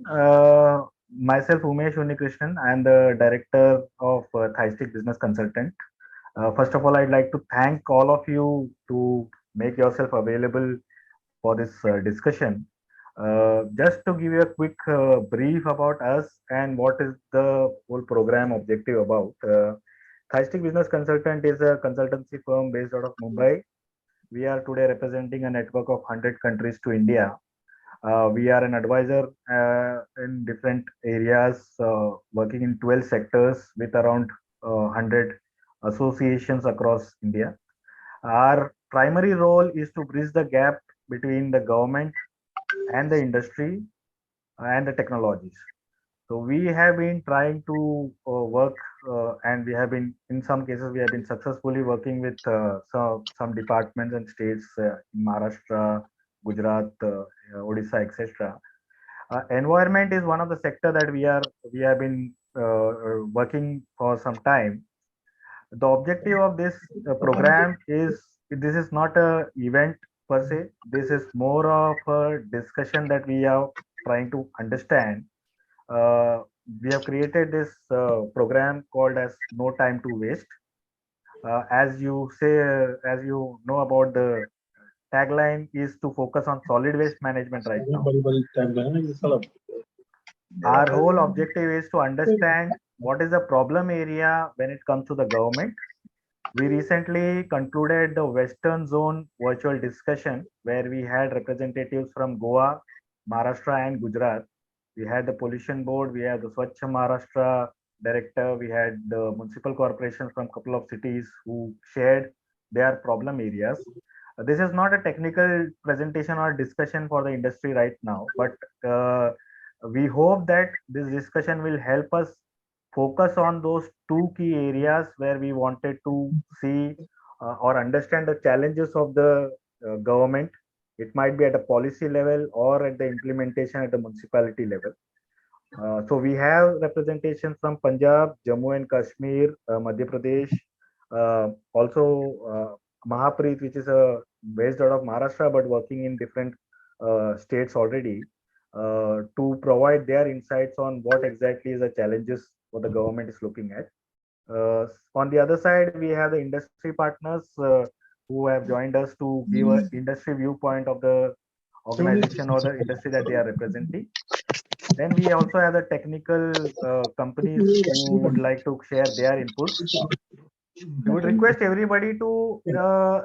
Myself, Umesh Unikrishnan. I am the director of Theistic Business Consultant. First of all, I'd like to thank all of you to make yourself available for this discussion. Just to give you a quick brief about us and what is the whole program objective about. Theistic Business Consultant is a consultancy firm based out of Mumbai. We are today representing a network of 100 countries to India. We are an advisor in different areas, working in 12 sectors with around 100 associations across India. Our primary role is to bridge the gap between the government and the industry and the technologies. So we have been trying to work, and we have been, in some cases, we have been successfully working with some departments and states in Maharashtra, Gujarat, Odisha, etc. Environment is one of the sector that we have been working for some time. The objective of this program is, this is not a event per se. This is more of a discussion that we are trying to understand. uh, we have created this program called as No Time to Waste. As you say, as you know about the tagline is to focus on solid waste management right now. Our whole objective is to understand what is the problem area when it comes to the government. We recently concluded the Western Zone virtual discussion where we had representatives from Goa, Maharashtra, and Gujarat. We had the pollution board, we had the Swachh Maharashtra director, we had the municipal corporations from a couple of cities who shared their problem areas. This is not a technical presentation or discussion for the industry right now, but we hope that this discussion will help us focus on those two key areas where we wanted to see or understand the challenges of the government. It might be at a policy level or at the implementation at the municipality level. So we have representation from Punjab, Jammu and Kashmir, Madhya Pradesh, also Mahapreet, which is based out of Maharashtra but working in different states already, to provide their insights on what exactly is the challenges what the government is looking at. On the other side, we have the industry partners who have joined us to give an industry viewpoint of the organization or the industry that they are representing. Then we also have the technical companies who would like to share their inputs. We would request everybody to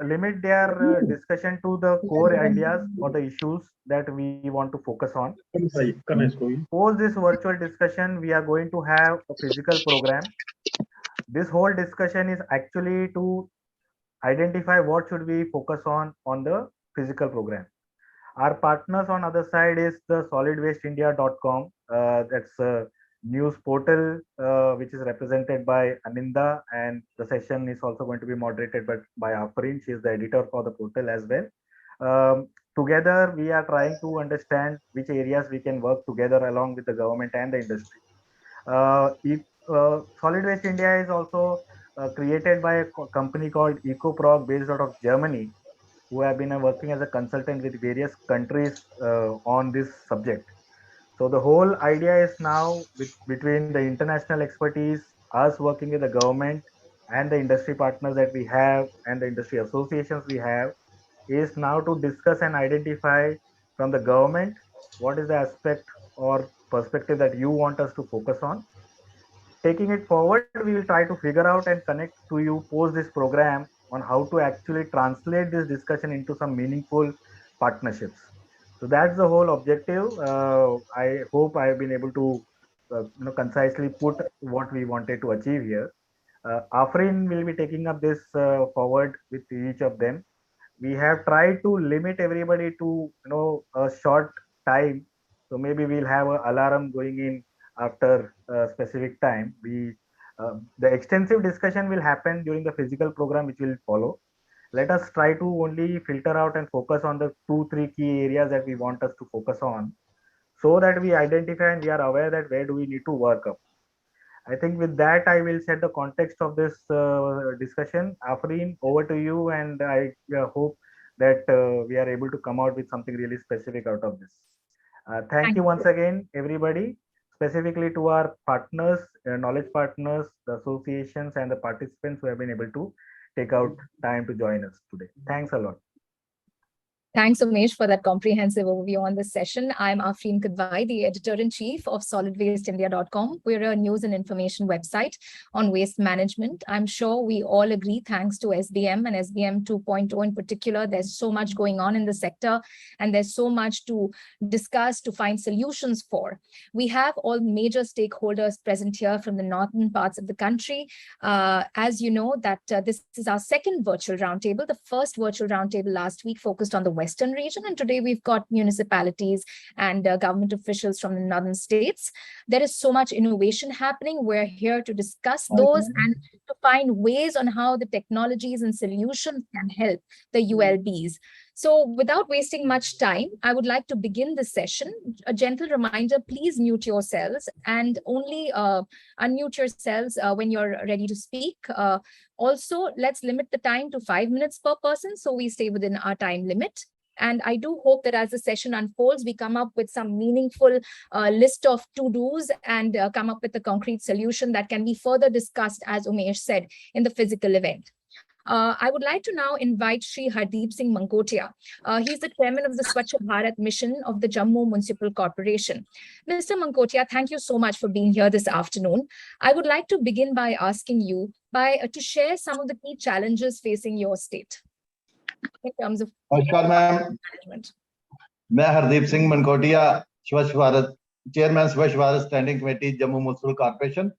limit their discussion to the core ideas or the issues that we want to focus on. Post this virtual discussion, we are going to have a physical program. This whole discussion is actually to identify what should we focus on the physical program. Our partners on other side is the solidwasteindia.com. That's a news portal which is represented by Aninda, and the session is also going to be moderated by Afreen. She is the editor for the portal as well. Together, we are trying to understand which areas we can work together along with the government and the industry. Solid Waste India is also created by a company called EcoProg based out of Germany, who have been working as a consultant with various countries on this subject. So the whole idea is now between the international expertise, us working with the government and the industry partners that we have and the industry associations we have, is now to discuss and identify from the government what is the aspect or perspective that you want us to focus on. Taking it forward, we will try to figure out and connect to you post this program on how to actually translate this discussion into some meaningful partnerships. So that's the whole objective. I hope I have been able to concisely put what we wanted to achieve here. Afrin will be taking up this forward with each of them. We have tried to limit everybody to a short time, so maybe we'll have an alarm going in after a specific time. The extensive discussion will happen during the physical program which will follow. Let us try to only filter out and focus on the 2 3 key areas that we want us to focus on, so that we identify and we are aware that where do we need to work up. I think with that, I will set the context of this discussion. Afreen, over to you, and I hope that we are able to come out with something really specific out of this. Thank you once again, everybody, specifically to our partners, knowledge partners, the associations, and the participants who have been able to take out time to join us today. Thanks a lot. Thanks, Umesh, for that comprehensive overview on this session. I'm Afreen Kadwai, the editor-in-chief of solidwasteindia.com. We're a news and information website on waste management. I'm sure we all agree, thanks to SBM and SBM 2.0 in particular, there's so much going on in the sector, and there's so much to discuss, to find solutions for. We have all major stakeholders present here from the northern parts of the country. As you know, that this is our second virtual roundtable. The first virtual roundtable last week focused on the Western region, and today we've got municipalities and government officials from the northern states. There is so much innovation happening. We're here to discuss those and to find ways on how the technologies and solutions can help the ULBs. So without wasting much time, I would like to begin the session. A gentle reminder, please mute yourselves and only unmute yourselves when you're ready to speak. Also, let's limit the time to 5 minutes per person so we stay within our time limit. And I do hope that as the session unfolds, we come up with some meaningful list of to-dos and come up with a concrete solution that can be further discussed, as Umesh said, in the physical event. I would like to now invite Shri Hardeep Singh Mankotia. He's the chairman of the Swachh Bharat mission of the Jammu Municipal Corporation. Mr. Mankotia, thank you so much for being here this afternoon. I would like to begin by asking you to share some of the key challenges facing your state in terms of management. मैं हरदीप सिंह मनकोटिया, स्वच्छ Bharat chairman, स्वच्छ Bharat standing committee, Jammu municipal corporation.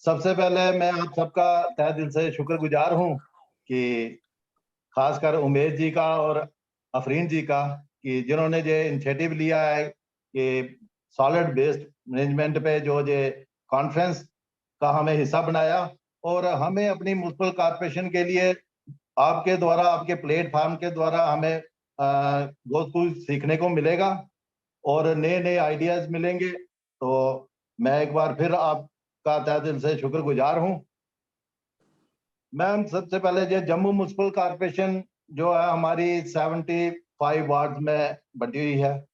सबसे पहले मैं आप सबका तहे दिल से शुक्रगुजार हूं कि खासकर उमेश जी का और अफरीन जी का कि जिन्होंने ये इनिशिएटिव लिया है कि सॉलिड वेस्ट मैनेजमेंट पे जो ये कॉन्फ्रेंस का हमें हिस्सा बनाया, और हमें अपनी म्युनिसिपल कॉर्पोरेशन के लिए आपके द्वारा, आपके प्लेटफॉर्म के द्वारा हमें बहुत कुछ सीखने को मिलेगा और नए नए आइडियाज मिलेंगे। तो मैं एक बार फिर आपका तहे दिल से शुक्रगुजार हूं। मैम, सबसे पहले ये जम्मू म्युनिसिपल कॉर्पोरेशन जो है हमारी 75 वार्ड में बटी हुई है,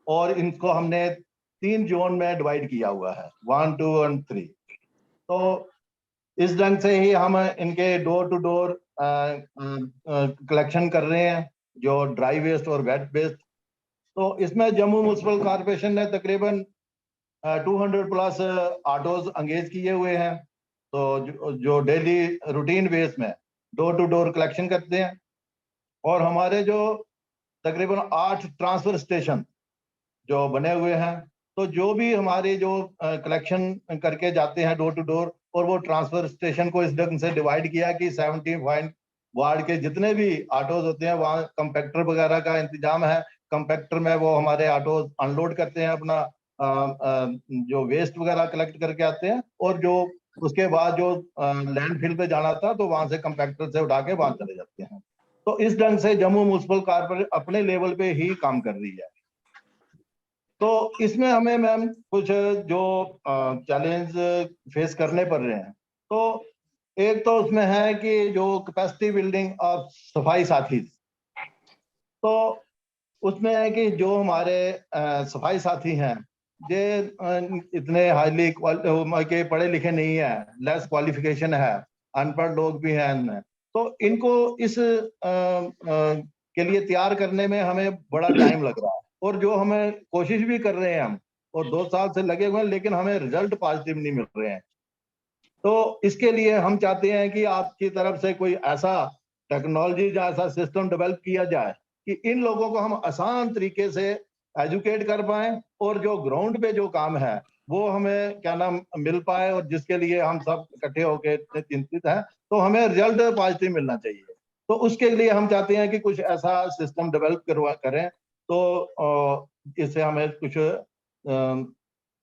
और इनको हमने 3 जोन में डिवाइड किया हुआ है, 1, 2 और 3। तो इस ढंग से ही हम इनके डोर टू डोर कलेक्शन कर रहे हैं, जो ड्राई वेस्ट और वेट वेस्ट। तो इसमें जम्मू म्युनिसिपल कॉर्पोरेशन ने तकरीबन 200 प्लस ऑटोज एंगेज किए हुए हैं, तो जो डेली रूटीन बेस में डोर टू डोर कलेक्शन करते हैं। और हमारे जो तकरीबन 8 ट्रांसफर स्टेशन जो बने हुए हैं, तो जो भी हमारे जो कलेक्शन करके जाते हैं डोर टू डोर, और वो ट्रांसफर स्टेशन को इस ढंग से डिवाइड किया कि 75 वार्ड के जितने भी ऑटोज होते हैं वहाँ कंपैक्टर वगैरह का इंतजाम है। कंपैक्टर में वो हमारे ऑटोज अनलोड करते हैं, अपना जो वेस्ट वगैरह कलेक्ट करके आते हैं, और जो उसके बाद जो लैंडफिल पे जाना था तो वहां से कंपैक्टर से उठा के वहां चले जाते हैं। तो इस ढंग से जम्मू म्युनिसिपल कॉर्पोरेशन अपने लेवल पे ही काम कर रही है। तो इसमें हमें मैम कुछ जो चैलेंज फेस करने पड़ रहे हैं, तो एक तो उसमें है कि जो कैपेसिटी बिल्डिंग ऑफ सफाई साथी, तो उसमें है कि जो हमारे सफाई साथी हैं ये इतने हाईली के पढ़े लिखे नहीं है, लेस क्वालिफिकेशन है, अनपढ़ लोग भी हैं इनमें। तो इनको इस के लिए तैयार करने में हमें बड़ा टाइम लग रहा है, और जो हमें कोशिश भी कर रहे हैं हम, और 2 साल से लगे हुए हैं, लेकिन हमें रिजल्ट पॉजिटिव नहीं मिल रहे हैं। तो इसके लिए हम चाहते हैं कि आपकी तरफ से कोई ऐसा टेक्नोलॉजी या ऐसा सिस्टम डेवलप किया जाए कि इन लोगों को हम आसान तरीके से एजुकेट कर पाएं, और जो ग्राउंड पे जो काम है वो हमें क्या नाम मिल पाए, और जिसके लिए हम सब इकट्ठे होकर चिंतित हैं। तो हमें रिजल्ट पॉजिटिव मिलना चाहिए। तो उसके लिए हम चाहते हैं कि कुछ ऐसा सिस्टम डेवलप करें, तो इससे हमें कुछ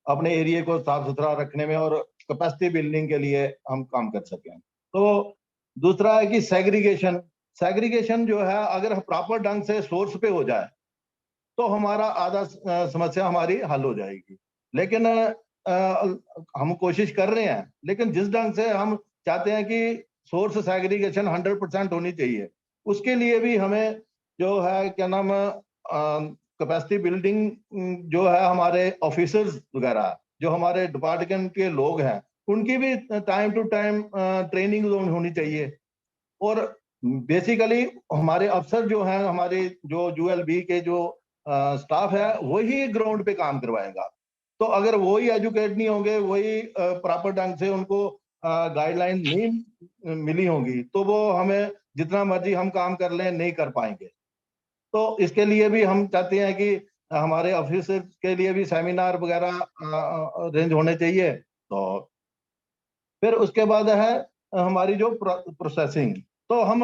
अपने एरिया को साफ सुथरा रखने में और कैपेसिटी बिल्डिंग के लिए हम काम कर सकें। तो दूसरा है कि सेग्रीगेशन जो है, अगर प्रॉपर ढंग से सोर्स पे हो जाए तो हमारा आधा समस्या हमारी हल हो जाएगी। लेकिन हम कोशिश कर रहे हैं, लेकिन जिस ढंग से हम चाहते हैं कि सोर्स सेग्रीगेशन 100% होनी चाहिए, उसके लिए भी हमें जो है क्या नाम कैपेसिटी बिल्डिंग जो है, हमारे ऑफिसर्स वगैरह जो हमारे डिपार्टमेंट के लोग हैं, उनकी भी टाइम टू टाइम ट्रेनिंग होनी चाहिए। और बेसिकली हमारे अफसर जो हैं, हमारे जो यूएलबी के जो स्टाफ है, वही ग्राउंड पे काम करवाएगा। तो अगर वही एजुकेट नहीं होंगे, वही प्रॉपर ढंग से उनको गाइडलाइन नहीं मिली होंगी, तो वो हमें जितना मर्जी हम काम कर लें नहीं कर पाएंगे। तो इसके लिए भी हम चाहते हैं कि हमारे ऑफिसर के लिए भी सेमिनार वगैरह अरेंज होने चाहिए। तो फिर उसके बाद है हमारी जो प्रोसेसिंग। तो हम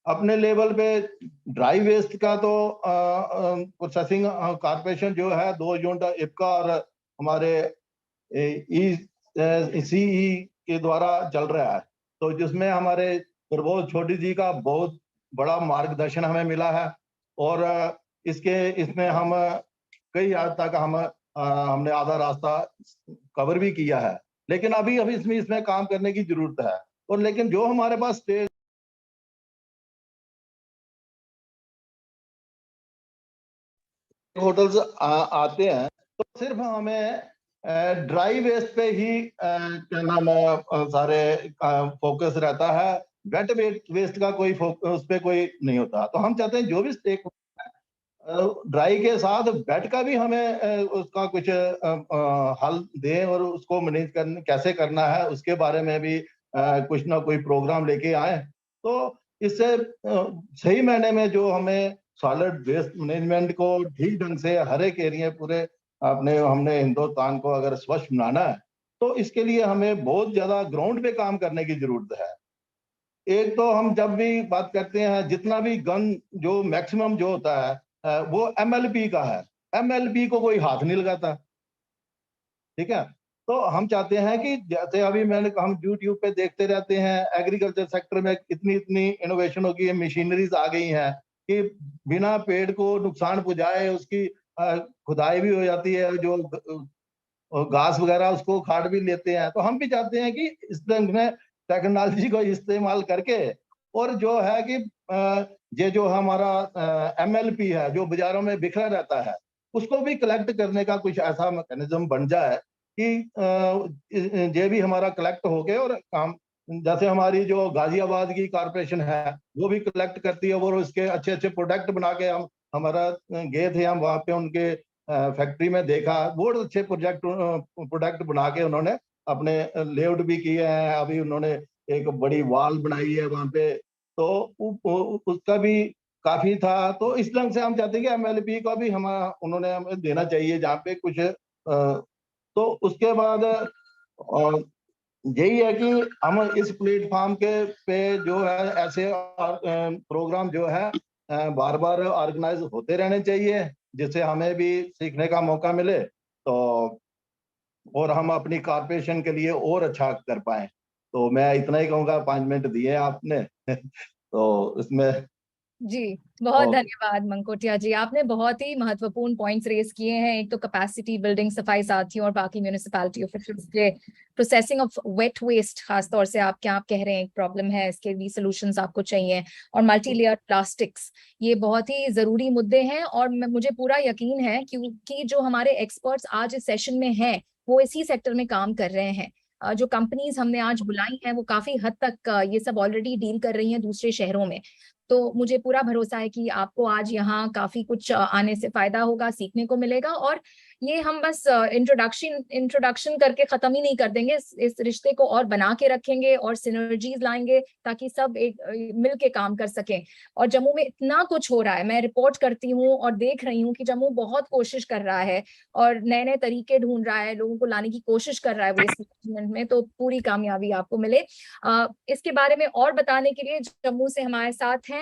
अपने लेवल पे ड्राई वेस्ट का तो प्रोसेसिंग कॉर्पोरेशन जो है 2 यूनिट इपका और हमारे सीई के द्वारा चल रहा है। तो जिसमें हमारे प्रबोध छोटी जी का बहुत बड़ा मार्गदर्शन हमें मिला है, और इसमें हम कई हद तक हमने आधा रास्ता कवर भी किया है। लेकिन अभी इसमें काम करने की जरूरत है। और लेकिन जो हमारे पास स्टेज होटल्स आते हैं, तो सिर्फ हमें ड्राई वेस्ट पे ही क्या नाम है सारे फोकस रहता है। वेट वेस्ट का कोई उस पे कोई नहीं होता। तो हम चाहते हैं जो भी स्टेक ड्राई के साथ वेट का भी हमें उसका कुछ हल दें, और उसको मैनेज करने कैसे करना है उसके बारे में भी कुछ ना कोई प्रोग्राम लेके आए। तो इससे सही मायने में जो हमें सॉलिड वेस्ट मैनेजमेंट को ठीक ढंग से हर एक एरिया पूरे हमने हिंदुस्तान को अगर स्वच्छ बनाना है, तो इसके लिए हमें बहुत ज्यादा ग्राउंड पे काम करने की जरूरत है। एक तो हम जब भी बात करते हैं, जितना भी गन जो मैक्सिमम जो होता है वो एमएलपी का है। एमएलपी को कोई हाथ नहीं लगाता, ठीक है। तो हम चाहते हैं कि जैसे अभी हम यूट्यूब पे देखते रहते हैं, एग्रीकल्चर सेक्टर में इतनी इतनी इनोवेशन हो गई है, मशीनरीज आ गई हैं कि बिना पेड़ को नुकसान पहुंचाए उसकी खुदाई भी हो जाती है, जो घास वगैरह उसको खाट भी लेते हैं। तो हम भी चाहते हैं कि इस ढंग में टेक्नोलॉजी को इस्तेमाल करके, और जो है कि ये जो हमारा एमएलपी है जो बाजारों में बिखरा रहता है, उसको भी कलेक्ट करने का कुछ ऐसा मैकेनिज्म बन जाए कि ये भी हमारा कलेक्ट हो गए। और काम जैसे हमारी जो गाजियाबाद की कॉर्पोरेशन है वो भी कलेक्ट करती है, और उसके अच्छे अच्छे प्रोडक्ट बना के हमारा गए थे हम वहाँ पे उनके फैक्ट्री में देखा, बहुत अच्छे प्रोडक्ट बना के उन्होंने अपने लेआउट भी किए हैं। अभी उन्होंने एक बड़ी वॉल बनाई है वहाँ पे, तो उसका भी काफी था। तो इस ढंग से हम चाहते हैं कि एमएलपी का भी उन्होंने हमें देना चाहिए जहाँ पे कुछ तो उसके बाद यही है कि हम इस प्लेटफॉर्म पे जो है ऐसे प्रोग्राम जो है बार बार ऑर्गेनाइज होते रहने चाहिए, जिससे हमें भी सीखने का मौका मिले, तो और हम अपनी कॉर्पोरेशन के लिए और अच्छा कर पाए। तो मैं इतना ही कहूँगा, 5 मिनट दिए आपने तो इसमें जी, बहुत धन्यवाद मंकोटिया जी। आपने बहुत ही महत्वपूर्ण पॉइंट्स रेज किए हैं। एक तो कैपेसिटी बिल्डिंग, सफाई साथियों और बाकी म्यूनिसिपैलिटी ऑफिशियल्स के प्रोसेसिंग ऑफ वेट वेस्ट, खासतौर से आप कह रहे हैं एक प्रॉब्लम है, इसके भी सॉल्यूशंस आपको चाहिए, और मल्टी लेयर प्लास्टिक्स, ये बहुत ही जरूरी मुद्दे हैं। और मुझे पूरा यकीन है क्योंकि जो हमारे एक्सपर्ट्स आज इस सेशन में हैं वो इसी सेक्टर में काम कर रहे हैं। जो कंपनीज हमने आज बुलाई हैं वो काफी हद तक ये सब ऑलरेडी डील कर रही हैं दूसरे शहरों में। तो मुझे पूरा भरोसा है कि आपको आज यहाँ काफी कुछ आने से फायदा होगा, सीखने को मिलेगा। और ये हम बस इंट्रोडक्शन करके खत्म ही नहीं कर देंगे, इस रिश्ते को और बना के रखेंगे और सिनर्जीज लाएंगे ताकि सब एक मिल के काम कर सकें। और जम्मू में इतना कुछ हो रहा है, मैं रिपोर्ट करती हूँ और देख रही हूँ कि जम्मू बहुत कोशिश कर रहा है और नए नए तरीके ढूंढ रहा है, लोगों को लाने की कोशिश कर रहा है वेस्ट मैनेजमेंट में। तो पूरी कामयाबी आपको मिले। इसके बारे में और बताने के लिए जम्मू से हमारे साथ हैं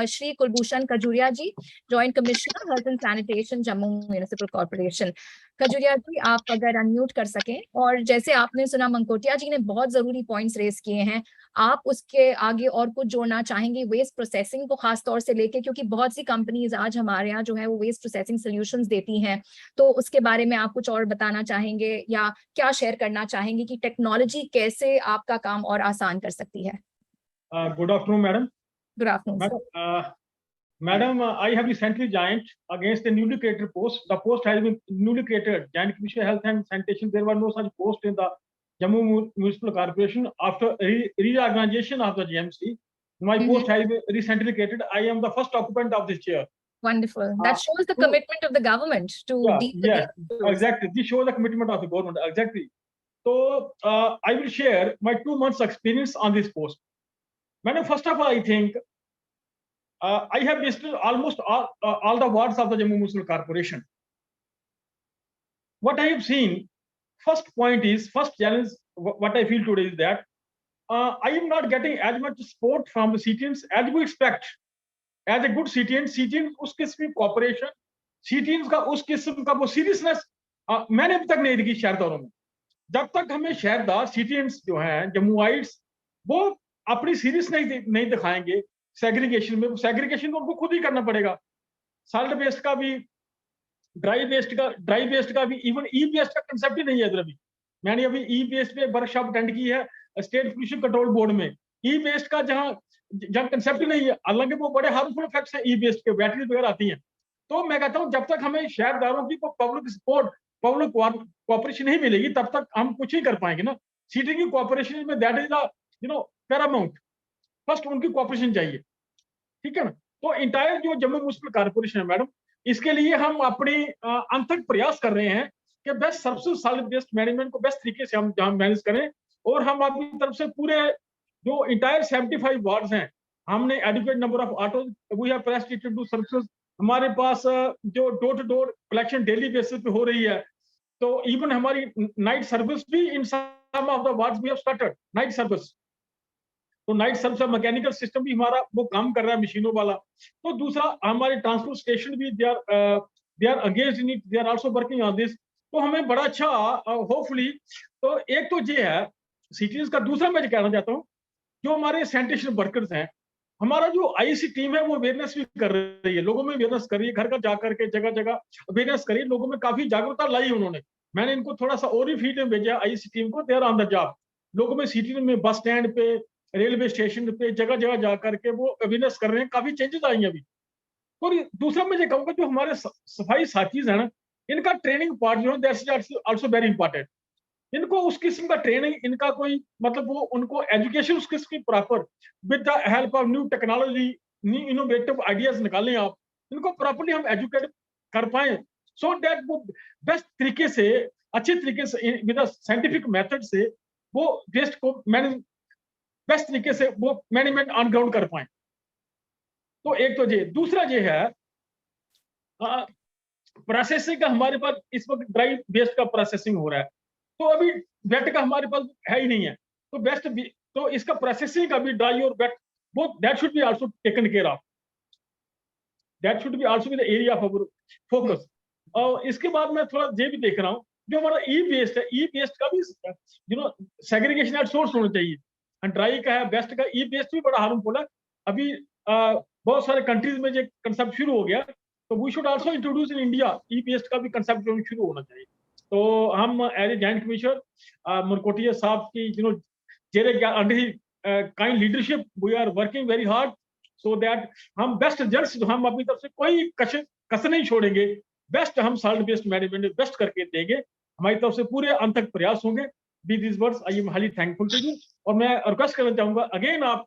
Shri Kulbhushan Khajuria ji, joint commissioner health and sanitation Jammu municipal corporation. Khajuria ji, आप अगर अनम्यूट कर सकें। और जैसे आपने सुना मंकोटिया जी ने बहुत जरूरी पॉइंट्स रेस किए हैं, आप उसके आगे और कुछ जोड़ना चाहेंगे वेस्ट प्रोसेसिंग को खास तौर से लेके, क्योंकि बहुत सी कंपनीज आज हमारे यहाँ जो है वो वेस्ट प्रोसेसिंग सोल्यूशंस देती हैं। तो उसके बारे में आप कुछ और बताना चाहेंगे या क्या शेयर करना चाहेंगे कि टेक्नोलॉजी कैसे आपका काम और आसान कर सकती है? Good afternoon madam. Good afternoon sir. Madam, I have recently joined against the newly created post. The post has been newly created. Joint Commissioner Health and Sanitation. There were no such post in the Jammu Municipal Corporation after reorganization of the GMC. My post has been recently created. I am the first occupant of this chair. Wonderful. That shows the commitment of the government to deal with yes, exactly. This shows the commitment of the government. Exactly. So I will share my 2 months experience on this post. Madam, first of all, I think I have visited almost all the wards of the Jammu Municipal Corporation. What I have seen, first challenge, what I feel today is that I am not getting as much support from the citizens as we expect. As a good citizen उस किस्म की cooperation, citizens का उस किस्म का वो seriousness मैंने अभी तक नहीं देखी शहरदारों में. जब तक हमें शहरदार citizens जो हैं जम्मुआइट्स वो अपनी सीरियसनेस नहीं दिखाएंगे सेग्रीगेशन में, सेग्रीगेशन तो उनको खुद ही करना पड़ेगा. सॉलिड वेस्ट का भी, ड्राई वेस्ट का भी, इवन ई वेस्ट का कंसेप्ट ही नहीं है इधर अभी. मैंने अभी ई वेस्ट पे वर्कशॉप अटेंड की है स्टेट पोल्यूशन कंट्रोल बोर्ड में. ई वेस्ट का जहाँ कंसेप्ट नहीं है, हालांकि वो बड़े हार्मफुल इफेक्ट्स हैं ई वेस्ट के, बैटरीज वगैरह आती हैं. तो मैं कहता हूँ जब तक हमें शहरदारों की पब्लिक सपोर्ट, पब्लिक कोऑपरेशन नहीं मिलेगी तब तक हम कुछ नहीं कर पाएंगे ना. सिटी की कोऑपरेशन में that is the Paramount. First उनकी कोऑपरेशन चाहिए, ठीक है ना. तो इंटायर जो जम्मू म्युनिसिपल कॉर्पोरेशन है मैडम, इसके लिए हम अपनी अनथक प्रयास कर रहे हैं कि best services solid waste management को बेस्ट तरीके से हम मैनेज करें. और हम अपनी तरफ से पूरे जो इंटायर 75 वार्ड्स हैं, हमने adequate number of autos, we have pressed to do services. हमारे पास जो door to door collection daily basis पे हो रही है. तो इवन हमारी नाइट सर्विस भी in some of the wards we have started night service. तो नाइट सर्विस मैकेनिकल सिस्टम भी हमारा वो काम कर रहा है मशीनों वाला. तो दूसरा हमारे ट्रांसपोर्ट स्टेशन भी they are engaged in it, they are also working on this. तो हमें बड़ा अच्छा होपफुली. तो एक तो ये है सिटीज का. दूसरा मैं कहना चाहता हूँ जो हमारे सैनिटेशन वर्कर्स हैं, हमारा जो आईसी टीम है वो अवेयरनेस भी कर रही है, लोगों में अवेयरनेस कर रही है, घर घर जाकर के जगह जगह अवेयरनेस करी, लोगों में काफी जागरूकता लाई उन्होंने. मैंने इनको थोड़ा सा और ही फील्ड में भेजा आईसी टीम को, they are on the job. लोगों में सिटी में बस स्टैंड पे, रेलवे स्टेशन पे, जगह जगह जाकर के वो अवेयरनेस कर रहे हैं. काफी चेंजेस आई हैं अभी. और दूसरा मैं ये कहूँगा जो हमारे सफाई साथीज है ना, इनका ट्रेनिंग पार्ट जो है दैट्स आल्सो वेरी इंपॉर्टेंट. इनको उस किस्म का ट्रेनिंग, इनका कोई मतलब वो उनको एजुकेशन उस किस्म की proper with the help of new technology, new innovative ideas निकालें आप, इनको प्रॉपर्ली हम एजुकेट कर पाए सो दैट वो बेस्ट तरीके से, अच्छे तरीके से विद साइंटिफिक मेथड से वो वेस्ट को मैनेज, बेस्ट तरीके से वो मैनेजमेंट ऑन ग्राउंड कर पाए. तो एक तो ये. दूसरा ये है प्रोसेसिंग का. हमारे पास इस वक्त ड्राई वेस्ट का प्रोसेसिंग हो रहा है, तो अभी वेट का हमारे पास है ही नहीं है. तो बेस्ट तो इसका प्रोसेसिंग का भी ड्राई और वेट वो that should be also taken care of. That should be also be the area of our focus. और इसके बाद मैं थोड़ा ये भी देख रहा हूँ जो हमारा ई वेस्ट है, ई वेस्ट का भी सेग्रीगेशन एट सोर्स होना चाहिए. ड्राई का है, वेस्ट का, ई वेस्ट भी बड़ा हार्मफुल है. अभी बहुत सारे कंट्रीज में ये कंसेप्ट शुरू हो गया, तो we should also introduce in India e waste का भी कंसेप्ट शुरू होना चाहिए. तो हम as a joint commissioner Murkotia साहब की under kind leadership we are working very hard so that हम बेस्ट रिजल्ट्स हम अपनी तरफ से कोई कसर नहीं छोड़ेंगे. बेस्ट हम सॉलिड वेस्ट मैनेजमेंट बेस्ट करके देंगे. हमारी तरफ से पूरे अंत तक प्रयास होंगे. By this words I am highly thankful to you. और मैं रिक्वेस्ट करना चाहूंगा अगेन आप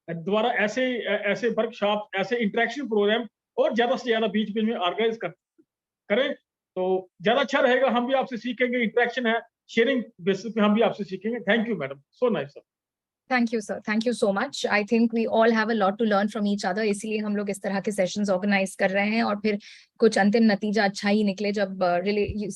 दोबारा ऐसे वर्कशॉप, ऐसे इंटरेक्शन प्रोग्राम और ज्यादा से ज्यादा बीच बीच में ऑर्गेनाइज करें तो ज्यादा अच्छा रहेगा. हम भी आपसे सीखेंगे, इंटरेक्शन है, शेयरिंग बेसिस पे हम भी आपसे सीखेंगे. Thank you madam, so nice sir. Thank you, sir. Thank you so much. I think we all have a lot to learn from each other. इसीलिए हम लोग इस तरह के सेशंस ऑर्गेनाइज कर रहे हैं और फिर कुछ अंतिम नतीजा अच्छा ही निकले जब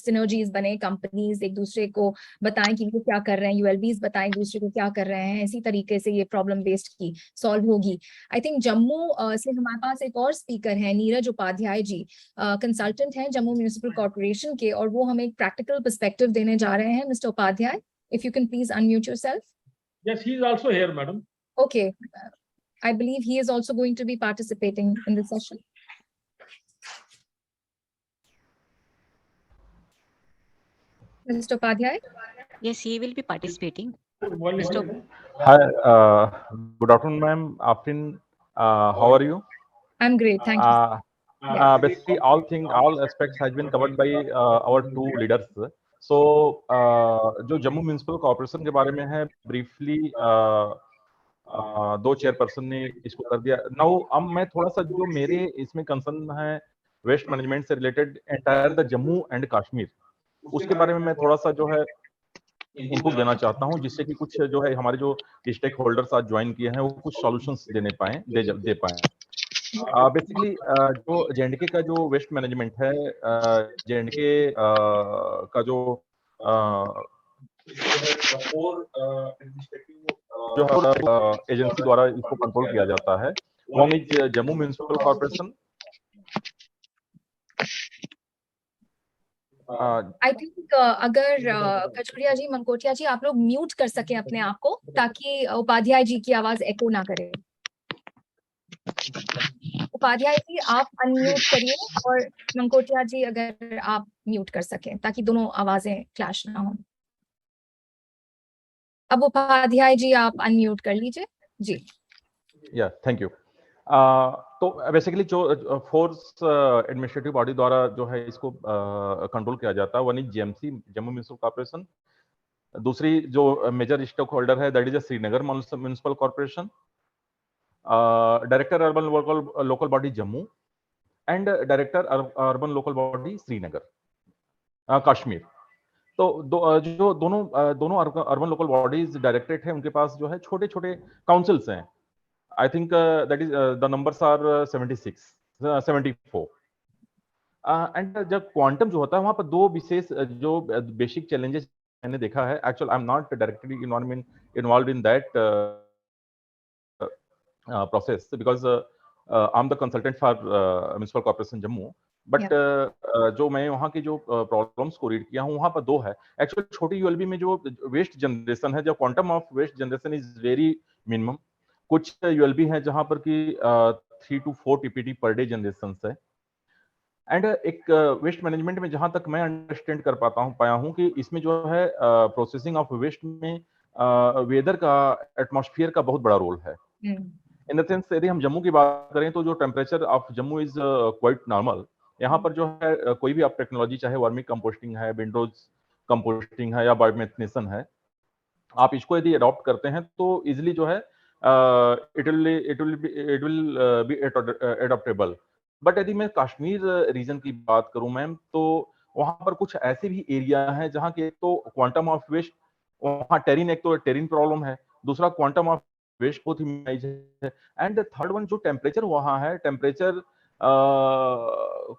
सिनर्जीज बने, कंपनीज एक दूसरे को बताएं कि वो क्या कर रहे हैं, यूएलबीज बताएं एक दूसरे को क्या कर रहे हैं. इसी तरीके से ये प्रॉब्लम बेस्ड की सॉल्व होगी. आई थिंक जम्मू से हमारे पास एक और स्पीकर है, नीरज उपाध्याय जी, कंसल्टेंट हैं जम्मू म्यूनिसिपल कॉर्पोरेशन के, और वो हमें एक प्रैक्टिकल पर्सपेक्टिव देने जा रहे हैं. Mister Upadhyay, if you can please unmute yourself. Yes, he is also here, madam. Okay. I believe he is also going to be participating in this session. Mr. Upadhyay? Yes, he will be participating. Hi, good afternoon, ma'am. Afrin, how are you? I'm great. Thank you. Basically, all aspects has been covered by our two leaders. So, जो Jammu municipal corporation के बारे में है, briefly दो chairperson ने इसको कर दिया. नाउ अब मैं थोड़ा सा जो मेरे इसमें कंसर्न है वेस्ट मैनेजमेंट से related entire the Jammu and Kashmir, उसके बारे में मैं थोड़ा सा जो है इनपुट देना चाहता हूं, जिससे कि कुछ जो है हमारे जो स्टेक होल्डर्स आज ज्वाइन किए हैं वो कुछ सॉल्यूशंस दे पाए. बेसिकली जो जेएंडके का जो वेस्ट मैनेजमेंट है, जेएंडके का जो एजेंसी द्वारा इसको कंट्रोल किया जाता है, one is Jammu municipal corporation. I think अगर कचौड़िया जी, मनकोटिया जी, आप लोग म्यूट कर सके अपने आप को, ताकि उपाध्याय जी की आवाज एको ना करे. उपाध्याय जी आप अनम्यूट करिए, और मनकोटिया जी अगर आप म्यूट कर सकें, ताकि दोनों आवाजें क्लैश ना हो. अब उपाध्याय जी आप अनम्यूट कर लीजिए जी. या थैंक यू. तो बेसिकली जो फोर्स एडमिनिस्ट्रेटिव बॉडी द्वारा जो है इसको कंट्रोल किया जाता है, one is JMC, Jammu municipal corporation. दूसरी जो मेजर स्टेक होल्डर है that is Srinagar municipal corporation, director urban local body Jammu and director urban local body Srinagar Kashmir. तो जो दोनों अर्बन लोकल बॉडीज डायरेक्टरेट है, उनके पास जो है छोटे छोटे काउंसिल्स हैं. I think that is the numbers are 74. And जब क्वांटम जो होता है वहां पर दो विशेष जो बेसिक चैलेंजेस मैंने देखा है. Actual I am not directly involve in that process because I'm the consultant for Municipal Corporation Jammu. But जो मैं वहाँ की जो प्रॉब्लम्स को रीड किया हूँ वहाँ पर दो है. एक्चुअली छोटी यूएलबी में जो वेस्ट जनरेशन है, जो quantum of waste generation is very minimum. कुछ यूएलबी है जहाँ पर कि 3 to 4 ppd per day generation है. एंड एक वेस्ट मैनेजमेंट में जहाँ तक मैं अंडरस्टैंड कर पाया हूँ कि इसमें जो है प्रोसेसिंग ऑफ वेस्ट में वेदर का, एटमॉस्फेयर का बहुत बड़ा रोल है. इन द सेंस यदि हम जम्मू की बात करें तो जो temperature of Jammu is quite normal. यहाँ पर जो है कोई भी आप टेक्नोलॉजी, चाहे वर्मी कंपोस्टिंग है, विंडोज कंपोस्टिंग है या बायोमेथनेशन है, आप इसको यदि अडॉप्ट करते हैं तो इजिली जो है इट विल बी एडॉप्टेबल. बट यदि मैं कश्मीर रीजन की बात करूं मैम, तो वहां पर कुछ ऐसे भी एरिया हैं जहां के तो क्वांटम ऑफ वेस्ट, वहां टेरिन, एक तो टेरिन प्रॉब्लम है, दूसरा क्वांटम ऑफ वेस्ट बहुत ही है. एंड थर्ड वन जो टेम्परेचर वहां है, टेम्परेचर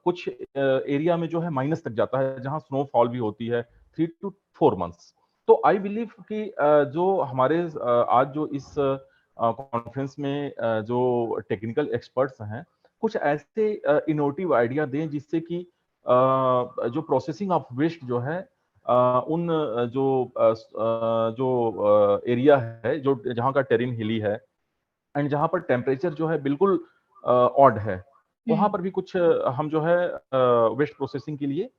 कुछ एरिया में जो है माइनस तक जाता है, जहां स्नोफॉल भी होती है 3 to 4 months. तो आई बिलीव कि जो हमारे आज जो इस कॉन्फ्रेंस में जो टेक्निकल एक्सपर्ट्स हैं, कुछ ऐसे इनोवेटिव आइडिया दें जिससे कि जो प्रोसेसिंग ऑफ वेस्ट जो है उन जो एरिया है जो जहाँ का टेरिन हिली है एंड जहाँ पर टेम्परेचर जो है बिल्कुल ऑड है, वहां पर भी कुछ हम जो है वेस्ट प्रोसेसिंग के लिए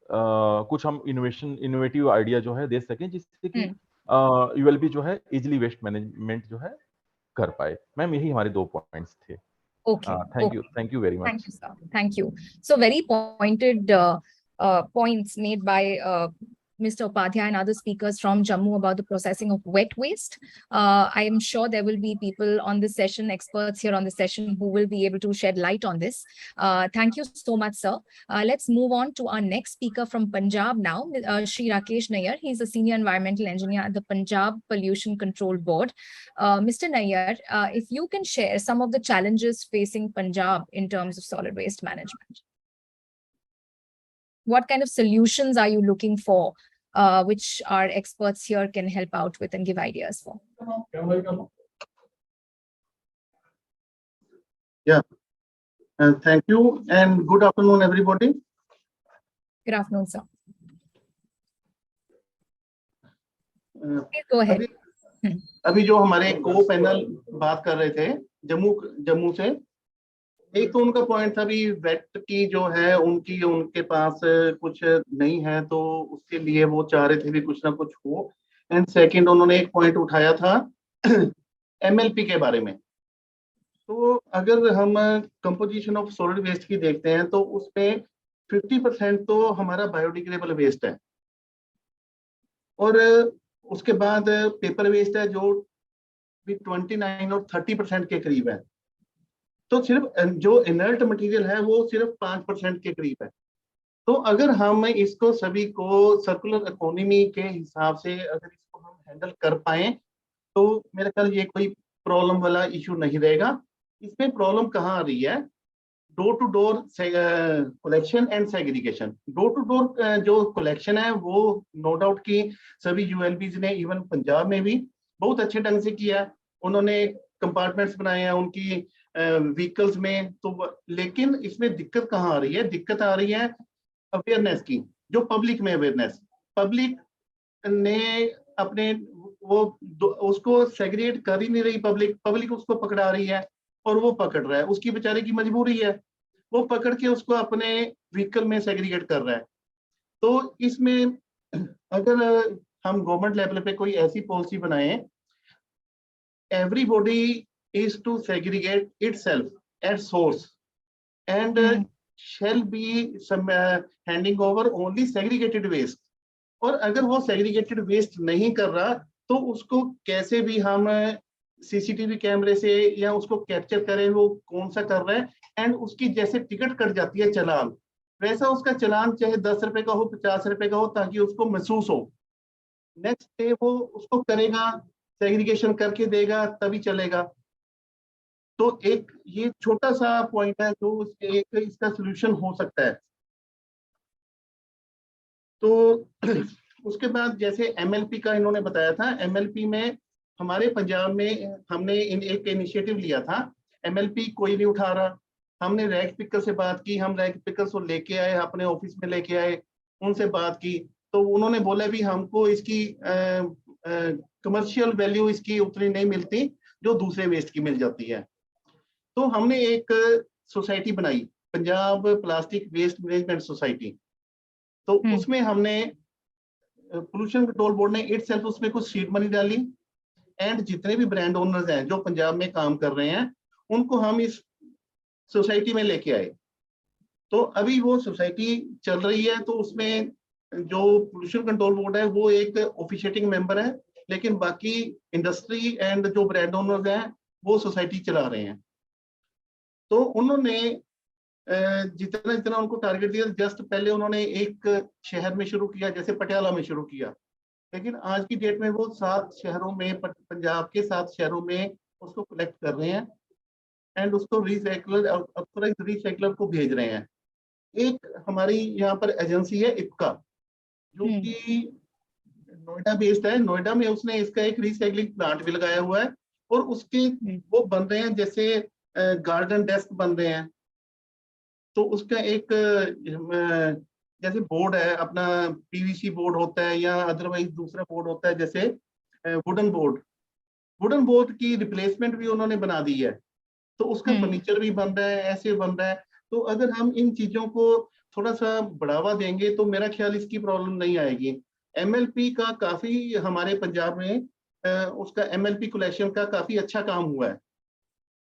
कुछ हम इनोवेटिव आइडिया जो है दे सकें, जिससे कि यूएलबी जो है इजिली वेस्ट मैनेजमेंट जो है कर पाए. मैम यही हमारे 2 पॉइंट्स थे. Okay. Thank you very much. Thank you, sir. Thank you. So very pointed points made by Mr. Upadhyay and other speakers from Jammu about the processing of wet waste. I am sure there will be people on this session, experts here on the session, who will be able to shed light on this. Thank you so much, sir. Let's move on to our next speaker from Punjab now, Shri Rakesh Nayyar. He's a senior environmental engineer at the Punjab Pollution Control Board. Mr. Nayyar, if you can share some of the challenges facing Punjab in terms of solid waste management. What kind of solutions are you looking for, which our experts here can help out with and give ideas for? Yeah, thank you and good afternoon, everybody. Good afternoon, sir. Please go ahead. अभी जो हमारे को panel बात कर रहे थे जम्मू से, एक तो उनका पॉइंट था भी वेट की जो है उनके पास कुछ नहीं है, तो उसके लिए वो चाह रहे थे भी कुछ ना कुछ हो. एंड सेकंड उन्होंने एक पॉइंट उठाया था एमएलपी के बारे में. तो अगर हम कंपोजिशन ऑफ सॉलिड वेस्ट की देखते हैं तो उसमें 50% तो हमारा बायोडिग्रेडेबल वेस्ट है, और उसके बाद पेपर वेस्ट है जो भी 29 और 30% के करीब है। तो सिर्फ जो इनर्ट मटेरियल है वो सिर्फ 5% के करीब है। तो अगर हम इसको सभी को सर्कुलर इकोनॉमी के हिसाब से अगर इसको हम हैंडल कर पाए तो मेरे ख्याल ये कोई प्रॉब्लम वाला इशू नहीं रहेगा। इसमें प्रॉब्लम कहाँ आ रही है? Door to door collection and segregation. Door to door जो कलेक्शन है वो नो डाउट कि सभी यूएलबीज ने इवन पंजाब में भी बहुत अच्छे ढंग से किया है। उन्होंने कंपार्टमेंट्स बनाए हैं उनकी व्हीकल्स में। तो लेकिन इसमें दिक्कत कहाँ आ रही है? दिक्कत आ रही है अवेयरनेस की, जो पब्लिक में अवेयरनेस। पब्लिक ने अपने वो उसको सेग्रीगेट कर ही नहीं रही। पब्लिक उसको पकड़ा रही है और वो पकड़ रहा है, उसकी बेचारे की मजबूरी है, वो पकड़ के उसको अपने व्हीकल में सेग्रीगेट कर रहा है। तो इसमें अगर हम गवर्नमेंट लेवल पे कोई ऐसी पॉलिसी बनाए, everybody is to segregate itself at source and shall be some handing over only segregated waste। और अगर वो सेग्रीगेटेड वेस्ट नहीं कर रहा तो उसको कैसे भी हम सीसीटीवी कैमरे से या उसको कैप्चर करें वो कौन सा कर रहा है, एंड उसकी जैसे टिकट कट जाती है चालान, वैसा उसका चालान चाहे 10 रुपए का हो 50 रुपए का हो, ताकि उसको महसूस हो। नेक्स्ट डे वो उसको करेगा, सेग्रीगेशन करके देगा तभी चलेगा। तो एक ये छोटा सा पॉइंट है जो एक इसका सोल्यूशन हो सकता है। तो उसके बाद जैसे एमएलपी का इन्होंने बताया था, एमएलपी में हमारे पंजाब में हमने एक इनिशिएटिव लिया था। एमएलपी कोई नहीं उठा रहा। हमने रैक पिकर से बात की, हम रैक पिकर को लेके आए, अपने ऑफिस में लेके आए, उनसे बात की, तो उन्होंने बोला भी हमको इसकी कमर्शियल वैल्यू इसकी उतनी नहीं मिलती जो दूसरे वेस्ट की मिल जाती है। तो हमने एक सोसाइटी बनाई, Punjab plastic waste management society. तो उसमें हमने पोल्यूशन कंट्रोल बोर्ड ने इटसेल्फ उसमें कुछ सीड मनी डाली, एंड जितने भी ब्रांड ओनर्स हैं जो पंजाब में काम कर रहे हैं उनको हम इस सोसाइटी में लेके आए। तो अभी वो सोसाइटी चल रही है। तो उसमें जो पोल्यूशन कंट्रोल बोर्ड है वो एक ऑफिशिएटिंग मेंबर है, लेकिन बाकी इंडस्ट्री एंड जो ब्रांड ओनर्स हैं वो सोसाइटी चला रहे हैं। तो उन्होंने जितना जितना उनको टारगेट दिया, जस्ट पहले उन्होंने एक शहर में शुरू किया, जैसे पटियाला में शुरू किया, लेकिन आज की डेट में वो 7 शहरों में, पंजाब के 7 शहरों में उसको कलेक्ट कर रहे हैं एंड उसको रिसाइकलर को भेज रहे हैं। एक हमारी यहाँ पर एजेंसी है इप्का, जो कि नोएडा बेस्ड है। नोएडा में उसने इसका एक रिसाइकलिंग प्लांट भी लगाया हुआ है, और उसके वो बन रहे हैं जैसे गार्डन डेस्क बन रहे हैं। तो उसका एक जैसे बोर्ड है, अपना पीवीसी बोर्ड होता है या अदरवाइज दूसरा बोर्ड होता है, जैसे वुडन बोर्ड की रिप्लेसमेंट भी उन्होंने बना दी है। तो उसका फर्नीचर भी बन रहा है, ऐसे बन रहा है। तो अगर हम इन चीजों को थोड़ा सा बढ़ावा देंगे तो मेरा ख्याल इसकी प्रॉब्लम नहीं आएगी। एमएलपी का काफी हमारे पंजाब में उसका एमएलपी कलेक्शन का काफी अच्छा काम हुआ है,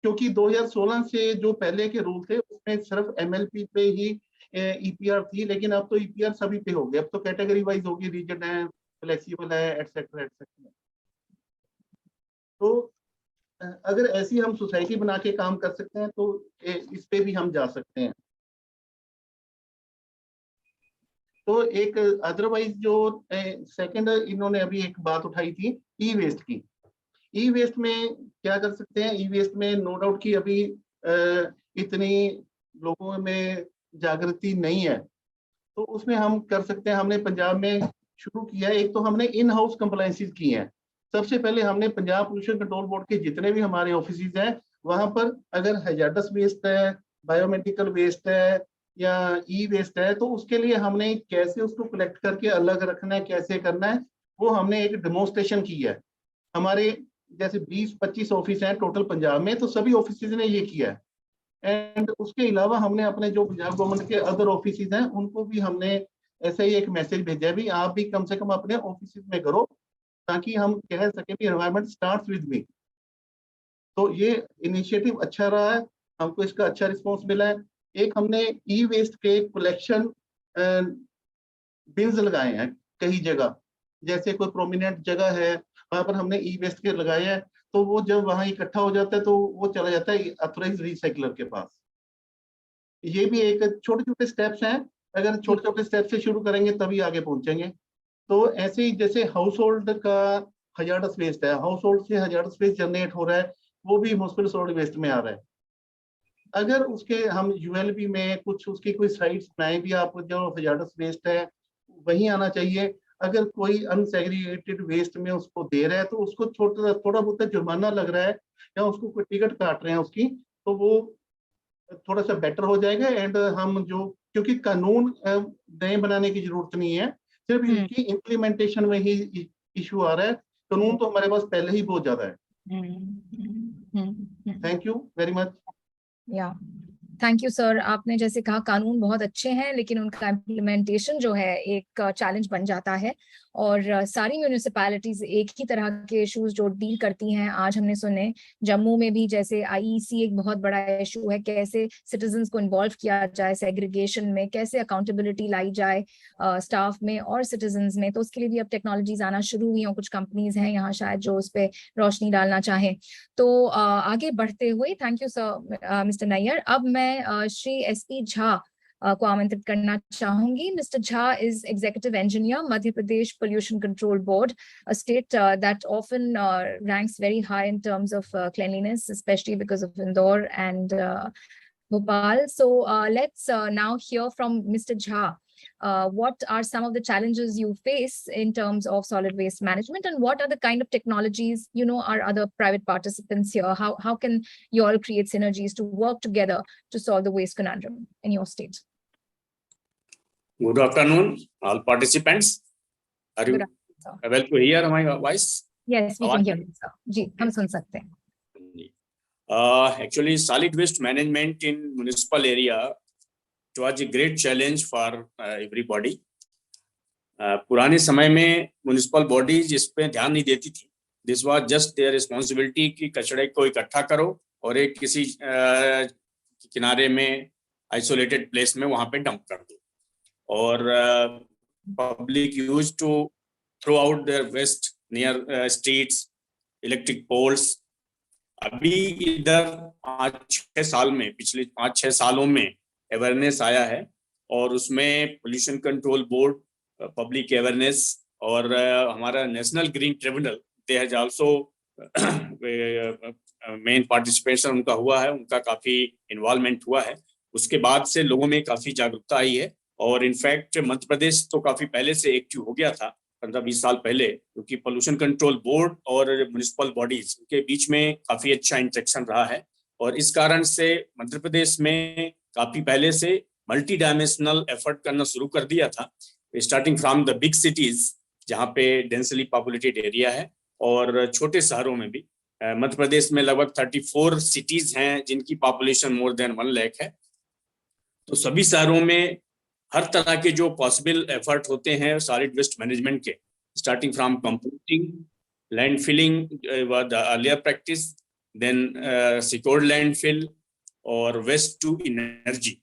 क्योंकि 2016 से जो पहले के रूल थे उसमें सिर्फ एमएलपी पे ही ईपीआर थी, लेकिन अब तो ईपीआर सभी पे हो गया। अब तो कैटेगरी वाइज होगी, रीजन है, फ्लेक्सिबल है, एटसेट्रा एटसेट्रा। तो अगर ऐसी हम सोसाइटी बना के काम कर सकते हैं तो इस पे भी हम जा सकते हैं। तो एक अदरवाइज जो सेकंड इन्होंने अभी एक बात उठाई थी ई वेस्ट की। ई वेस्ट में क्या कर सकते हैं? ई वेस्ट में नो डाउट कि अभी इतनी लोगों में जागृति नहीं है, तो उसमें हम कर सकते हैं। हमने पंजाब में शुरू किया है। एक तो हमने इन हाउस कंप्लायंसेस की हैं। सबसे पहले हमने पंजाब पोल्यूशन कंट्रोल बोर्ड के जितने भी हमारे ऑफिस हैं वहां पर अगर हैजार्डस वेस्ट है, बायोमेडिकल वेस्ट है या ई वेस्ट है, तो उसके लिए हमने कैसे उसको कलेक्ट करके अलग रखना है, कैसे करना है, वो हमने एक डेमोन्स्ट्रेशन की है। हमारे जैसे 20-25 ऑफिस हैं टोटल पंजाब में, तो सभी ऑफिस ने ये किया है। एंड उसके अलावा हमने अपने जो पंजाब गवर्नमेंट के अदर ऑफिस हैं उनको भी हमने ऐसे ही एक मैसेज भेजा है भी आप भी कम से कम अपने ऑफिस में करो, ताकि हम कह सके भी एनवायरनमेंट स्टार्ट्स विद मी। तो ये इनिशिएटिव अच्छा रहा है, हमको इसका अच्छा रिस्पॉन्स मिला है। एक हमने ई वेस्ट के कलेक्शन बिन्स लगाए हैं कई जगह, जैसे कोई प्रोमिनेंट जगह है वहां पर हमने ई वेस्ट के लगाए हैं, तो वो जब वहां इकट्ठा हो जाता है तो वो चला जाता है ऑथराइज्ड रिसाइकलर के पास। ये भी एक छोटे छोटे स्टेप्स हैं, अगर छोटे छोटे स्टेप से शुरू करेंगे तभी आगे पहुंचेंगे। तो ऐसे ही जैसे हाउस होल्ड का हजार्डस वेस्ट है, हाउस होल्ड से हजार्डस वेस्ट जनरेट हो रहा है, वो भी म्युनिसिपल सॉलिड वेस्ट में आ रहा है। अगर उसके हम यूएलबी में कुछ उसकी कोई साइट्स बनाए भी, आप जो हजार्डस वेस्ट है वहीं आना चाहिए। अगर कोई अनसेग्रीगेटेड वेस्ट में उसको दे रहा है तो उसको थोड़ा बहुत जुर्माना लग रहा है या उसको कोई टिकट काट रहे हैं उसकी, तो वो थोड़ा सा बेटर हो जाएगा। एंड हम जो, क्योंकि कानून नए बनाने की जरूरत नहीं है, सिर्फ इसकी इम्प्लीमेंटेशन में ही इशू आ रहा है। कानून तो हमारे पास पहले ही बहुत ज्यादा है। Thank you very much. या थैंक यू सर। आपने जैसे कहा कानून बहुत अच्छे हैं लेकिन उनका इम्प्लीमेंटेशन जो है एक चैलेंज बन जाता है, और सारी म्यूनिसिपैलिटीज एक ही तरह के इश्यूज जो डील करती हैं। आज हमने सुने जम्मू में भी जैसे आईईसी एक बहुत बड़ा इशू है, कैसे सिटीजन्स को इन्वॉल्व किया जाए सेग्रीगेशन में, कैसे अकाउंटेबिलिटी लाई जाए स्टाफ में और सिटीजन्स में। तो उसके लिए भी अब टेक्नोलॉजीज आना शुरू हुई हैं, कुछ कंपनीज हैं यहाँ शायद जो उस पर रोशनी डालना चाहें। तो आगे बढ़ते हुए thank you sir mister Nayyar. अब मैं श्री एसपी झा को आमंत्रित करना चाहूंगी। Mister Jha is executive engineer, Madhya Pradesh pollution control board, a state that often ranks very high in terms of cleanliness, especially because of Indore and Bhopal. So let's now hear from Mr. Jha. What are some of the challenges you face in terms of solid waste management, and what are the kind of technologies, you know, are other private participants here? How can you all create synergies to work together to solve the waste conundrum in your state? Good afternoon, all participants. Are you able to hear my voice? Yes, we can hear you, sir. जी, हम सुन सकते हैं. Actually, solid waste management in municipal area, it was a great challenge for everybody. पुराने समय में municipal bodies इस पे ध्यान नहीं देती थी. This was just their responsibility कि कचरे को इकट्ठा करो और एक किसी किनारे में आइसोलेटेड प्लेस में वहां पे डंप कर दो, और public use to throw out their waste near streets, electric poles. अभी इधर 5-6 साल में, पिछले 5-6 सालों में अवेयरनेस आया है, और उसमें pollution control board, public awareness और हमारा national green tribunal, they has also main participation उनका हुआ है, उनका काफी इन्वॉल्वमेंट हुआ है. उसके बाद से लोगों में काफी जागरूकता आई है, और इनफैक्ट मध्य प्रदेश तो काफी पहले से एक्टिव हो गया था, 15-20 साल पहले, क्योंकि पोल्यूशन कंट्रोल बोर्ड और म्युनिसिपल बॉडीज के बीच में काफी अच्छा इंटरेक्शन रहा है. और इस कारण से मध्य प्रदेश में काफी पहले से मल्टी डायमेंशनल एफर्ट करना शुरू कर दिया था, starting from the big cities जहाँ पे डेंसली पॉपुलेटेड एरिया है, और छोटे शहरों में भी. मध्य प्रदेश में लगभग 34 सिटीज हैं जिनकी पॉपुलेशन मोर देन 1 लाख है. तो सभी शहरों में हर तरह के जो पॉसिबल एफर्ट होते हैं सॉलिड वेस्ट मैनेजमेंट के, starting from composting, land filling was the earlier practice, then secured landfill और वेस्ट टू एनर्जी.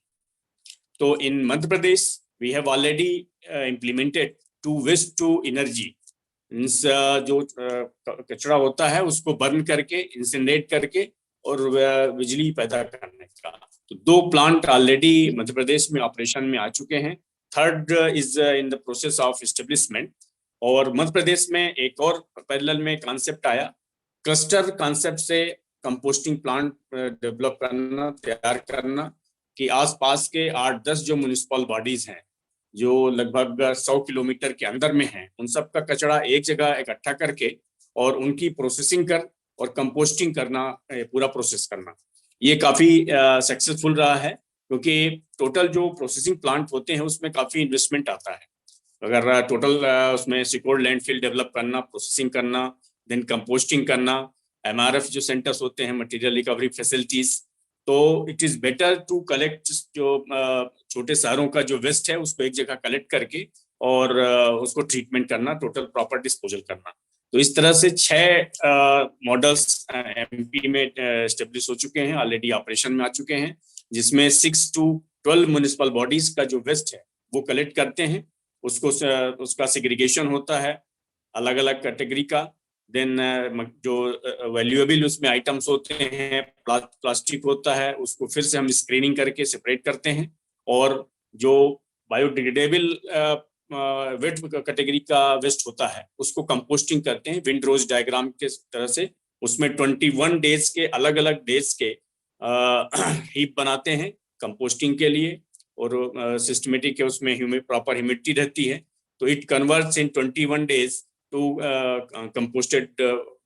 तो in Madhya Pradesh we have already implemented two waste to energy. जो कचरा होता है उसको बर्न करके, इंसिनरेट करके और बिजली पैदा करने का. तो 2 प्लांट ऑलरेडी मध्य प्रदेश में ऑपरेशन में आ चुके हैं. 3rd is in the process of establishment. और मध्य प्रदेश में एक और पैरेलल में कॉन्सेप्ट आया, क्लस्टर कॉन्सेप्ट से कंपोस्टिंग प्लांट डेवलप करना, तैयार करना, कि आसपास के 8-10 जो म्युनिसिपल बॉडीज हैं जो लगभग 100 किलोमीटर के अंदर में हैं, उन सब का कचरा एक जगह इकट्ठा करके और उनकी प्रोसेसिंग कर और कंपोस्टिंग करना, पूरा प्रोसेस करना. ये काफी सक्सेसफुल रहा है, क्योंकि टोटल जो प्रोसेसिंग प्लांट होते हैं उसमें काफी इन्वेस्टमेंट आता है. अगर टोटल उसमें सिक्योर्ड लैंडफिल डेवलप करना, प्रोसेसिंग करना, देन कंपोस्टिंग करना, MRF जो सेंटर्स होते हैं, मटेरियल रिकवरी फैसिलिटीज, तो it is better to collect जो छोटे शहरों का जो वेस्ट है उसको एक जगह कलेक्ट करके और उसको ट्रीटमेंट करना, टोटल प्रॉपर डिस्पोजल करना. तो इस तरह से 6 मॉडल्स एमपी में एस्टेब्लिश हो चुके हैं, ऑलरेडी ऑपरेशन में आ चुके हैं, जिसमें 6 to 12 म्युनिसिपल बॉडीज का जो वेस्ट है वो कलेक्ट करते हैं, उसका सेग्रीगेशन होता है अलग अलग कैटेगरी का। देन जो वैल्यूएबल उसमें आइटम्स होते हैं, प्लास्टिक होता है, उसको फिर से हम स्क्रीनिंग करके सेपरेट करते हैं, और जो बायोडिग्रेडेबल वेट कैटेगरी का वेस्ट होता है उसको कंपोस्टिंग करते हैं विंड रोज डायग्राम के तरह से। उसमें 21 डेज के अलग अलग डेज के हीप बनाते हैं कंपोस्टिंग के लिए, और सिस्टमेटिक है, उसमें प्रॉपर ह्यूमिडिटी रहती है, तो it converts in 21 days to composted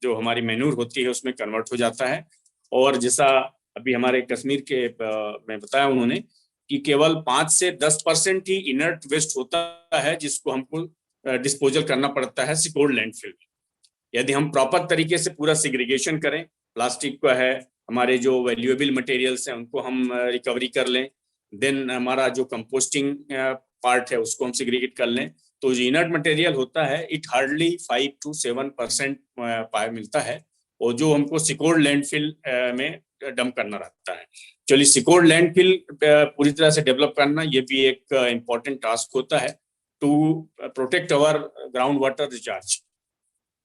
जो हमारी मैन्यूर होती है उसमें कन्वर्ट हो जाता है। और जैसा अभी हमारे कश्मीर के में बताया उन्होंने कि केवल 5 से 10% ही इनर्ट वेस्ट होता है जिसको हमको डिस्पोजल करना पड़ता है सिक्योर्ड लैंडफिल। यदि हम प्रॉपर तरीके से पूरा सेग्रीगेशन करें, प्लास्टिक का है, हमारे जो वैल्यूएबल मटेरियल्स हैं उनको हम रिकवरी कर लें, देन हमारा जो कंपोस्टिंग पार्ट है उसको हम सेग्रीगेट कर लें, तो जो इनर्ट मटेरियल होता है इट हार्डली 5 to 7% पाया मिलता है, और जो हमको सिक्योर्ड लैंडफिल में डंप करना रहता है। चलिए, सिक्योर्ड लैंडफिल पूरी तरह से डेवलप करना ये भी एक इम्पोर्टेंट टास्क होता है to protect our ground water recharge.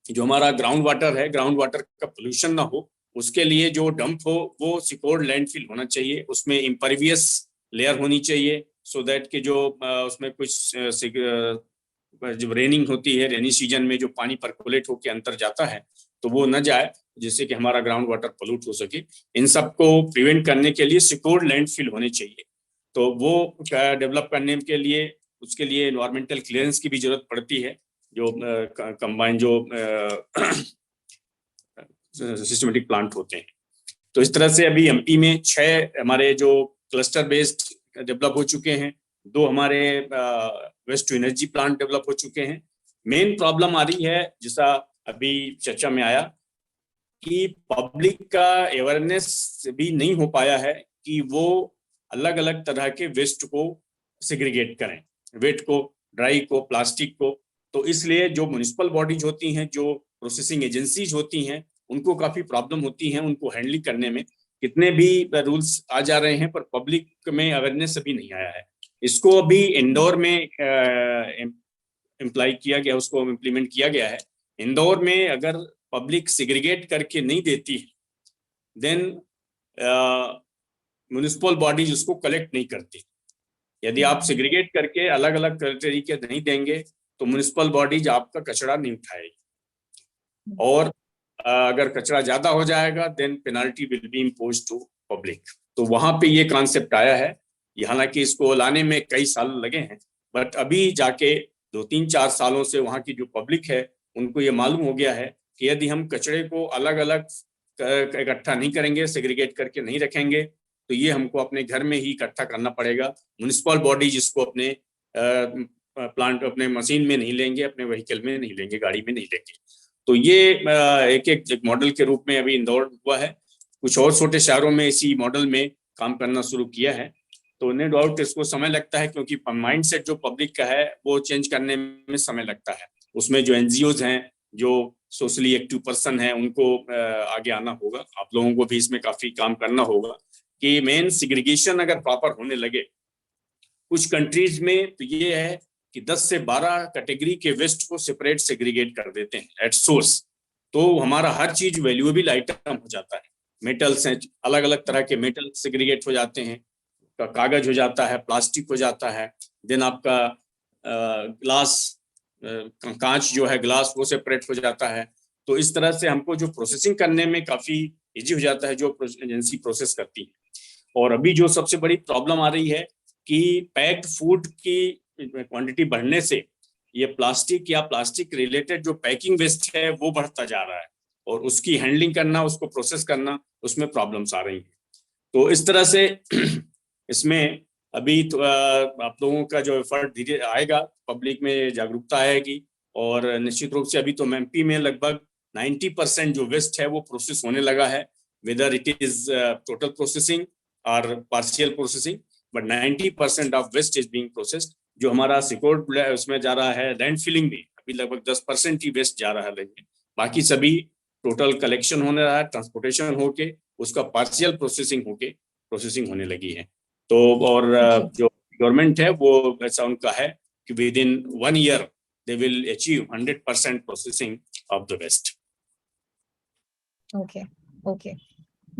जो हमारा ग्राउंड वाटर है, ग्राउंड वाटर का पोल्यूशन ना हो, उसके लिए जो डंप हो वो सिक्योर्ड लैंडफिल होना चाहिए, उसमें इम्परवियस लेयर होनी चाहिए, सो दैट कि जो उसमें कुछ जब रेनिंग होती है, रेनी सीजन में जो पानी परकोलेट होकर अंदर जाता है तो वो न जाए, जिससे कि हमारा ग्राउंड वाटर पोल्यूट हो सके। इन सबको प्रिवेंट करने के लिए सिक्योर्ड लैंडफिल होने चाहिए, तो वो डेवलप करने के लिए उसके लिए एनवायरमेंटल क्लियरेंस की भी जरूरत पड़ती है, जो कंबाइन जो सिस्टमेटिक प्लांट होते हैं। तो इस तरह से अभी एमपी में 6 हमारे जो क्लस्टर बेस्ड डेवलप हो चुके हैं, 2 हमारे waste to energy plant develop हो चुके हैं। मेन प्रॉब्लम आ रही है, जैसा अभी चर्चा में आया, कि पब्लिक का अवेयरनेस भी नहीं हो पाया है कि वो अलग अलग तरह के वेस्ट को सेग्रीगेट करें, वेट को, ड्राई को, प्लास्टिक को। तो इसलिए जो म्युनिसिपल बॉडीज होती हैं, जो प्रोसेसिंग एजेंसीज होती हैं, उनको काफी प्रॉब्लम होती है उनको हैंडलिंग करने में। कितने भी रूल्स आ जा रहे हैं पर पब्लिक में अवेयरनेस अभी नहीं आया है। इसको अभी इंदौर में इम्प्लाई किया गया, उसको इम्प्लीमेंट किया गया है। इंदौर में अगर पब्लिक सेग्रीगेट करके नहीं देती है, देन म्युनिसिपल बॉडीज उसको कलेक्ट नहीं करती। यदि आप सेग्रीगेट करके अलग अलग तरीके नहीं देंगे तो म्युनिसिपल बॉडीज आपका कचरा नहीं उठाएगी, और अगर कचरा ज्यादा हो जाएगा then penalty will be imposed to public. तो वहां पे ये कॉन्सेप्ट आया है। हालांकि इसको लाने में कई साल लगे हैं, बट अभी जाके 2-3-4 सालों से वहां की जो पब्लिक है उनको ये मालूम हो गया है कि यदि हम कचरे को अलग अलग इकट्ठा नहीं करेंगे, सेग्रीगेट करके नहीं रखेंगे, तो ये हमको अपने घर में ही इकट्ठा करना पड़ेगा। म्युनिसिपल बॉडी जिसको अपने प्लांट, अपने मशीन में नहीं लेंगे, अपने व्हीकल में नहीं लेंगे, गाड़ी में नहीं लेंगे। तो ये एक मॉडल के रूप में अभी इंदौर हुआ है। कुछ और छोटे शहरों में इसी मॉडल में काम करना शुरू किया है। तो नो डाउट इसको समय लगता है, क्योंकि माइंडसेट जो पब्लिक का है वो चेंज करने में समय लगता है। उसमें जो एनजीओज हैं, जो सोशली एक्टिव पर्सन हैं, उनको आगे आना होगा। आप लोगों को भी इसमें काफी काम करना होगा कि मेन सेग्रीगेशन अगर प्रॉपर होने लगे। कुछ कंट्रीज में तो ये है कि 10 से 12 कैटेगरी के वेस्ट को सेपरेट सेग्रीगेट कर देते हैं एट सोर्स, तो हमारा हर चीज वैल्यूएबल आइटम हो जाता है। मेटल्स हैं, अलग अलग तरह के मेटल सेग्रीगेट हो जाते हैं, कागज हो जाता है, प्लास्टिक हो जाता है, देन आपका ग्लास, कांच जो है ग्लास, वो सेपरेट हो जाता है। तो इस तरह से हमको जो प्रोसेसिंग करने में काफी इजी हो जाता है, जो एजेंसी प्रोसेस करती है। और अभी जो सबसे बड़ी प्रॉब्लम आ रही है कि पैक्ड फूड की क्वांटिटी बढ़ने से ये प्लास्टिक या प्लास्टिक रिलेटेड जो पैकिंग वेस्ट है वो बढ़ता जा रहा है, और उसकी हैंडलिंग करना, उसको प्रोसेस करना, उसमें प्रॉब्लम्स आ रही हैं। तो इस तरह से इसमें अभी तो आप लोगों का जो एफर्ट धीरे आएगा, पब्लिक में जागरूकता आएगी, और निश्चित रूप से अभी तो एमपी में लगभग 90% जो वेस्ट है वो प्रोसेस होने लगा है, whether it is total processing और partial processing, but 90% of waste is being processed. जो हमारा सिक्योर्ड उसमें जा रहा है लैंड फिलिंग में, अभी लगभग 10% ही वेस्ट जा रहा है लैंड में, बाकी सभी टोटल कलेक्शन होने रहा है, ट्रांसपोर्टेशन होके उसका पार्शियल प्रोसेसिंग होने लगी है। तो और जो गवर्नमेंट है वो ऐसा उनका है कि with in 1 year they will achieve 100% processing of the waste. Okay.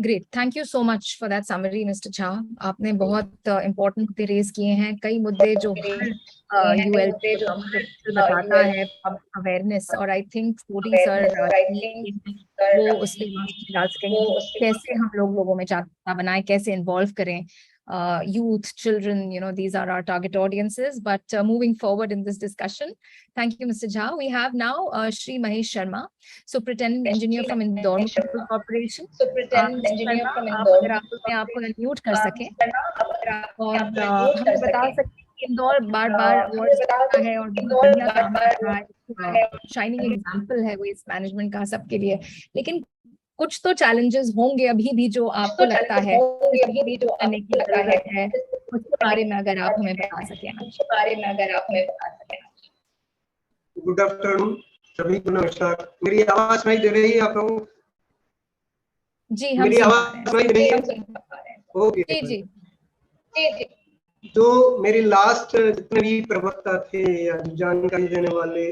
Great. Thank you so much for that summary, Mr. Jha. आपने बहुत important मुद्दे रेज किए हैं, कई मुद्दे जो UL बताता है, अवेयरनेस, और आई थिंक सोडी सर वो उस पर डाल सकेंगे कैसे हम लोगों में जागरूकता बनाएं, कैसे इन्वॉल्व करें youth, children, these are our target audiences. But moving forward in this discussion, thank you, Mr. Jha. We have now Shri Mahesh Sharma, Superintendent Engineer from Indore Municipal Corporation. अगर आप अपने आप को अनम्यूट कर सकें और हमें बता सकें इंदौर बार-बार अवार्ड जीतता है और बहुत बढ़िया काम कर रहा है, शाइनिंग एग्जाम्पल है वेस्ट मैनेजमेंट का सबके लिए, लेकिन कुछ तो चैलेंजेस होंगे अभी भी जो आपको लगता है करने की जरूरत है, उसके बारे में अगर आप हमें बता सकें। गुड आफ्टरनून सभी को, नमस्कार। मेरी आवाज सुनाई दे रही है आप लोगों को? जी, हम मेरी आवाज सुनाई दे रही है? ओके जी। जो मेरी लास्ट जितने भी प्रवक्ता थे या जानकारी देने वाले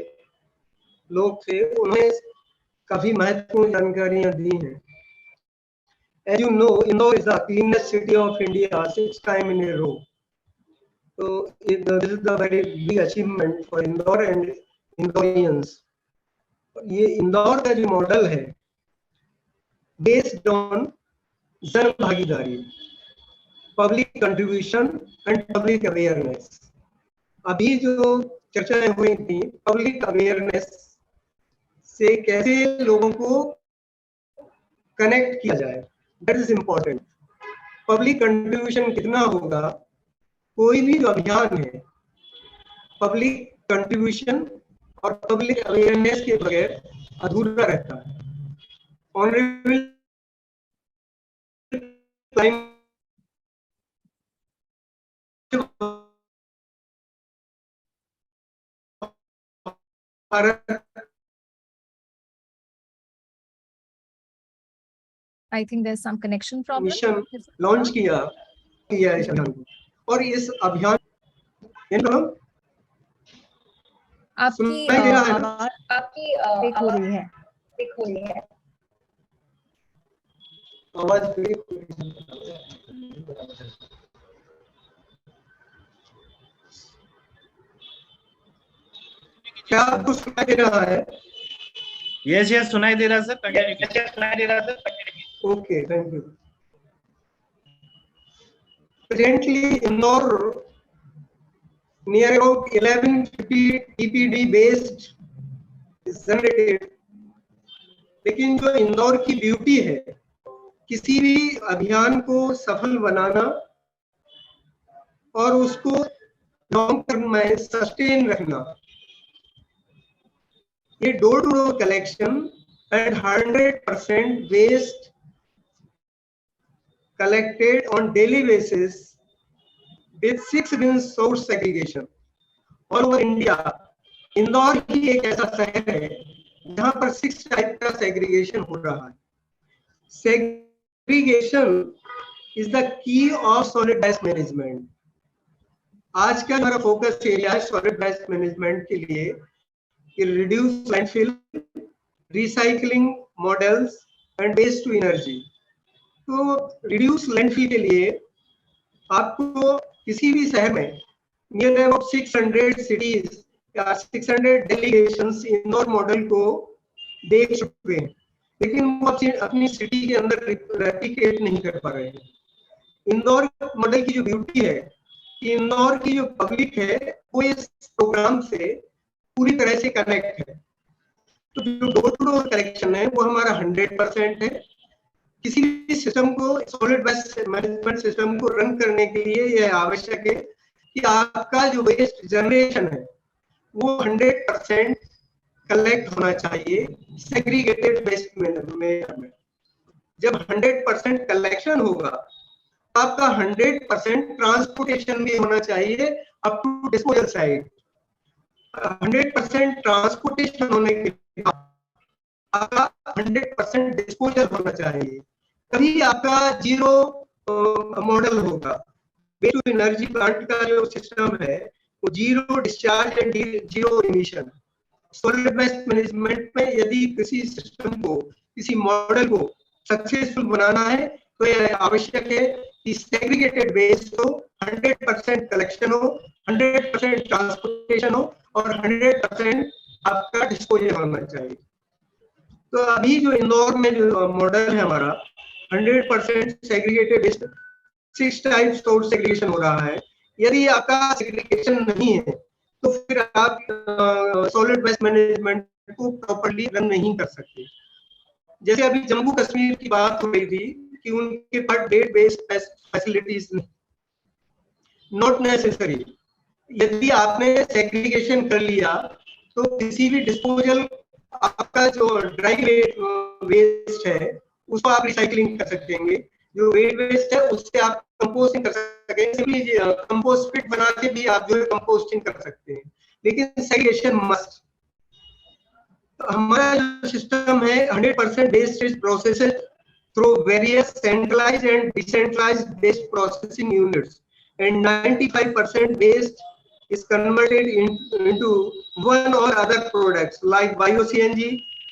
लोग थे, उन्होंने काफी महत्वपूर्ण जानकारियां दी हैं। As you know, Indore is the cleanest city of India 6 times in a row. So this is the very big achievement for Indore and Indoreans. ये इंदौर का जो मॉडल है बेस्ड ऑन जन भागीदारी, public contribution and public awareness. अभी जो चर्चाएं हुई थी पब्लिक अवेयरनेस से कैसे लोगों को कनेक्ट किया जाए, that is important. Public contribution कितना होगा, कोई भी जो अभियान है पब्लिक कंट्रीब्यूशन और पब्लिक अवेयरनेस के बगैर अधूरा रहता है। Honourable I think there's some connection problem. Mission launch किया इस अभियान को, और इस अभियान आपकी ब्रेक हो रही है। आवाज क्या आपको सुनाई दे रहा है? यस सुनाई दे रहा sir. Okay, thank you. Presently, Indore near about 1150 TPD waste is generated. लेकिन जो इंदौर की ब्यूटी है, किसी भी अभियान को सफल बनाना और उसको लॉन्ग टर्म में सस्टेन रखना, ये door to door collection and 100% waste collected on daily basis with 6 bin source segregation all over India. Indore ही एक ऐसा शहर है जहां पर 6 टाइप का सेग्रीगेशन हो रहा है। Segregation is the key of solid waste management. आज का हमारा फोकस एरिया है सॉलिड वेस्ट मैनेजमेंट के लिए कि reduce landfill, recycling models and waste to energy. तो रिड्यूस लैंडफिल के लिए आपको किसी भी शहर में नियर अबाउट 600 सिटीज या 600 डेलीगेशंस इंदौर मॉडल को देख चुके हैं, लेकिन वो अपनी सिटी के अंदर रेप्लिकेट नहीं कर पा रहे हैं। इंदौर मॉडल की जो ब्यूटी है कि इंदौर की जो पब्लिक है वो इस प्रोग्राम से पूरी तरह से कनेक्ट है। तो जो डोर टू डोर कलेक्शन है वो हमारा 100% है। किसी भी सिस्टम को, सॉलिड वेस्ट मैनेजमेंट सिस्टम को रन करने के लिए यह आवश्यक है कि आपका जो वेस्ट जनरेशन है वो 100% कलेक्ट होना चाहिए सेग्रीगेटेड वेस्ट में। जब 100% कलेक्शन होगा आपका 100% ट्रांसपोर्टेशन भी होना चाहिए up to disposal side. 100% transportation होने के बाद आपका 100% डिस्पोजल होना चाहिए, तभी आपका जीरो मॉडल होगा। वेस्ट टू एनर्जी प्लांट का जो सिस्टम है वो zero discharge and zero emission. Solid waste management में यदि किसी सिस्टम को, किसी मॉडल को सक्सेसफुल बनाना है तो यह आवश्यक है कि सेग्रीगेटेड वेस्ट हो, 100% कलेक्शन हो, 100% ट्रांसपोर्टेशन हो और 100% आपका डिस्पोजल होना चाहिए। तो अभी जो इंदौर में जो मॉडल है हमारा 100% segregated waste, 6 type source segregation हो रहा है। यदि आपका सेग्रीगेशन नहीं है तो फिर आप सॉलिड वेस्ट मैनेजमेंट को प्रॉपर्ली रन नहीं कर सकते। जैसे अभी जम्मू कश्मीर की बात हो रही थी कि उनके पास date based facilities not necessary. यदि आपने सेग्रीगेशन कर लिया तो किसी भी डिस्पोजल, आपका जो ड्राई वेस्ट है उसको आप रिसाइकलिंग कर सकेंगे, जो वेट वेस्ट है उससे आप कंपोस्टिंग कर सकेंगे। सिंपली कंपोस्ट पिट बना के भी आप जो है कंपोस्टिंग कर सकते हैं, लेकिन सेग्रीगेशन मस्ट। हमारा जो सिस्टम है 100% waste is processed through various centralised and decentralised waste processing units and 95% waste is converted into one or other products like bio-CNG,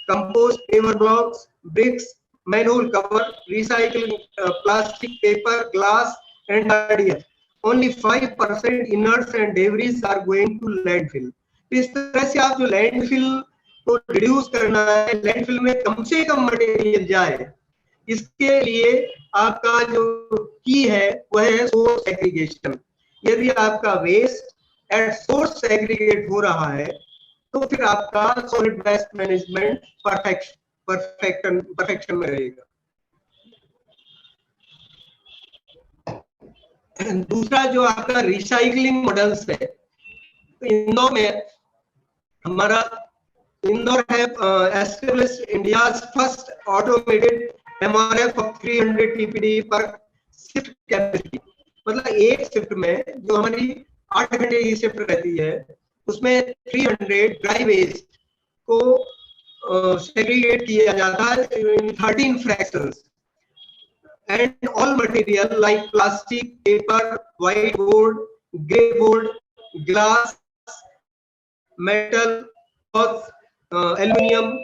compost, paver blocks, bricks, manhole cover, recycled plastic, paper, glass, and RDF. Only 5% inerts and debris are going to landfill. इस तरह से आप जो landfill को reduce करना है, landfill में कम से कम मटेरियल जाए, इसके लिए आपका जो की है वह है सोर्स सेग्रीगेशन। यदि आपका वेस्ट एट सोर्स सेग्रीगेट हो रहा है तो फिर आपका सॉलिड वेस्ट मैनेजमेंट परफेक्शन में रहेगा। दूसरा जो आपका रिसाइकलिंग मॉडल्स है, तो इंदौर में हमारा इंदौर है established India's first automated MRF of 300 TPD पर शिफ्ट कैपेसिटी। मतलब एक शिफ्ट में जो हमारी 8 घंटे की शिफ्ट रहती है उसमें 300 ड्राई वेस्ट को सेग्रीगेट किया जाता है इन 13 fractions and all material like plastic, paper, white board, grey board, glass, metal, cloth, aluminum,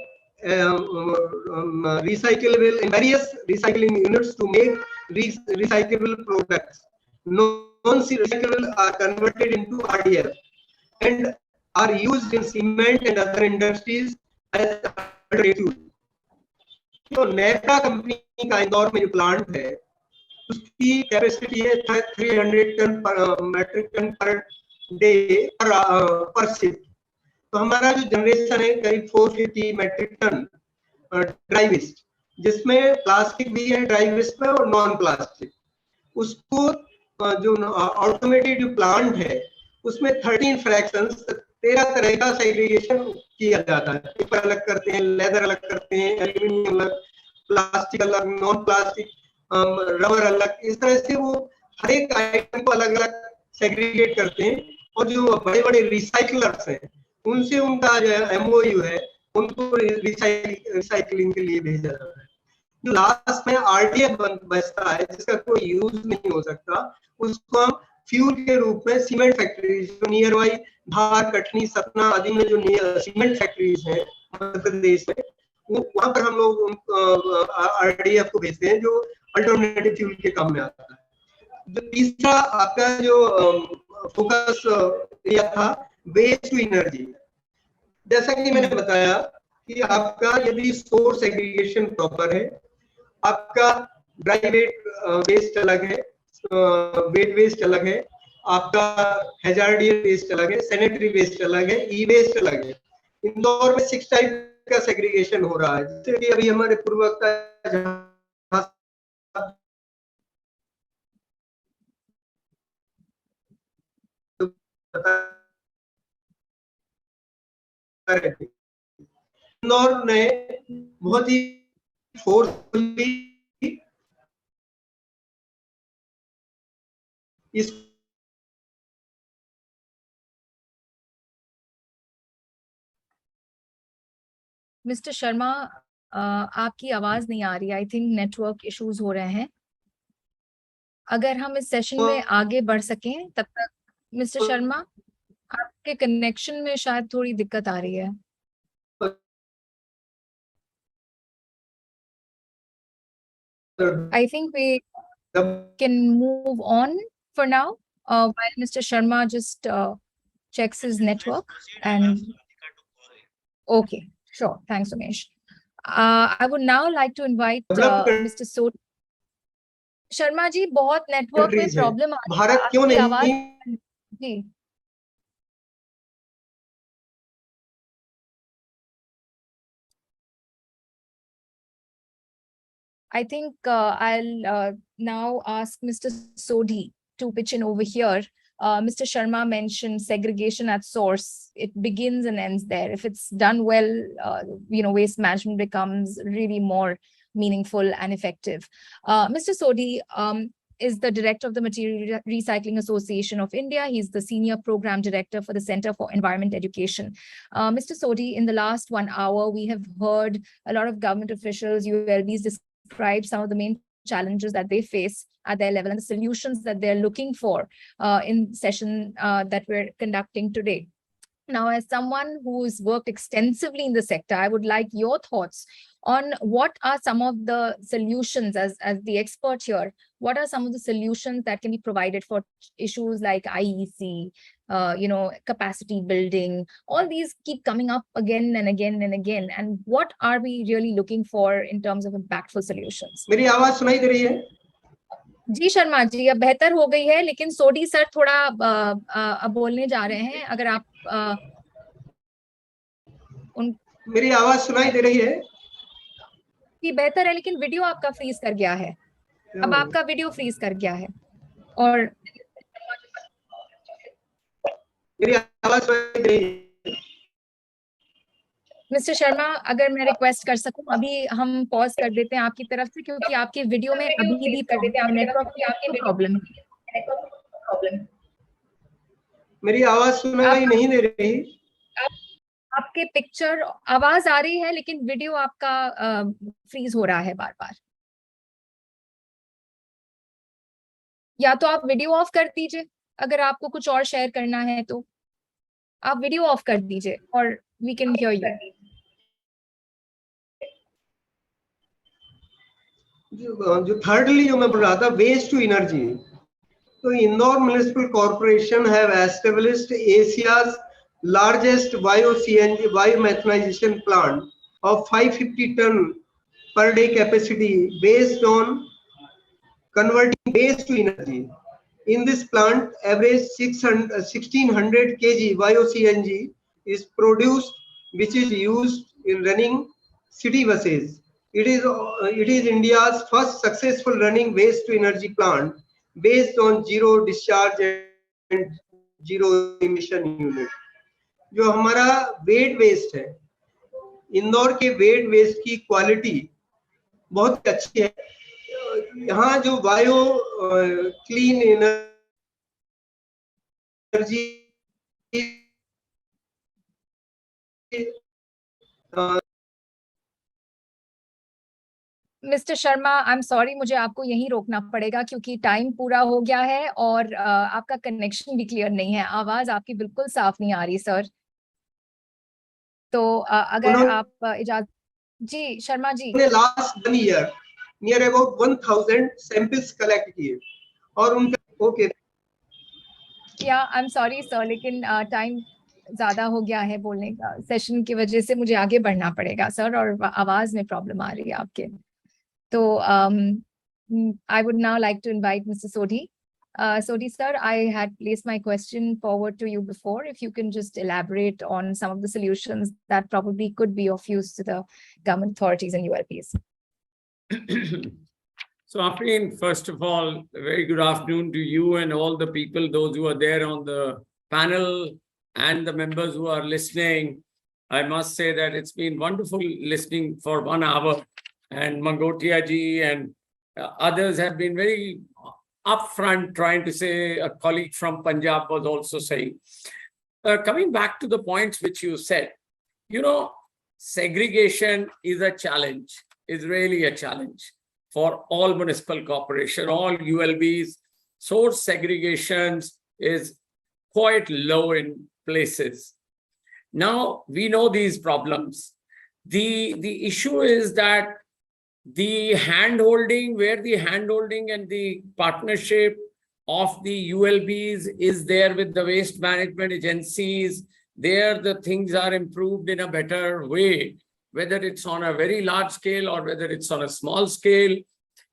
recyclable in various recycling units to make recyclable products. Non-recyclable are converted into RDF and are used in cement and other industries as alternative. तो NEPRA company का इंदौर में जो plant है उसकी capacity है 300 ton metric ton per day per shift. तो हमारा जो जनरेशन है करीब 450 मेट्रिक टन ड्राई वेस्ट, जिसमें प्लास्टिक भी है ड्राई वेस्ट में और नॉन प्लास्टिक। उसको जो ऑटोमेटेड जो प्लांट है उसमें 13 फ्रैक्शंस, 13 तरह का सेग्रीगेशन किया जाता है। पेपर अलग करते हैं, लेदर अलग करते हैं, एल्यूमिनियम अलग, प्लास्टिक अलग, नॉन प्लास्टिक, रबर अलग। इस तरह से वो हर एक आइटम को अलग अलग सेग्रीगेट करते हैं और जो बड़े बड़े रिसाइकलर्स हैं उनसे उनका जो MOU है उनको रिसाइकलिंग के लिए भेजा जाता है। जो लास्ट में RDF बचता है जिसका कोई यूज नहीं हो सकता, उसको हम फ्यूल के रूप में सीमेंट फैक्ट्रीज जो नियर बाई धार, कटनी, सतना आदि में जो सीमेंट फैक्ट्रीज हैं मध्य प्रदेश में, वहां पर हम लोग RDF को भेजते हैं जो अल्टरनेटिव फ्यूल के काम में आता है। जो तीसरा आपका जो फोकस एरिया था वेस्ट टू एनर्जी, जैसा कि मैंने बताया कि आपका यदि सोर्स एग्रीगेशन प्रॉपर है, आपका ड्राई वेस्ट अलग है, वेट वेस्ट अलग है, आपका हैजार्डियस वेस्ट अलग है, सैनिटरी वेस्ट अलग है, ई वेस्ट अलग है। इंदौर में 6 टाइप का सेग्रीगेशन हो रहा है, जैसे कि अभी हमारे पूर्ववक्ता इंदौर ने बहुत ही फोर्सफुली इस मिस्टर शर्मा, आपकी आवाज नहीं आ रही. आई थिंक नेटवर्क इश्यूज हो रहे हैं. अगर हम इस सेशन में आगे बढ़ सकें तब तक. मिस्टर शर्मा, आपके कनेक्शन में शायद थोड़ी दिक्कत आ रही है. I think we can move on for now while Mr. Sharma just checks his network. And okay, sure. Thanks, Umesh. I would now like to invite Mr. Sodhi. Sharma ji, बहुत नेटवर्क में problem आ रही है. भारत क्यों नहीं? आवाज जी. I think I'll now ask Mr. Sodhi to pitch in over here. Mr. Sharma mentioned segregation at source. It begins and ends there. If it's done well, waste management becomes really more meaningful and effective. Mr. Sodhi is the director of the Material Recycling Association of India. He's the senior program director for the Center for Environment Education. Mr. Sodhi, in the last 1 hour, we have heard a lot of government officials, ULBs, describe some of the main challenges that they face at their level and the solutions that they're looking for in session that we're conducting today. Now, as someone who's worked extensively in the sector, I would like your thoughts on what are some of the solutions, as the expert here, what are some of the solutions that can be provided for issues like IEC, capacity building. All these keep coming up again and again and again. And what are we really looking for in terms of impactful solutions? मेरी आवाज सुनाई दे रही है? जी शर्मा जी, अब बेहतर हो गई है, लेकिन सोडी सर थोड़ा बोलने जा रहे हैं. अगर आप मेरी आवाज सुनाई दे रही है? जी बेहतर है, लेकिन वीडियो आपका फ्रीज कर गया है. अब आपका वीडियो फ्रीज कर गया है. और मेरी आवाज सुनाई दे रही है? मिस्टर शर्मा, अगर मैं रिक्वेस्ट कर सकूं, अभी हम पॉज कर देते हैं आपकी तरफ से, क्योंकि आपके वीडियो में अभी भी नेटवर्क की प्रॉब्लम है. मेरी आवाज सुनाई नहीं दे रही? आपके पिक्चर आवाज आ रही है, लेकिन वीडियो आपका फ्रीज हो रहा है बार बार. या तो आप वीडियो ऑफ कर दीजिए, अगर आपको कुछ और शेयर करना है तो आप वीडियो ऑफ कर दीजिए और वी कैन हियर यू. जो thirdly जो मैं बोल रहा था, waste to energy. So Indore Municipal Corporation have established Asia's largest bio-CNG biomethanization plant of 550 ton per day capacity based on converting waste to energy. In this plant, average 1600 kg bio-CNG is produced, which is used in running city buses. It is India's first successful running waste to energy plant based on zero discharge and zero emission unit. जो हमारा wet waste है, इंदौर के wet waste की quality बहुत अच्छी है. यहाँ जो bio clean energy mister Sharma, I am sorry, मुझे आपको यहीं रोकना पड़ेगा क्योंकि टाइम पूरा हो गया है और आपका कनेक्शन भी क्लियर नहीं है. आवाज आपकी बिल्कुल साफ नहीं आ रही सर. तो अगर आप इजाजत. Ji Sharma ji, last 1 year near about 1000 samples collect किए और उनका ओके. या आई एम सॉरी सर, लेकिन टाइम ज्यादा हो गया है बोलने का. सेशन की वजह से मुझे आगे बढ़ना पड़ेगा सर, और आवाज में प्रॉब्लम आ रही है आपके. तो I would now like to invite Mr. Sodhi. Sodhi sir, I had placed my question forward to you before. If you can just elaborate on some of the solutions that probably could be of use to the government authorities and ULPs. So Afreen, first of all, a very good afternoon to you and all the people, those who are there on the panel and the members who are listening. I must say that it's been wonderful listening for 1 hour. And Mangotia ji and others have been very upfront, trying to say. A colleague from Punjab was also saying. Coming back to the points which you said, segregation is a challenge, is really a challenge for all municipal corporation, all ULBs. Source segregations is quite low in places. Now, we know these problems. The issue is that the handholding, where the handholding and the partnership of the ULBs is there with the waste management agencies, there the things are improved in a better way, whether it's on a very large scale or whether it's on a small scale.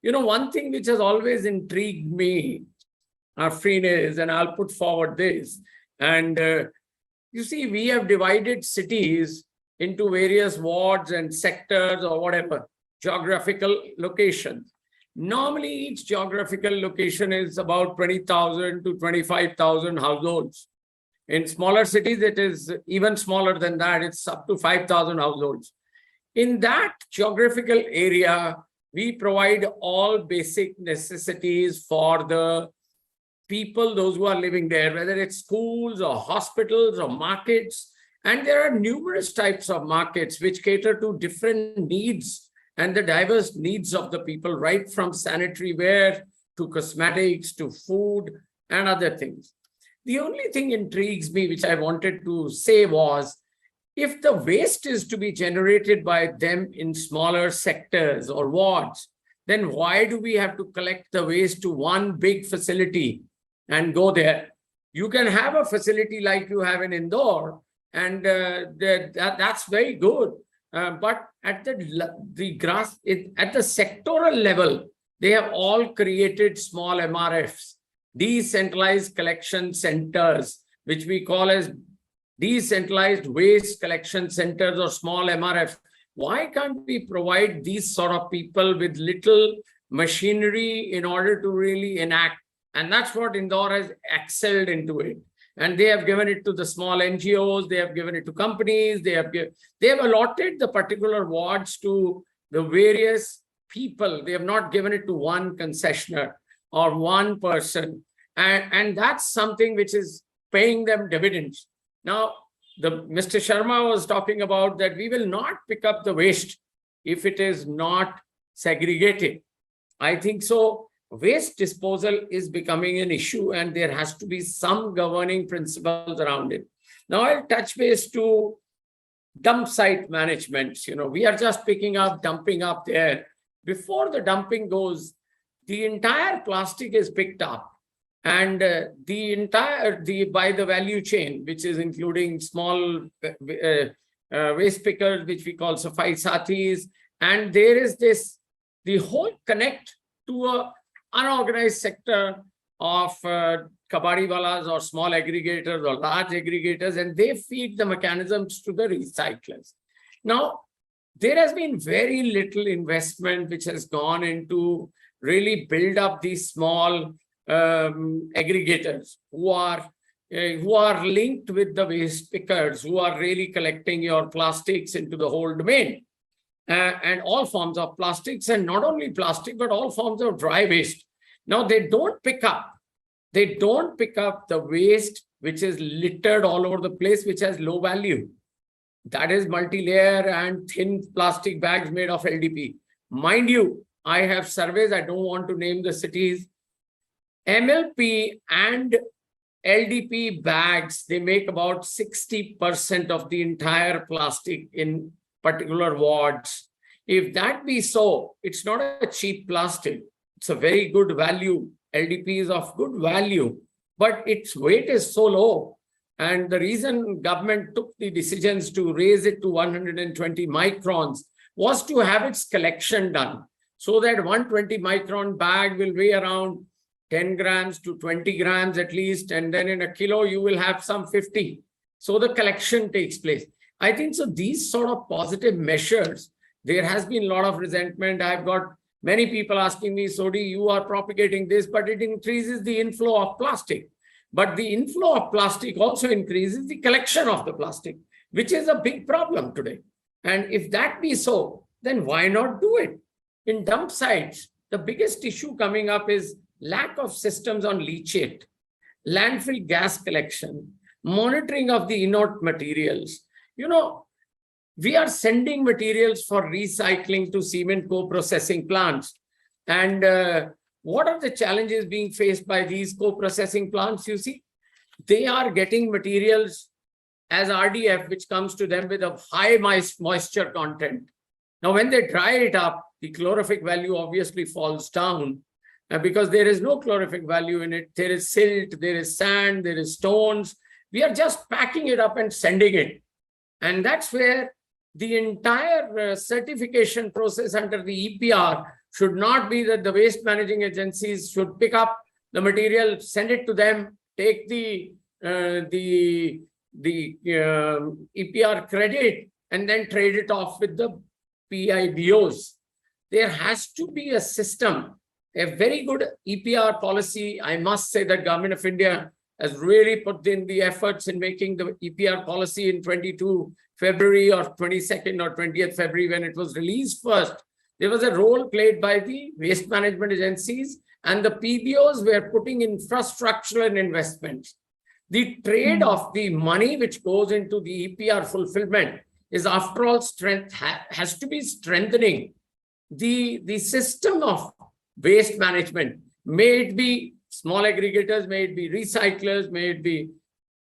You know, one thing which has always intrigued me, Afreen, is, and I'll put forward this, and you see, we have divided cities into various wards and sectors or whatever, geographical locations. Normally, each geographical location is about 20,000 to 25,000 households. In smaller cities, it is even smaller than that. It's up to 5,000 households. In that geographical area, we provide all basic necessities for the people, those who are living there, whether it's schools or hospitals or markets. And there are numerous types of markets which cater to different needs and the diverse needs of the people, right from sanitary ware to cosmetics to food and other things. The only thing intrigues me, which I wanted to say, was if the waste is to be generated by them in smaller sectors or wards, then why do we have to collect the waste to one big facility and go there? You can have a facility like you have in Indore, and that's very good. But at the sectoral level, they have all created small MRFs, decentralized collection centers, which we call as decentralized waste collection centers or small MRFs. Why can't we provide these sort of people with little machinery in order to really enact? And that's what Indore has excelled into it. And they have given it to the small NGOs, they have given it to companies, they have allotted the particular wards to the various people. They have not given it to one concessionaire or one person. And that's something which is paying them dividends. Now, Mr. Sharma was talking about that we will not pick up the waste if it is not segregated. I think so. Waste disposal is becoming an issue, and there has to be some governing principles around it. Now I'll touch base to dump site management. You know, we are just picking up, dumping up there. Before the dumping goes, the entire plastic is picked up, and by the value chain, which is including small waste pickers, which we call Safai Sathis, and there is the whole connect to a unorganized sector of kabadiwalas or small aggregators or large aggregators, and they feed the mechanisms to the recyclers. Now, there has been very little investment which has gone into really build up these small aggregators who are linked with the waste pickers, who are really collecting your plastics into the whole domain. And all forms of plastics, and not only plastic, but all forms of dry waste. Now, they don't pick up the waste which is littered all over the place, which has low value. That is multi-layer and thin plastic bags made of LDP. Mind you, I have surveys, I don't want to name the cities. MLP and LDP bags, they make about 60% of the entire plastic in particular wards. If that be so, it's not a cheap plastic. It's a very good value. LDP is of good value, but its weight is so low. And the reason government took the decisions to raise it to 120 microns was to have its collection done, so that 120 micron bag will weigh around 10 grams to 20 grams at least. And then in a kilo, you will have some 50. So the collection takes place. I think so these sort of positive measures, there has been a lot of resentment. I've got many people asking me, Sodhi, you are propagating this, but it increases the inflow of plastic. But the inflow of plastic also increases the collection of the plastic, which is a big problem today. And if that be so, then why not do it? In dump sites, the biggest issue coming up is lack of systems on leachate, landfill gas collection, monitoring of the inert materials. You know, we are sending materials for recycling to cement co-processing plants. And what are the challenges being faced by these co-processing plants? You see, they are getting materials as RDF, which comes to them with a high moisture content. Now, when they dry it up, the calorific value obviously falls down because there is no calorific value in it. There is silt, there is sand, there is stones. We are just packing it up and sending it. And that's where the entire certification process under the EPR should not be that the waste managing agencies should pick up the material, send it to them, take the EPR credit, and then trade it off with the PIBOs. There has to be a system, a very good EPR policy. I must say that Government of India has really put in the efforts in making the EPR policy in 22 February or 22nd or 20th February when it was released first. There was a role played by the waste management agencies, and the PBOs were putting infrastructure and investments. The trade of the money which goes into the EPR fulfillment is, after all, has to be strengthening the system of waste management. May it be small aggregators, may it be recyclers, may it be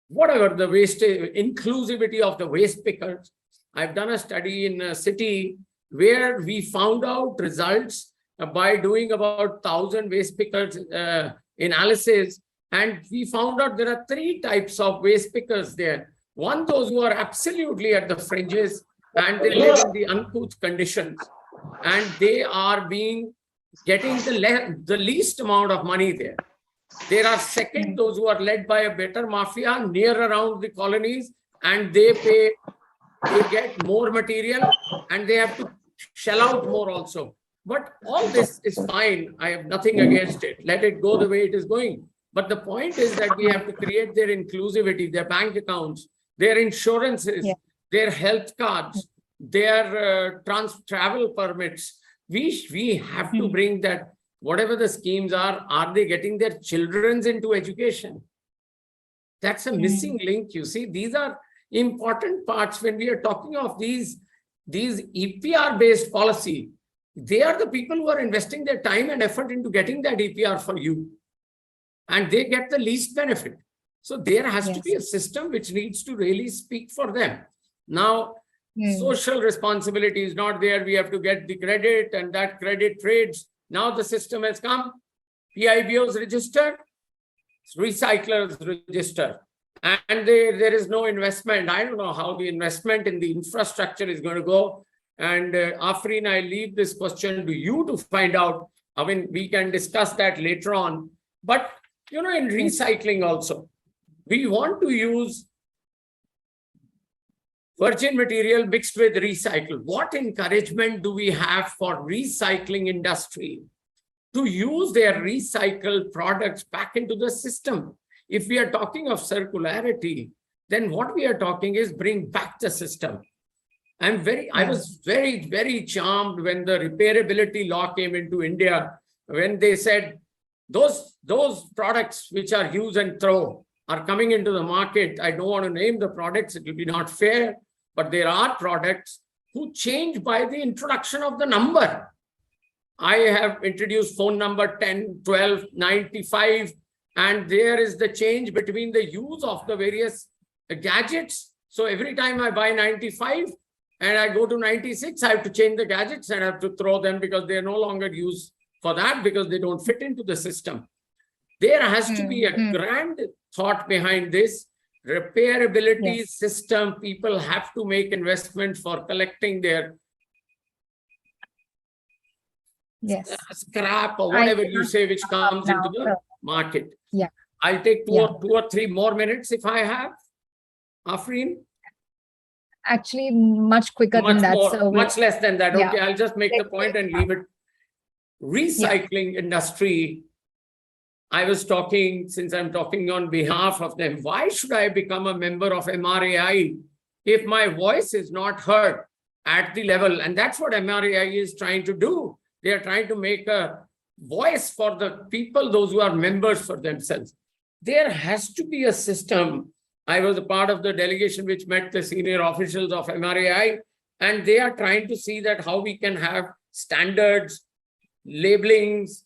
whatever the waste, inclusivity of the waste pickers. I've done a study in a city where we found out results by doing about 1,000 waste pickers analysis. And we found out there are 3 types of waste pickers there. One, those who are absolutely at the fringes and they live in the uncouth conditions, and they are getting the least amount of money there. There are second, those who are led by a better mafia near around the colonies, and they get more material and they have to shell out more also. But all this is fine. I have nothing against it. Let it go the way it is going. But the point is that we have to create their inclusivity, their bank accounts, their insurances, their health cards, their travel permits. We have to bring that, whatever the schemes are they getting their children into education? That's a missing link, you see. These are important parts when we are talking of these EPR-based policy. They are the people who are investing their time and effort into getting that EPR for you. And they get the least benefit. So there has to be a system which needs to really speak for them. Now, social responsibility is not there. We have to get the credit, and that credit trades. Now the system has come. PIBOs registered, recyclers register, and there is no investment. I don't know how the investment in the infrastructure is going to go. And Afreen, I leave this question to you to find out. I mean, we can discuss that later on. But, you know, in recycling also, we want to use virgin material mixed with recycled. What encouragement do we have for recycling industry to use their recycled products back into the system? If we are talking of circularity, then what we are talking is bring back the system. I was very, very charmed when the repairability law came into India, when they said those products which are use and throw are coming into the market. I don't want to name the products, it will be not fair, but there are products who change by the introduction of the number. I have introduced phone number 10, 12, 95, and there is the change between the use of the various gadgets. So every time I buy 95 and I go to 96, I have to change the gadgets and I have to throw them because they are no longer used for that because they don't fit into the system. There has to be a grand thought behind this. Repairability system, people have to make investment for collecting their scrap or whatever you say, which comes into the market. I'll take two or three more minutes if I have. Afreen? Actually, much quicker than that. So much less than that. Okay, I'll just make the point and leave it. Recycling industry, I was talking, since I'm talking on behalf of them, why should I become a member of MRAI if my voice is not heard at the level? And that's what MRAI is trying to do. They are trying to make a voice for the people, those who are members for themselves. There has to be a system. I was a part of the delegation which met the senior officials of MRAI, and they are trying to see that how we can have standards, labelings,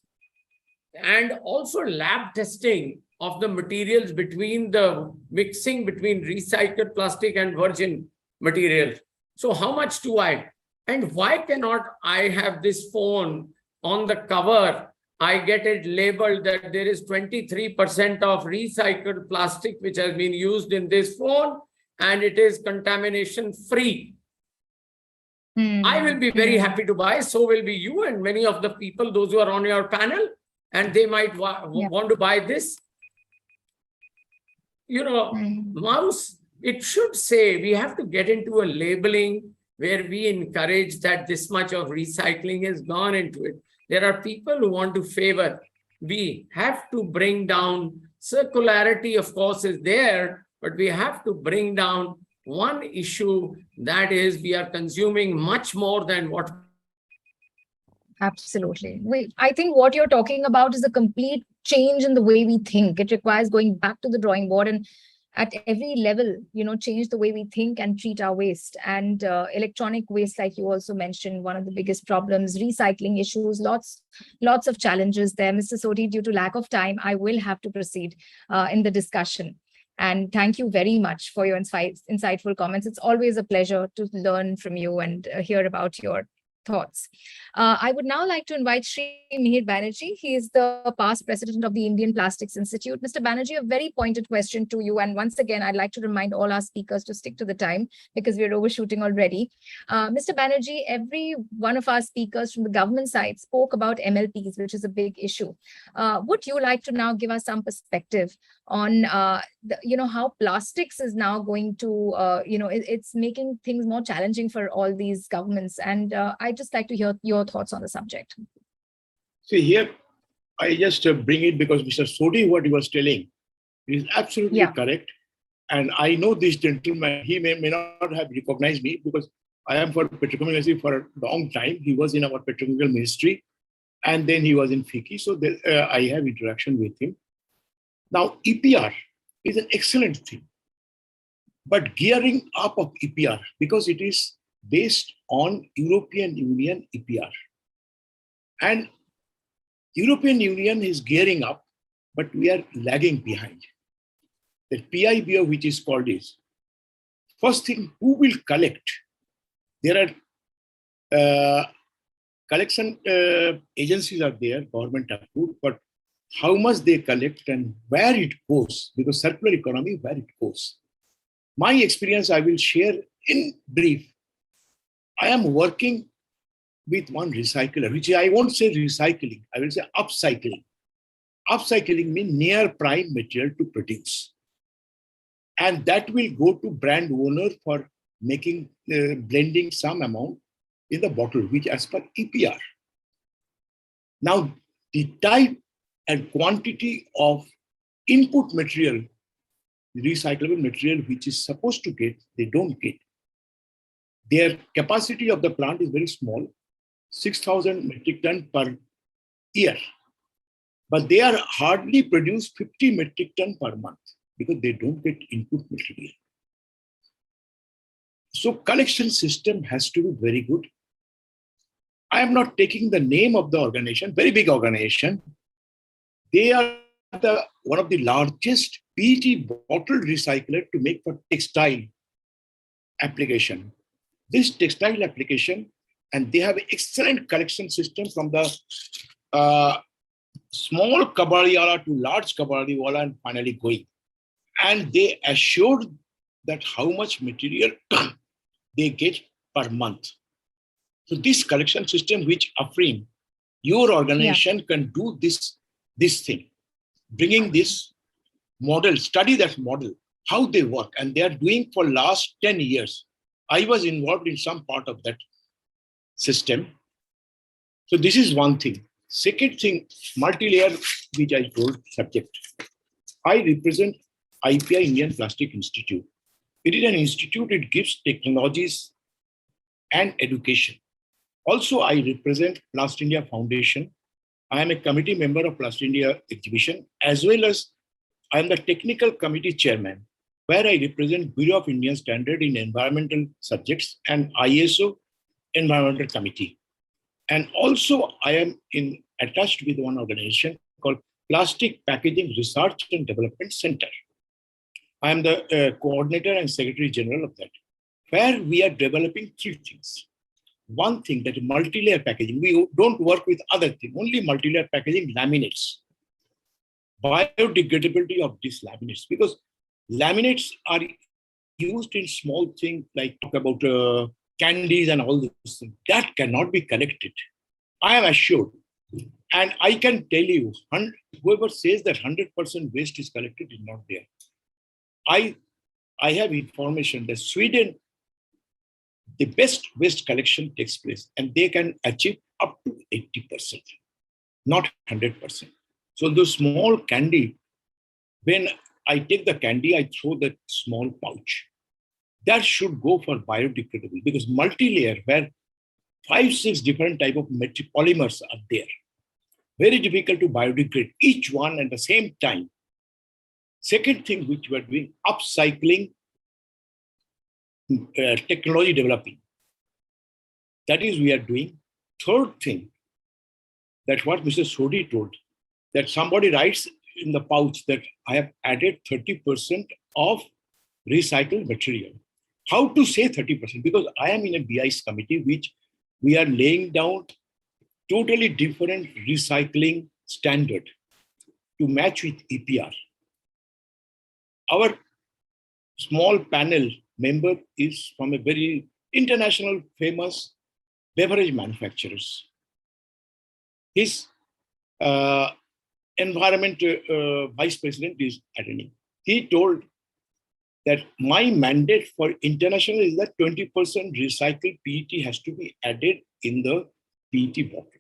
and also lab testing of the materials between the mixing between recycled plastic and virgin material. So how much do I, and why cannot I have this phone on the cover? I get it labeled that there is 23% of recycled plastic which has been used in this phone, and it is contamination free. I will be very happy to buy. So will be you and many of the people, those who are on your panel, and they might want to buy this. You know, mouse, it should say we have to get into a labeling where we encourage that this much of recycling has gone into it. There are people who want to favor. We have to bring down circularity, of course, is there, but we have to bring down one issue, that is we are consuming much more than what. Absolutely. I think what you're talking about is a complete change in the way we think. It requires going back to the drawing board and at every level, you know, change the way we think and treat our waste. And electronic waste, like you also mentioned, one of the biggest problems, recycling issues, lots of challenges there. Mr. Sodhi, due to lack of time, I will have to proceed in the discussion. And thank you very much for your insightful comments. It's always a pleasure to learn from you and hear about your thoughts. I would now like to invite Sri Mihir Banerjee. He is the past president of the Indian Plastics Institute. Mr. Banerjee, a very pointed question to you. And once again, I'd like to remind all our speakers to stick to the time because we're overshooting already. Mr. Banerjee, every one of our speakers from the government side spoke about MLPs, which is a big issue. Would you like to now give us some perspective on, how plastics is now going to, it's making things more challenging for all these governments. And I'd just like to hear your thoughts on the subject. See, here, I just bring it because Mr. Sodhi, what he was telling is absolutely correct. And I know this gentleman, he may not have recognized me because I am for petrochemical for a long time. He was in our petrochemical ministry and then he was in FICCI. So I have interaction with him. Now, EPR is an excellent thing, but gearing up of EPR, because it is based on European Union EPR. And European Union is gearing up, but we are lagging behind. The PIBO, which is called is, first thing, who will collect? There are collection agencies are there, government approved, but how much they collect and where it goes, because circular economy, where it goes. My experience, I will share in brief. I am working with one recycler, which I won't say recycling, I will say upcycling. Upcycling means near prime material to produce. And that will go to brand owner for making, blending some amount in the bottle, which as per EPR. Now, the type and quantity of input material, recyclable material, which is supposed to get, they don't get. Their capacity of the plant is very small, 6,000 metric ton per year. But they are hardly produce 50 metric ton per month because they don't get input material. So collection system has to be very good. I am not taking the name of the organization, very big organization. They are one of the largest PET bottle recycler to make for textile application. This textile application, and they have excellent collection system from the small kabadiwala to large kabadiwala and finally going. And they assured that how much material they get per month. So this collection system, which Afreen, your organization can do this thing, bringing this model, study that model, how they work, and they are doing for last 10 years. I was involved in some part of that system. So this is one thing. Second thing, multi-layer, which I told subject. I represent IPCA, Indian Plastic Institute. It is an institute, it gives technologies and education. Also, I represent Plast India Foundation. I am a committee member of Plast India exhibition, as well as I am the technical committee chairman where I represent Bureau of Indian Standard in environmental subjects and ISO Environmental Committee. And also I am attached with one organization called Plastic Packaging Research and Development Center. I am the coordinator and secretary general of that, where we are developing three things. One thing, that is multi-layer packaging. We don't work with other things, only multi-layer packaging, laminates. Biodegradability of these laminates, because laminates are used in small things like talk about candies and all those things. That cannot be collected. I am assured. And I can tell you, whoever says that 100% waste is collected is not there. I have information that Sweden, the best waste collection takes place, and they can achieve up to 80%, not 100%. So the small candy, when I take the candy, I throw that small pouch. That should go for biodegradable, because multi-layer, where 5-6 different type of polymers are there, very difficult to biodegrade each one at the same time. Second thing which we are doing, upcycling, technology developing. That is we are doing. Third thing, that's what Mr. Sodhi told, that somebody writes in the pouch that I have added 30% of recycled material. How to say 30%? Because I am in a BI's committee, which we are laying down totally different recycling standard to match with EPR. Our small panel member is from a very international famous beverage manufacturers. His environment vice president is attending. He told that my mandate for international is that 20% recycled PET has to be added in the PET bottle.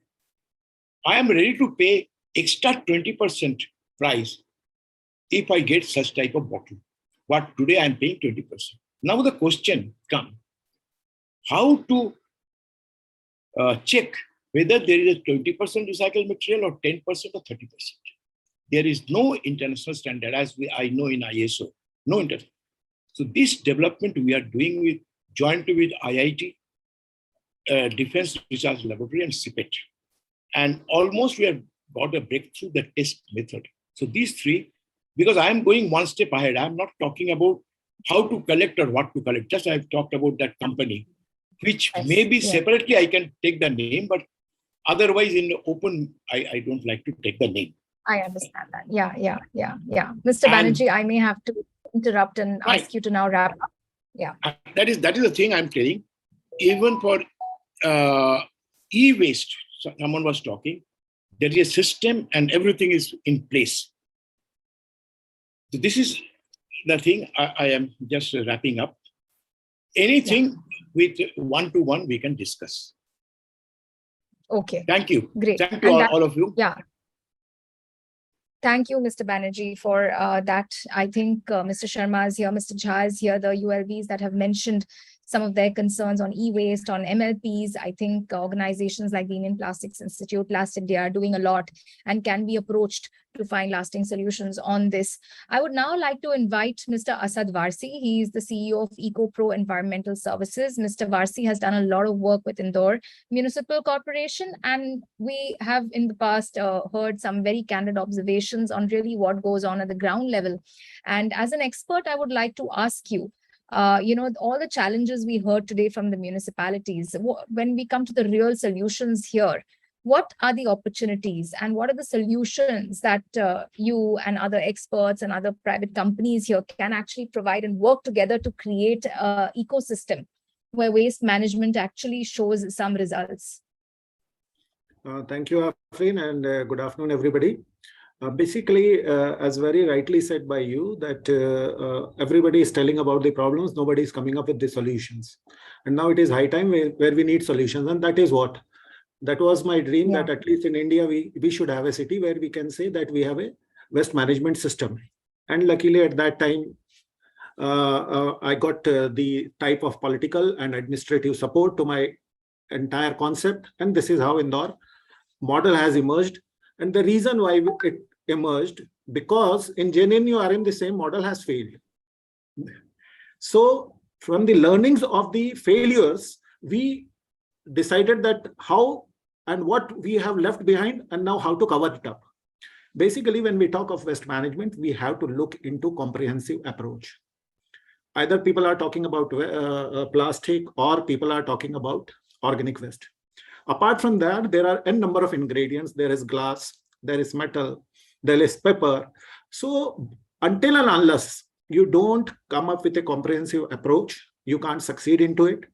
I am ready to pay extra 20% price if I get such type of bottle. But today I am paying 20%. Now the question comes, how to check whether there is a 20% recycled material or 10% or 30%. There is no international standard, as I know in ISO, no international. So this development we are doing jointly with IIT, Defense Research Laboratory and CPET. And almost we have got a breakthrough, the test method. So these three, because I am going one step ahead, I am not talking about how to collect or what to collect. Just I have talked about that company, which maybe separately I can take the name, but otherwise in the open, I don't like to take the name. I understand that. Yeah. Mr. Banerjee, I may have to interrupt and ask you to now wrap up. Yeah. That is the thing I'm telling. Even for e-waste, someone was talking, there is a system and everything is in place. So this is the thing I am just wrapping up. Anything with one-to-one we can discuss. Okay. Thank you. Great. Thank you all of you. Yeah. Thank you, Mr. Banerjee, for that. I think Mr. Sharma is here, Mr. Jha is here, the ULVs that have mentioned some of their concerns on e-waste, on MLPs. I think organizations like the Indian Plastics Institute, Plastic Day are doing a lot and can be approached to find lasting solutions on this. I would now like to invite Mr. Asad Varsi. He is the CEO of EcoPro Environmental Services. Mr. Varsi has done a lot of work with Indore Municipal Corporation, and we have in the past heard some very candid observations on really what goes on at the ground level. And as an expert, I would like to ask you, all the challenges we heard today from the municipalities, when we come to the real solutions here, what are the opportunities and what are the solutions that you and other experts and other private companies here can actually provide and work together to create an ecosystem where waste management actually shows some results? Thank you, Afreen, and good afternoon, everybody. Basically, as very rightly said by you, that everybody is telling about the problems, nobody is coming up with the solutions. And now it is high time where we need solutions. And that is what? That was my dream, that at least in India, we should have a city where we can say that we have a waste management system. And luckily at that time, I got the type of political and administrative support to my entire concept. And this is how Indore model has emerged. And the reason why it emerged, because in JNNURM, the same model has failed. So from the learnings of the failures, we decided that how and what we have left behind and now how to cover it up. Basically, when we talk of waste management, we have to look into comprehensive approach. Either people are talking about plastic or people are talking about organic waste. Apart from that, there are n number of ingredients. There is glass, there is metal, there is paper. So until and unless you don't come up with a comprehensive approach, you can't succeed into it.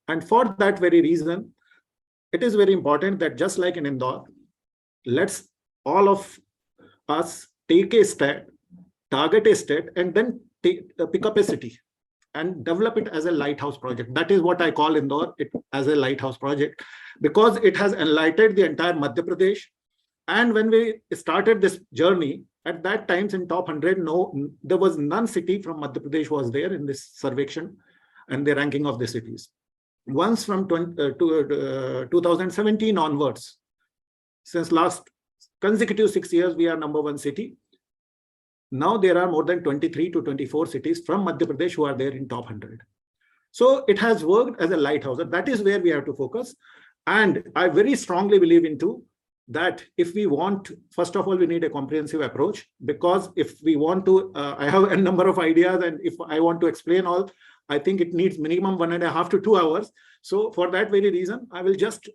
And for that very reason, it is very important that just like in Indore, let's all of us take a step, target a state, and then pick up a city and develop it as a lighthouse project. That is what I call Indore as a lighthouse project, because it has enlightened the entire Madhya Pradesh. And when we started this journey, at that time in top 100, there was none city from Madhya Pradesh was there in this survection and the ranking of the cities. Once from 2017 onwards, since last consecutive 6 years, we are #1 city. Now there are more than 23 to 24 cities from Madhya Pradesh who are there in top 100. So it has worked as a lighthouse. That is where we have to focus. And I very strongly believe into that if we want, first of all, we need a comprehensive approach, because if we want to, I have a number of ideas, and if I want to explain all, I think it needs minimum 1.5 to 2 hours. So for that very reason, I will just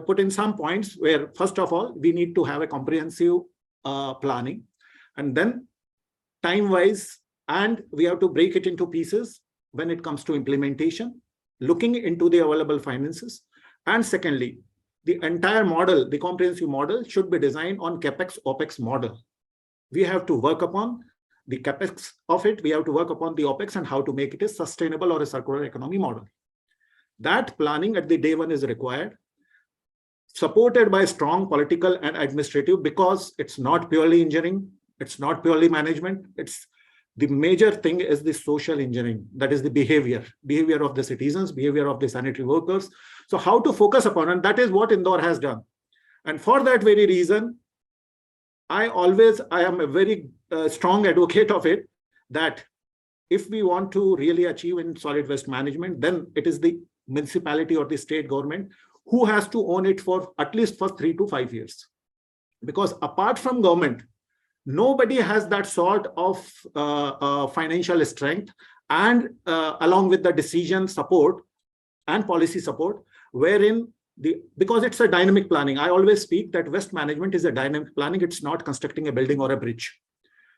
put in some points where, first of all, we need to have a comprehensive planning, and then time-wise, and we have to break it into pieces when it comes to implementation, looking into the available finances. And secondly, the entire model, the comprehensive model, should be designed on CapEx OpEx model. We have to work upon the CapEx of it, we have to work upon the OpEx and how to make it a sustainable or a circular economy model. That planning at the day one is required, supported by strong political and administrative, because it's not purely engineering, it's not purely management, it's the major thing is the social engineering, that is the behavior of the citizens, behavior of the sanitary workers. So how to focus upon, and that is what Indore has done. And for that very reason, I am a very strong advocate of it, that if we want to really achieve in solid waste management, then it is the municipality or the state government who has to own it for at least for 3 to 5 years. Because apart from government, nobody has that sort of financial strength and along with the decision support and policy support, wherein because it's a dynamic planning. I always speak that waste management is a dynamic planning. It's not constructing a building or a bridge.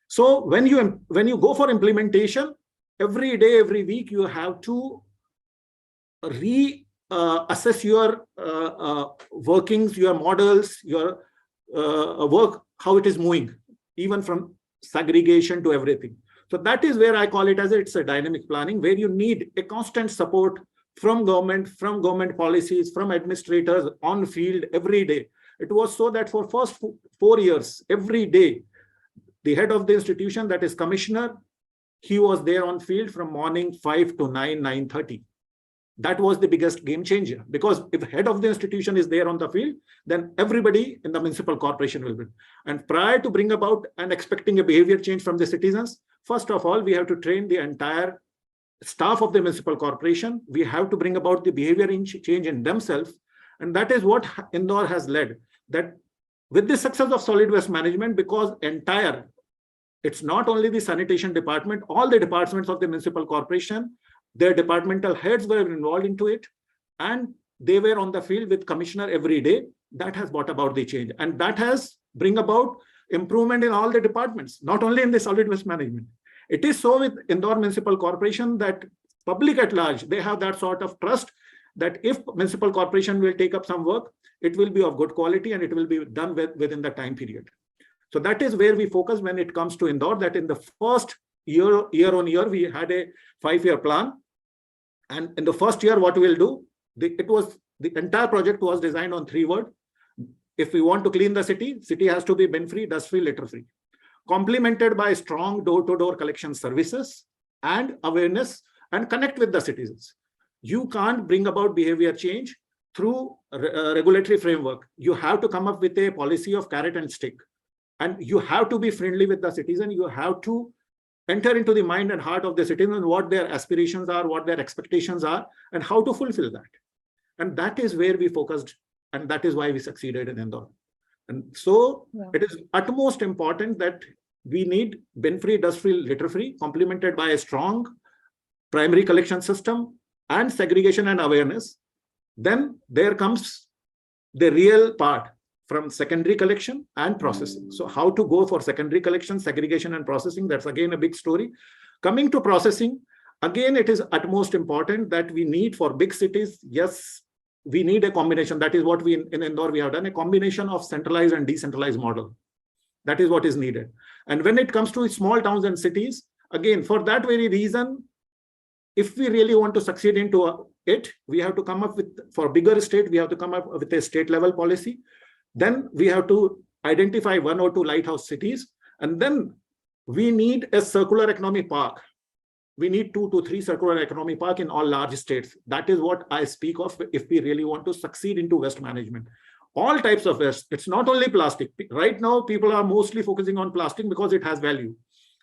So when you go for implementation, every day, every week, you have to assess your workings, your models, your work, how it is moving, even from segregation to everything. So that is where I call it as it's a dynamic planning, where you need a constant support from government policies, from administrators on field every day. It was so that for first 4 years, every day, the head of the institution, that is commissioner, he was there on field from morning 5 to 9:30. That was the biggest game changer, because if head of the institution is there on the field, then everybody in the municipal corporation will be. And prior to bring about and expecting a behavior change from the citizens, first of all, we have to train the entire staff of the municipal corporation. We have to bring about the behavior change in themselves. And that is what Indore has led, that with the success of solid waste management, because it's not only the sanitation department, all the departments of the municipal corporation, their departmental heads were involved into it, and they were on the field with commissioner every day. That has brought about the change, and that has bring about improvement in all the departments, not only in the solid waste management. It is so with Indore Municipal Corporation that public at large, they have that sort of trust that if municipal corporation will take up some work, it will be of good quality and it will be done within the time period. So that is where we focus when it comes to Indore, that in the first year on year, we had a 5-year plan. And in the first year, what we'll do, the entire project was designed on 3 words. If we want to clean the city has to be bin-free, dust-free, litter-free, complemented by strong door-to-door collection services and awareness and connect with the citizens. You can't bring about behavior change through a regulatory framework. You have to come up with a policy of carrot and stick. And you have to be friendly with the citizen. You have to enter into the mind and heart of the citizens, what their aspirations are, what their expectations are, and how to fulfill that. And that is where we focused, and that is why we succeeded in Indore. And so it is utmost important that we need bin-free, dust-free, litter-free, complemented by a strong primary collection system and segregation and awareness. Then there comes the real part from secondary collection and processing. So how to go for secondary collection, segregation, and processing, that's again a big story. Coming to processing, again, it is utmost important that we need for big cities, yes, we need a combination. That is what we in Indore, we have done a combination of centralized and decentralized model. That is what is needed. And when it comes to small towns and cities, again, for that very reason, if we really want to succeed into it, we have to come up with, for bigger state, we have to come up with a state level policy. Then we have to identify 1 or 2 lighthouse cities. And then we need a circular economy park. We need 2 to 3 circular economy park in all large states. That is what I speak of if we really want to succeed into waste management. All types of waste. It's not only plastic. Right now, people are mostly focusing on plastic because it has value.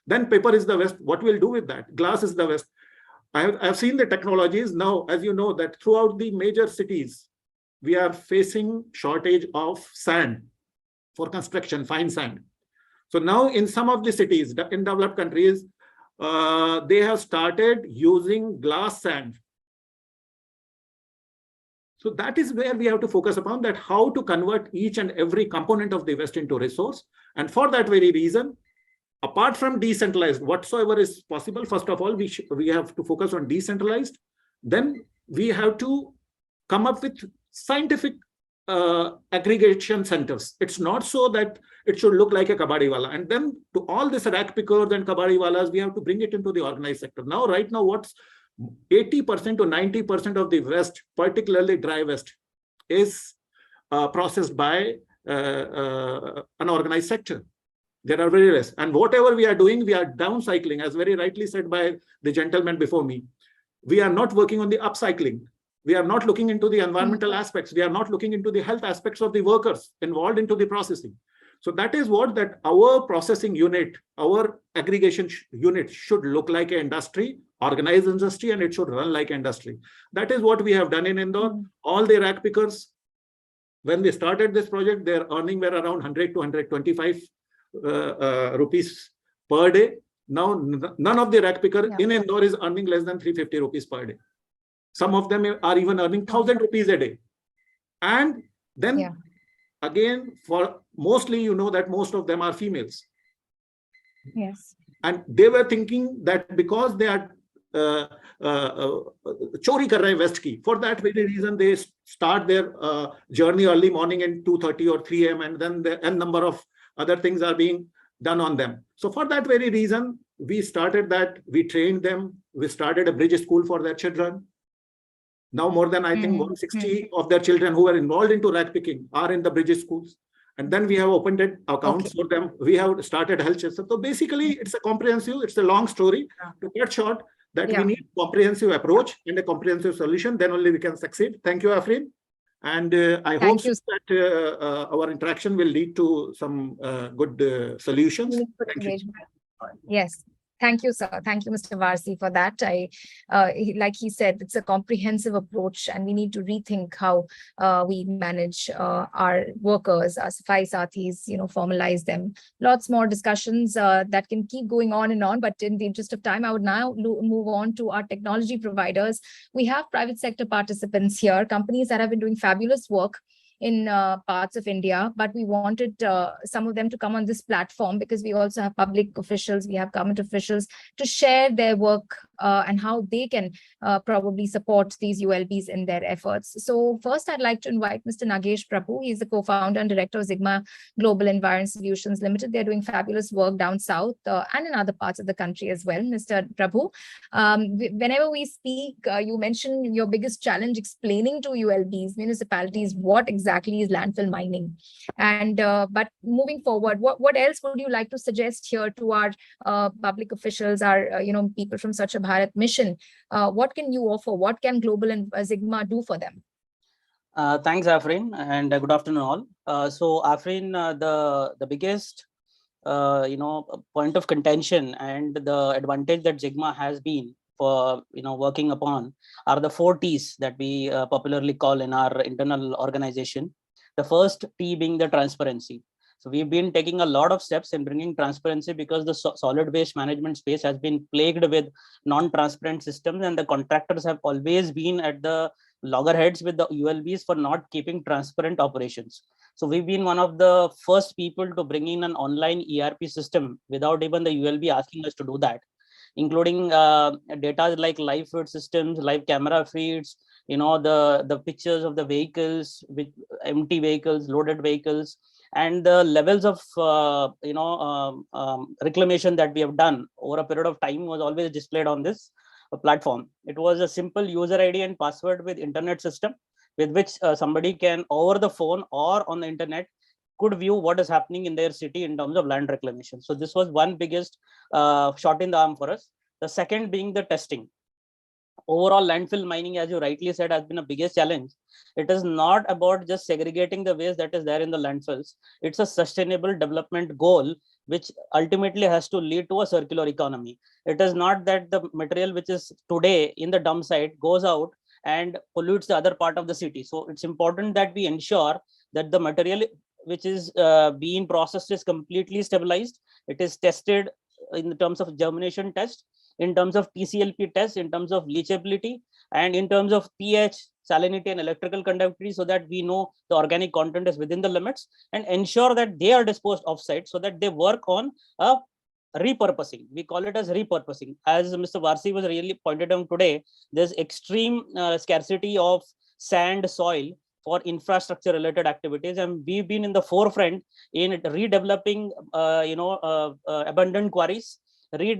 Then paper is the waste. What we'll do with that? Glass is the waste. I've seen the technologies now, as you know, that throughout the major cities, we are facing shortage of sand for construction, fine sand. So now in some of the cities, in developed countries, they have started using glass sand. So that is where we have to focus upon, that how to convert each and every component of the waste into resource. And for that very reason, apart from decentralized, whatsoever is possible, first of all, we have to focus on decentralized. Then we have to come up with scientific aggregation centers. It's not so that it should look like a kabadiwala. And then to all this rag pickers and kabadiwalas, we have to bring it into the organized sector. Now, right now, what's 80% to 90% of the waste, particularly dry waste, is processed by an organized sector. There are very less. And whatever we are doing, we are downcycling, as very rightly said by the gentleman before me. We are not working on the upcycling. We are not looking into the environmental aspects. We are not looking into the health aspects of the workers involved into the processing. So that is what that our processing unit, our aggregation unit should look like an industry, organized industry, and it should run like an industry. That is what we have done in Indore. All the rag pickers, when they started this project, their earning were around 100 to 125 rupees per day. Now, none of the rag picker in Indore is earning less than 350 rupees per day. Some of them are even earning 1,000 rupees a day. And then again, for mostly, you know that most of them are females. Yes. And they were thinking that because they are chori kar rahe waste ki, for that very reason, they start their journey early morning at 2:30 or 3 a.m. and then the n number of other things are being done on them. So for that very reason, we started that, we trained them, we started a bridge school for their children. Now more than, I think, 160 of their children who are involved into rag picking are in the bridge schools. And then we have opened accounts for them. We have started health checks. So basically, it's a comprehensive, it's a long story. To cut short, that we need comprehensive approach and a comprehensive solution, then only we can succeed. Thank you, Afreen. And I hope that our interaction will lead to some good solutions. Thank you. Yes. Thank you, sir. Thank you, Mr. Varsi, for that. Like he said, it's a comprehensive approach, and we need to rethink how we manage our workers, our Safai Sathis, formalize them. Lots more discussions that can keep going on and on, but in the interest of time, I would now move on to our technology providers. We have private sector participants here, companies that have been doing fabulous work in parts of India, but we wanted some of them to come on this platform because we also have public officials, we have government officials to share their work and how they can probably support these ULBs in their efforts. So first, I'd like to invite Mr. Nagesh Prabhu. He's the co-founder and director of Sigma Global Environment Solutions Limited. They're doing fabulous work down south and in other parts of the country as well. Mr. Prabhu, whenever we speak, you mentioned your biggest challenge explaining to ULBs, municipalities, what exactly is landfill mining. And but moving forward, what else would you like to suggest here to our public officials, our people from Swachh Bharat mission? What can you offer? What can Global and Sigma do for them? Thanks, Afreen, and good afternoon all. So Afreen, the biggest point of contention and the advantage that JIGMA has been for working upon are the 4 T's that we popularly call in our internal organization. The first T being the transparency. So we've been taking a lot of steps in bringing transparency because the solid waste management space has been plagued with non-transparent systems, and the contractors have always been at the loggerheads with the ULBs for not keeping transparent operations. So we've been one of the first people to bring in an online ERP system without even the ULB asking us to do that, including data like live feed systems, live camera feeds, the pictures of the vehicles, with empty vehicles, loaded vehicles, and the levels of reclamation that we have done over a period of time was always displayed on this platform. It was a simple user ID and password with internet system, with which somebody can over the phone or on the internet could view what is happening in their city in terms of land reclamation. So this was one biggest shot in the arm for us. The second being the testing. Overall, landfill mining, as you rightly said, has been a biggest challenge. It is not about just segregating the waste that is there in the landfills. It's a sustainable development goal, which ultimately has to lead to a circular economy. It is not that the material which is today in the dump site goes out and pollutes the other part of the city. So it's important that we ensure that the material which is being processed is completely stabilized. It is tested in terms of germination test, in terms of TCLP test, in terms of leachability, and in terms of pH, salinity, and electrical conductivity, so that we know the organic content is within the limits, and ensure that they are disposed offsite so that they work on a repurposing. We call it as repurposing. As Mr. Varsi was really pointed out today, there's extreme scarcity of sand, soil for infrastructure related activities, and we've been in the forefront in redeveloping abundant quarries,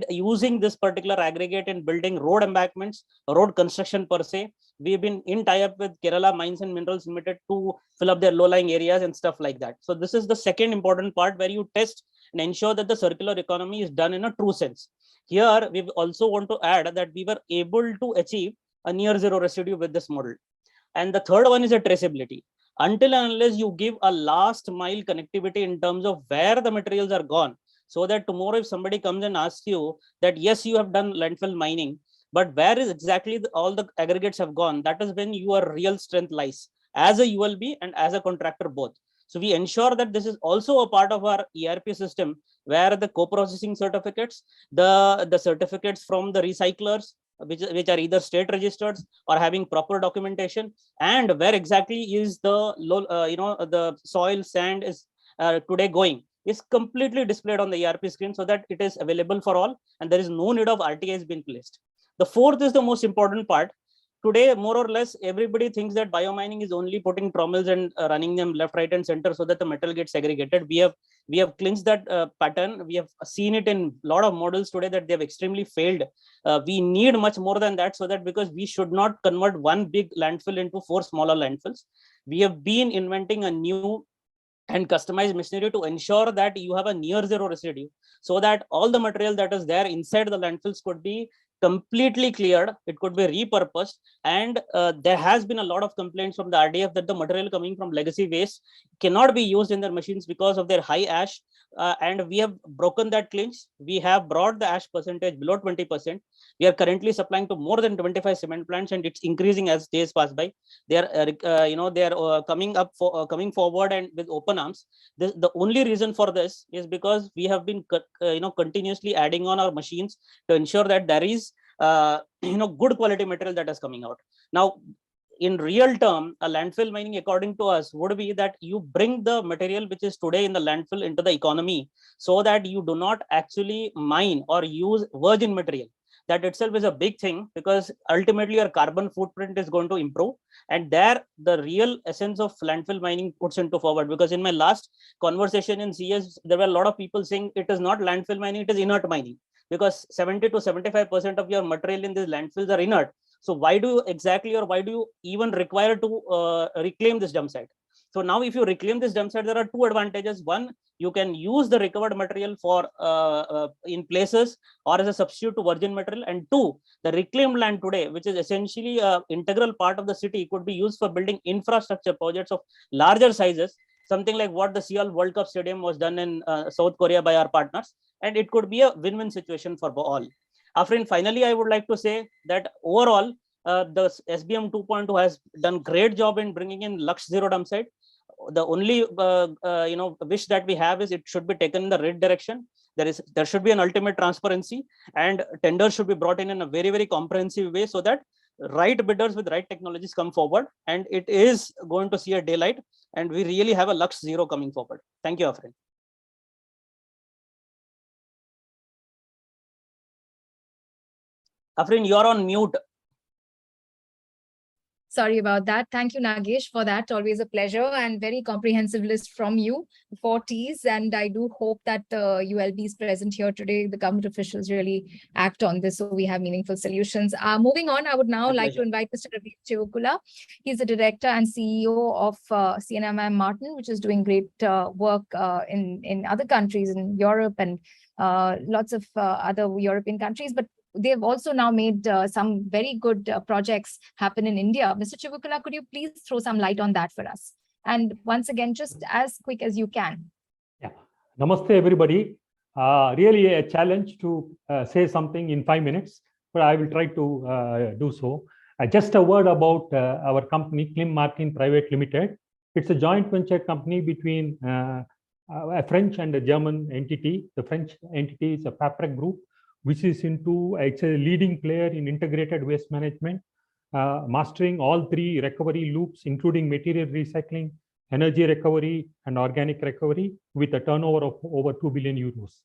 using this particular aggregate in building road embankments, road construction per se. We've been in tie-up with Kerala Mines and Minerals Limited to fill up their low-lying areas and stuff like that. So this is the second important part where you test and ensure that the circular economy is done in a true sense. Here, we also want to add that we were able to achieve a near zero residue with this model. And the third one is a traceability. Until and unless you give a last mile connectivity in terms of where the materials are gone, so that tomorrow if somebody comes and asks you that, yes, you have done landfill mining, but where is exactly all the aggregates have gone, that is when your real strength lies as a ULB and as a contractor both. So we ensure that this is also a part of our ERP system, where the co-processing certificates, the certificates from the recyclers, which are either state registered or having proper documentation, and where exactly is the the soil, sand is today going, is completely displayed on the ERP screen, so that it is available for all and there is no need of RTIs being placed. The fourth is the most important part. Today, more or less, everybody thinks that biomining is only putting trommels and running them left, right, and center so that the metal gets segregated. We have clinched that pattern. We have seen it in a lot of models today that they have extremely failed. We need much more than that, so that because we should not convert one big landfill into 4 smaller landfills. We have been inventing a new and customized machinery to ensure that you have a near zero residue, so that all the material that is there inside the landfills could be completely cleared, it could be repurposed. And there has been a lot of complaints from the RDF that the material coming from legacy waste cannot be used in their machines because of their high ash, and we have broken that clinch. We have brought the ash percentage below 20%. We are currently supplying to more than 25 cement plants, and it's increasing as days pass by. They are coming forward and with open arms. The only reason for this is because we have been continuously adding on our machines to ensure that there is good quality material that is coming out. Now, in real term, a landfill mining, according to us, would be that you bring the material which is today in the landfill into the economy, so that you do not actually mine or use virgin material. That itself is a big thing, because ultimately your carbon footprint is going to improve, and there the real essence of landfill mining puts into forward. Because in my last conversation in CS, there were a lot of people saying it is not landfill mining, it is inert mining, because 70 to 75% of your material in these landfills are inert. So why do you exactly, or why do you even require to reclaim this dump site? So now if you reclaim this dump site, there are 2 advantages. One, you can use the recovered material for in places or as a substitute to virgin material. And 2, the reclaimed land today, which is essentially an integral part of the city, could be used for building infrastructure projects of larger sizes. something like what the Seoul World Cup Stadium was done in South Korea by our partners, and it could be a win-win situation for all. Afrin, finally, I would like to say that overall, the SBM 2.2 has done great job in bringing in Lux Zero Dump Site. The only wish that we have is it should be taken in the right direction. There should be an ultimate transparency, and tenders should be brought in a very, very comprehensive way, so that right bidders with right technologies come forward, and it is going to see a daylight, and we really have a Lux Zero coming forward. Thank you, Afrin. Afrin, you're on mute. Sorry about that. Thank you, Nagesh, for that. Always a pleasure, and very comprehensive list from you, 4 Ts. And I do hope that the ULBs present here today, the government officials really act on this so we have meaningful solutions. Moving on, I would now like to invite Mr. Ravi Chivukula. He's the director and CEO of CNMI Martin, which is doing great work in other countries in Europe and lots of other European countries. But they've also now made some very good projects happen in India. Mr. Chivukula, could you please throw some light on that for us? And once again, just as quick as you can. Yeah. Namaste, everybody. Really a challenge to say something in 5 minutes, but I will try to do so. Just a word about our company, Clim Martin Private Limited. It's a joint venture company between a French and a German entity. The French entity is a Paprec Group, which is it's a leading player in integrated waste management, mastering all 3 recovery loops, including material recycling, energy recovery, and organic recovery, with a turnover of over 2 billion euros.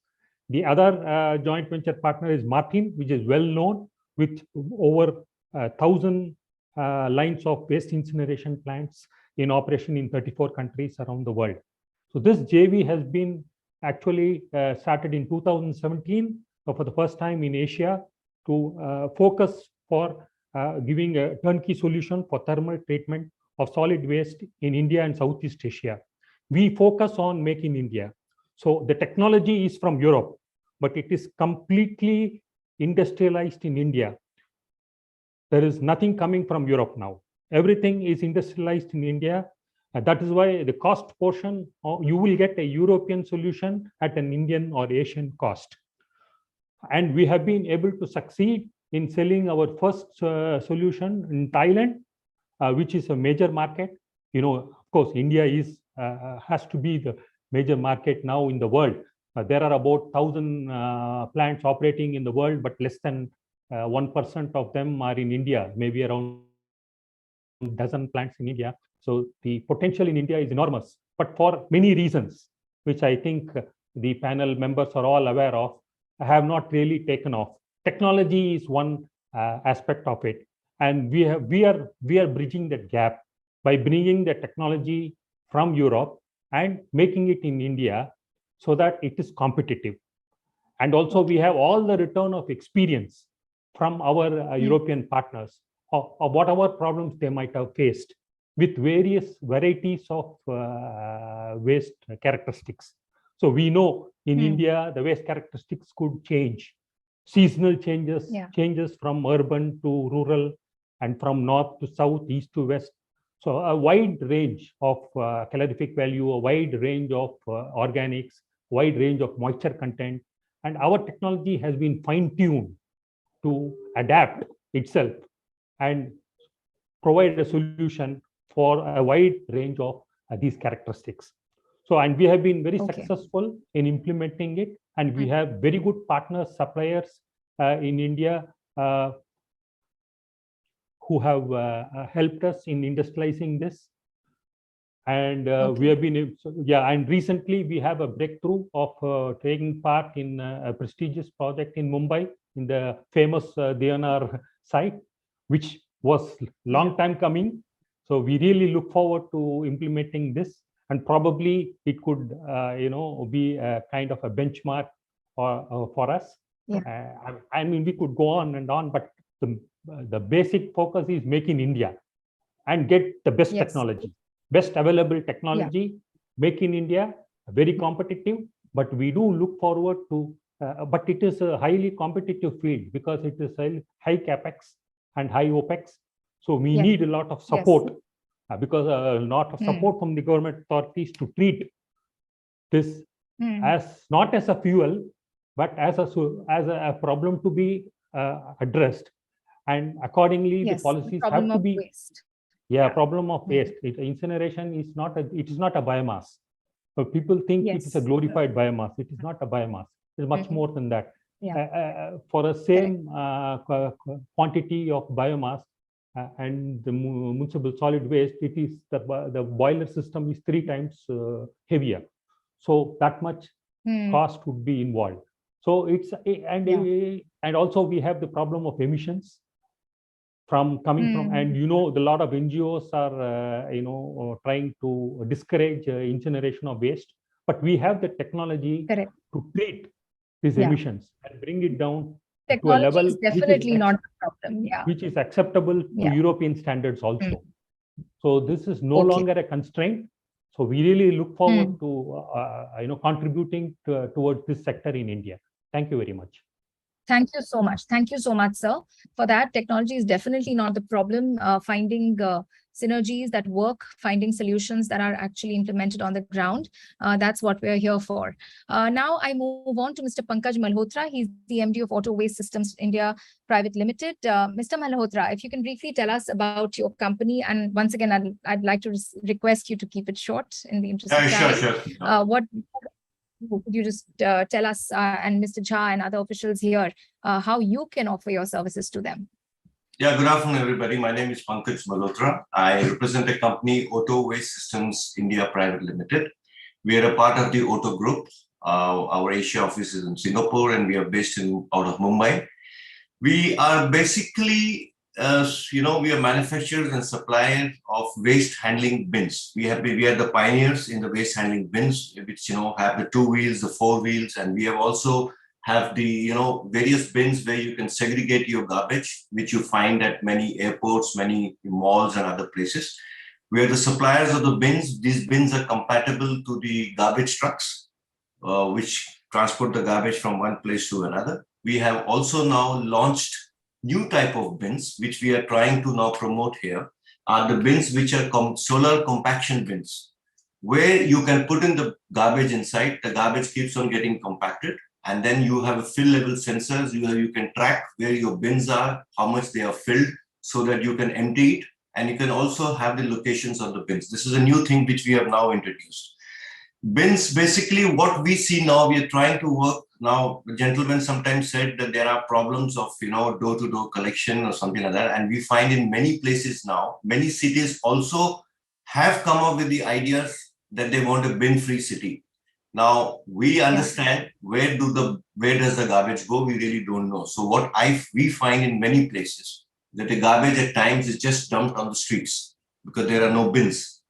The other joint venture partner is Martin, which is well known, with over 1,000 lines of waste incineration plants in operation in 34 countries around the world. So this JV has been actually started in 2017. For the first time in Asia, to focus for giving a turnkey solution for thermal treatment of solid waste in India and Southeast Asia. We focus on Make in India. So the technology is from Europe, but it is completely industrialized in India. There is nothing coming from Europe now. Everything is industrialized in India. That is why the cost portion, you will get a European solution at an Indian or Asian cost. And we have been able to succeed in selling our first solution in Thailand, which is a major market. Of course, India has to be the major market now in the world. There are about 1,000 plants operating in the world, but less than 1% of them are in India, maybe around a dozen plants in India. So the potential in India is enormous, but for many reasons, which I think the panel members are all aware of, have not really taken off. Technology is one aspect of it, and we are bridging that gap by bringing the technology from Europe and making it in India so that it is competitive. And also we have all the return of experience from our European partners of whatever problems they might have faced with various varieties of waste characteristics. So we know in India, the waste characteristics could change. Seasonal changes, changes from urban to rural, and from north to south, east to west. So a wide range of calorific value, a wide range of organics, wide range of moisture content. And our technology has been fine-tuned to adapt itself and provide a solution for a wide range of these characteristics. So, and we have been very successful in implementing it, and we have very good partners, suppliers in India who have helped us in industrializing this. And we have been, and recently we have a breakthrough of taking part in a prestigious project in Mumbai, in the famous DNR site, which was long time coming. So we really look forward to implementing this, and probably it could, be a kind of a benchmark for us. I mean, we could go on and on, but the basic focus is make in India and get the best technology, best available technology, make in India, very competitive. But we do look forward to, but it is a highly competitive field because it is high capex and high opex. So we need a lot of support because a lot of support from the government authorities to treat this as not as a fuel, but as a problem to be addressed. And accordingly, the policies have to be waste. Problem of waste. Incineration is not a biomass. So people think it is a glorified biomass. It is not a biomass. It is much more than that. For the same quantity of biomass and the municipal solid waste, it is the boiler system is 3 times heavier. So that much cost would be involved. So it's and also we have the problem of emissions coming from, and the lot of NGOs are trying to discourage incineration of waste, but we have the technology to treat these emissions and bring it down to a level is definitely not a problem, which is acceptable to European standards also. So this is no longer a constraint. So we really look forward to contributing towards this sector in India. Thank you very much. Thank you so much. Thank you so much, sir. For that, technology is definitely not the problem. Finding synergies that work, finding solutions that are actually implemented on the ground. That's what we're here for. Now I move on to Mr. Pankaj Malhotra. He's the MD of Auto Waste Systems India Private Limited. Mr. Malhotra, if you can briefly tell us about your company, and once again, I'd like to request you to keep it short in the interest of time. Sure. Could you just tell us and Mr. Jha and other officials here how you can offer your services to them? Yeah, good afternoon, everybody. My name is Pankaj Malhotra. I represent a company, Auto Waste Systems India Private Limited. We are a part of the Auto Group. Our Asia office is in Singapore, and we are based out of Mumbai. We are basically, we are manufacturers and suppliers of waste handling bins. We are the pioneers in the waste handling bins, which have the 2 wheels, the 4 wheels, and we have also have the various bins where you can segregate your garbage, which you find at many airports, many malls, and other places. We are the suppliers of the bins. These bins are compatible to the garbage trucks, which transport the garbage from one place to another. We have also now launched new type of bins, which we are trying to now promote here, are the bins which are solar compaction bins, where you can put in the garbage inside, the garbage keeps on getting compacted, and then you have a fill level sensors, you can track where your bins are, how much they are filled, so that you can empty it, and you can also have the locations of the bins. This is a new thing which we have now introduced. Bins, basically what we see now, we are trying to work now. The gentleman sometimes said that there are problems of door-to-door collection or something like that, and we find in many places now, many cities also have come up with the ideas that they want a bin-free city. Now we understand where does the garbage go? We really don't know. So what we find in many places that the garbage at times is just dumped on the streets because there are no bins.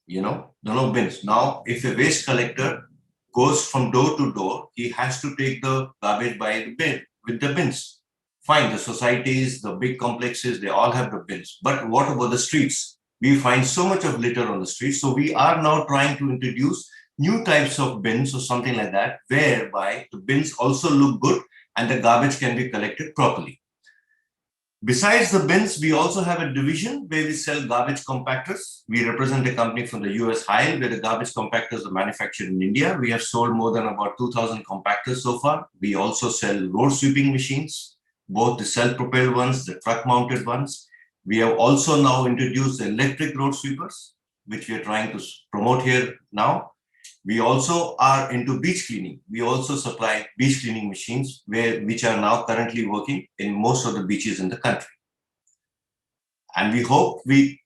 There are no bins. Now, if a waste collector goes from door to door, he has to take the garbage by the bin with the bins. Fine, the societies, the big complexes, they all have the bins. But what about the streets? We find so much of litter on the streets. So we are now trying to introduce new types of bins or something like that, whereby the bins also look good and the garbage can be collected properly. Besides the bins, we also have a division where we sell garbage compactors. We represent a company from the US High, where the garbage compactors are manufactured in India. We have sold more than about 2,000 compactors so far. We also sell road sweeping machines, both the self-propelled ones, the truck-mounted ones. We have also now introduced electric road sweepers, which we are trying to promote here now. We also are into beach cleaning. We also supply beach cleaning machines, which are now currently working in most of the beaches in the country. And we hope we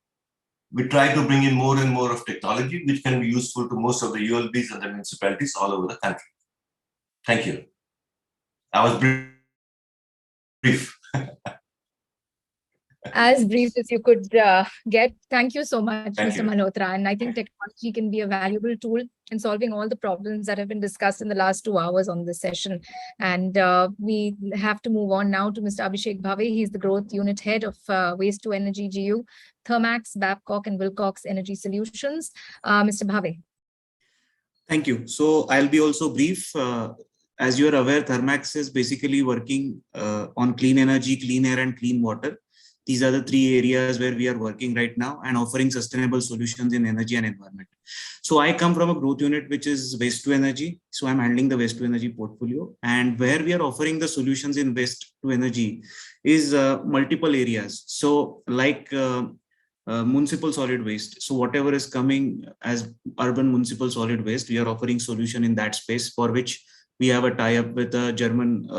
try to bring in more and more of technology, which can be useful to most of the ULBs and the municipalities all over the country. Thank you. I was brief. As brief as you could get. Thank you so much, Thank Mr. you. Malhotra. And I think technology can be a valuable tool in solving all the problems that have been discussed in the last 2 hours on this session. And we have to move on now to Mr. Abhishek Bhave. He's the Growth Unit Head of Waste to Energy GU, Thermax, Babcock and Wilcox Energy Solutions. Mr. Bhave. Thank you. So I'll be also brief. As you are aware, Thermax is basically working on clean energy, clean air and clean water. These are the 3 areas where we are working right now and offering sustainable solutions in energy and environment. So I come from a growth unit, which is waste to energy. So I'm handling the waste to energy portfolio, and where we are offering the solutions in waste to energy is multiple areas. So like municipal solid waste. So whatever is coming as urban municipal solid waste, we are offering solution in that space, for which we have a tie-up with a German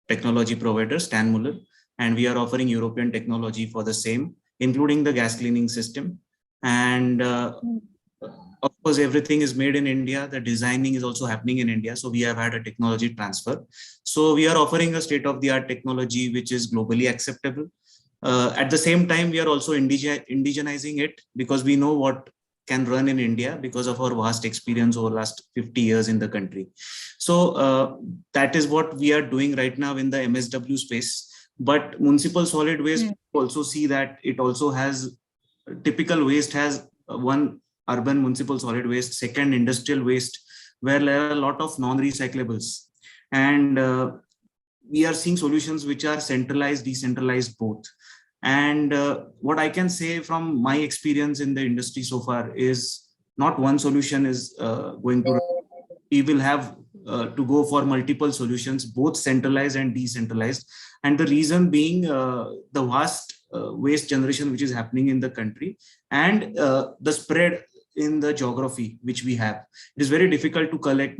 technology provider, Stanmuller, and we are offering European technology for the same, including the gas cleaning system. And of course, everything is made in India. The designing is also happening in India. So we have had a technology transfer. So we are offering a state-of-the-art technology which is globally acceptable. At the same time, we are also indigenizing it, because we know what can run in India because of our vast experience over the last 50 years in the country. So that is what we are doing right now in the MSW space. But municipal solid waste, also see that it also has, typical waste has one urban municipal solid waste, second industrial waste, where there are a lot of non-recyclables. And we are seeing solutions which are centralized, decentralized both. And what I can say from my experience in the industry so far is not one solution is going to, we will have to go for multiple solutions, both centralized and decentralized. And the reason being the vast waste generation which is happening in the country, and the spread in the geography which we have. It is very difficult to collect.